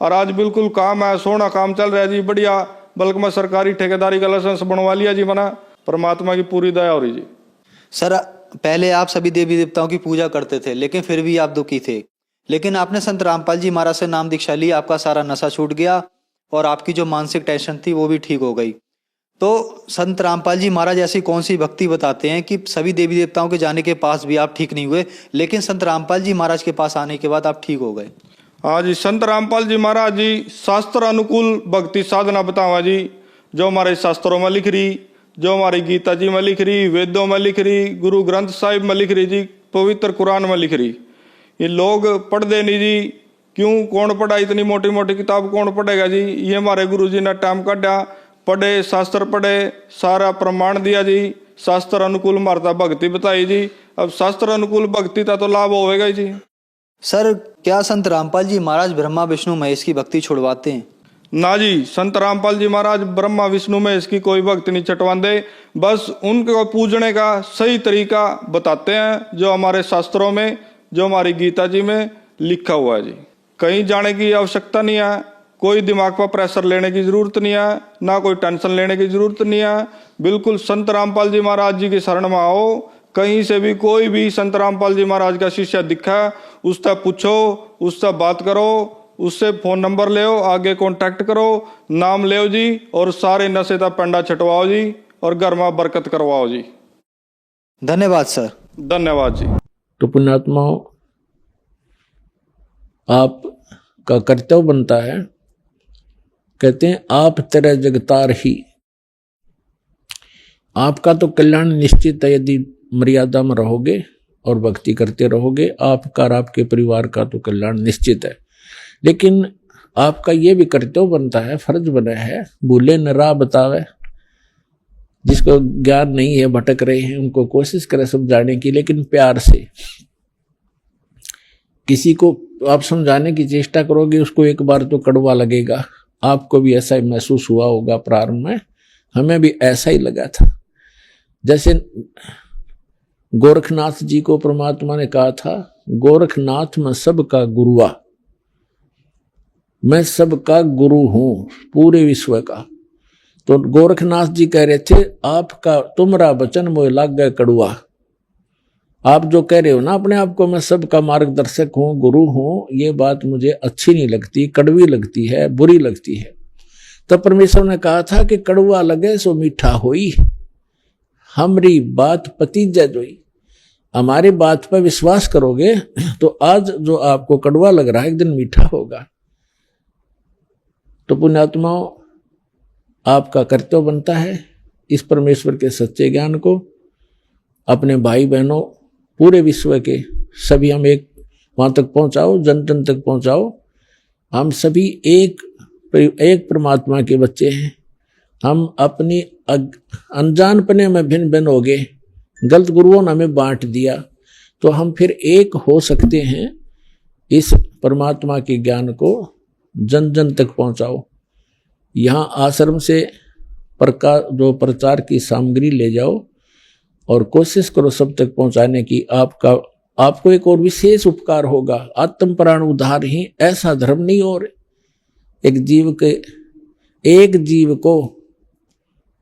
और आज बिल्कुल काम है, सोना काम चल रहा है जी, बढ़िया, बल्कि मैं सरकारी ठेकेदारी का लाइसेंस बनवा लिया जी, मना परमात्मा की पूरी दया हो रही जी। सर, पहले आप सभी देवी देवताओं की पूजा करते थे, लेकिन फिर भी आप दुखी थे, लेकिन आपने संत रामपाल जी महाराज से नाम दीक्षा ली, आपका सारा नशा छूट गया और आपकी जो मानसिक टेंशन थी वो भी ठीक हो गई। तो संत रामपाल जी महाराज ऐसी कौन सी भक्ति बताते हैं कि सभी देवी देवताओं के जाने के पास भी आप ठीक नहीं हुए, लेकिन संत रामपाल जी महाराज के पास आने के बाद आप ठीक हो गए? हाँ जी, संत रामपाल जी महाराज जी शास्त्र अनुकूल भक्ति साधना बतावा जी, जो हमारे शास्त्रों में लिख रही, जो हमारी गीता जी में लिख रही, वेदों में लिख रही, गुरु ग्रंथ साहिब में लिख रही जी, पवित्र कुरान में लिख रही। ये लोग पढ़ दे नहीं जी, क्यों, कौन पढ़ा, इतनी मोटी मोटी किताब कौन पढ़ेगा जी। ये हमारे गुरु जी ने टाइम काटा, पढ़े, शास्त्र पढ़े, सारा प्रमाण दिया जी, शास्त्र अनुकूल मारता भक्ति बताई जी। अब शास्त्र अनुकूल भक्ति था तो लाभ होगा जी। सर, क्या संत रामपाल जी महाराज ब्रह्मा विष्णु महेश की भक्ति छुड़वाते हैं? ना जी, संत रामपाल जी महाराज ब्रह्मा विष्णु में इसकी कोई भक्ति नहीं छटवाते, बस उनको पूजने का सही तरीका बताते हैं, जो हमारे शास्त्रों में, जो हमारी गीता जी में लिखा हुआ है जी। कहीं जाने की आवश्यकता नहीं है, कोई दिमाग पर प्रेशर लेने की जरूरत नहीं है, ना कोई टेंशन लेने की जरूरत नहीं है। बिल्कुल संत रामपाल जी महाराज जी की शरण में आओ। कहीं से भी कोई भी संत रामपाल जी महाराज का शिष्य दिखा, उससे पूछो, उससे बात करो, उससे फोन नंबर ले, आगे कांटेक्ट करो, नाम ले जी, और सारे नशे का पंडा छटवाओ जी, और घर में बरकत करवाओ जी। धन्यवाद सर। धन्यवाद जी। तो पुण्यात्माओं, आपका कर्तव्य बनता है, कहते हैं आप तेरे जगतार ही। आपका तो कल्याण निश्चित है यदि मर्यादा में रहोगे और भक्ति करते रहोगे। आपका और आपके परिवार का तो कल्याण निश्चित है, लेकिन आपका ये भी कर्तव्य बनता है, फर्ज बना है, भूले न राह बतावे। जिसको ज्ञान नहीं है, भटक रहे हैं, उनको कोशिश करें समझाने की, लेकिन प्यार से। किसी को आप समझाने की चेष्टा करोगे, उसको एक बार तो कड़वा लगेगा। आपको भी ऐसा ही महसूस हुआ होगा प्रारंभ में, हमें भी ऐसा ही लगा था। जैसे गोरखनाथ जी को परमात्मा ने कहा था, गोरखनाथ मैं सबका गुरुआ, मैं सबका गुरु हूं पूरे विश्व का। तो गोरखनाथ जी कह रहे थे, आपका तुमरा वचन मोह लाग गए कड़ुआ। आप जो कह रहे हो ना अपने आप को, मैं सबका मार्गदर्शक हूं, गुरु हूं, ये बात मुझे अच्छी नहीं लगती, कड़वी लगती है, बुरी लगती है। तब परमेश्वर ने कहा था कि कड़वा लगे सो मीठा होई, हमरी बात पतीजा जोई। हमारी बात पर विश्वास करोगे तो आज जो आपको कड़वा लग रहा है एक दिन मीठा होगा। तो पुण्यात्माओं, आपका कर्तव्य बनता है इस परमेश्वर के सच्चे ज्ञान को अपने भाई बहनों पूरे विश्व के सभी हम एक वहां तक पहुंचाओ, जन जन तक पहुंचाओ। हम सभी एक परमात्मा के बच्चे हैं। हम अपनी अनजानपने में भिन्न भिन्न हो गए, गलत गुरुओं ने हमें बांट दिया, तो हम फिर एक हो सकते हैं। इस परमात्मा के ज्ञान को जन जन तक पहुंचाओ। यहाँ आश्रम से जो प्रचार की सामग्री ले जाओ और कोशिश करो सब तक पहुंचाने की। आपको एक और विशेष उपकार होगा, आत्म प्राण उद्धार ही, ऐसा धर्म नहीं। और एक जीव को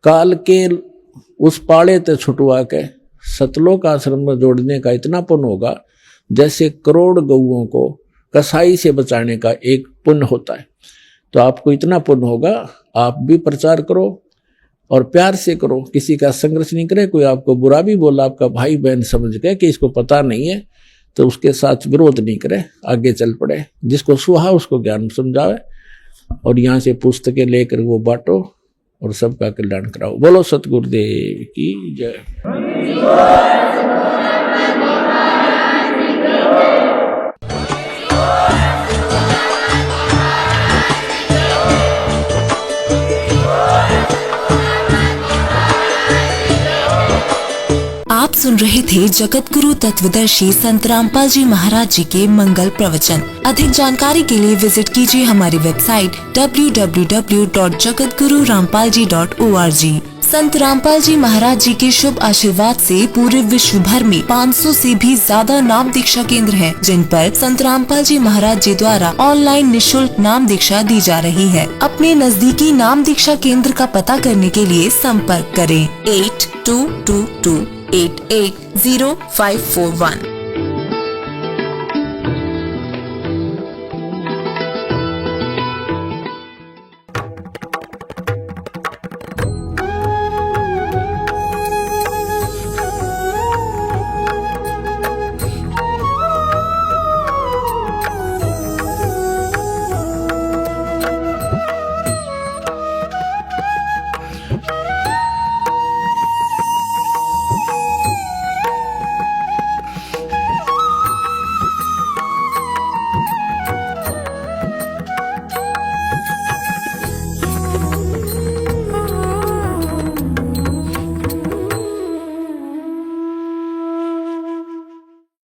काल के उस पाड़े ते छुटवा के सतलोक आश्रम में जोड़ने का इतना पुण्य होगा जैसे करोड़ गौओं को कसाई से बचाने का एक पुण्य होता है। तो आपको इतना पुण्य होगा, आप भी प्रचार करो और प्यार से करो, किसी का संघर्ष नहीं करे। कोई आपको बुरा भी बोला, आपका भाई बहन समझ के कि इसको पता नहीं है, तो उसके साथ विरोध नहीं करे, आगे चल पड़े। जिसको सुहा उसको ज्ञान समझावे और यहाँ से पुस्तकें लेकर वो बांटो और सबका कल्याण कराओ। बोलो सतगुरुदेव की जय। आप सुन रहे थे जगत गुरु तत्वदर्शी संत रामपाल जी महाराज जी के मंगल प्रवचन। अधिक जानकारी के लिए विजिट कीजिए हमारी वेबसाइट www.jagatgururampalji.org। संत रामपाल जी महाराज जी के शुभ आशीर्वाद से पूरे विश्व भर में 500 से भी ज्यादा नाम दीक्षा केंद्र हैं, जिन पर संत रामपाल जी महाराज जी द्वारा ऑनलाइन निशुल्क नाम दीक्षा दी जा रही है। अपने नजदीकी नाम दीक्षा केंद्र का पता करने के लिए संपर्क करें 8222880541।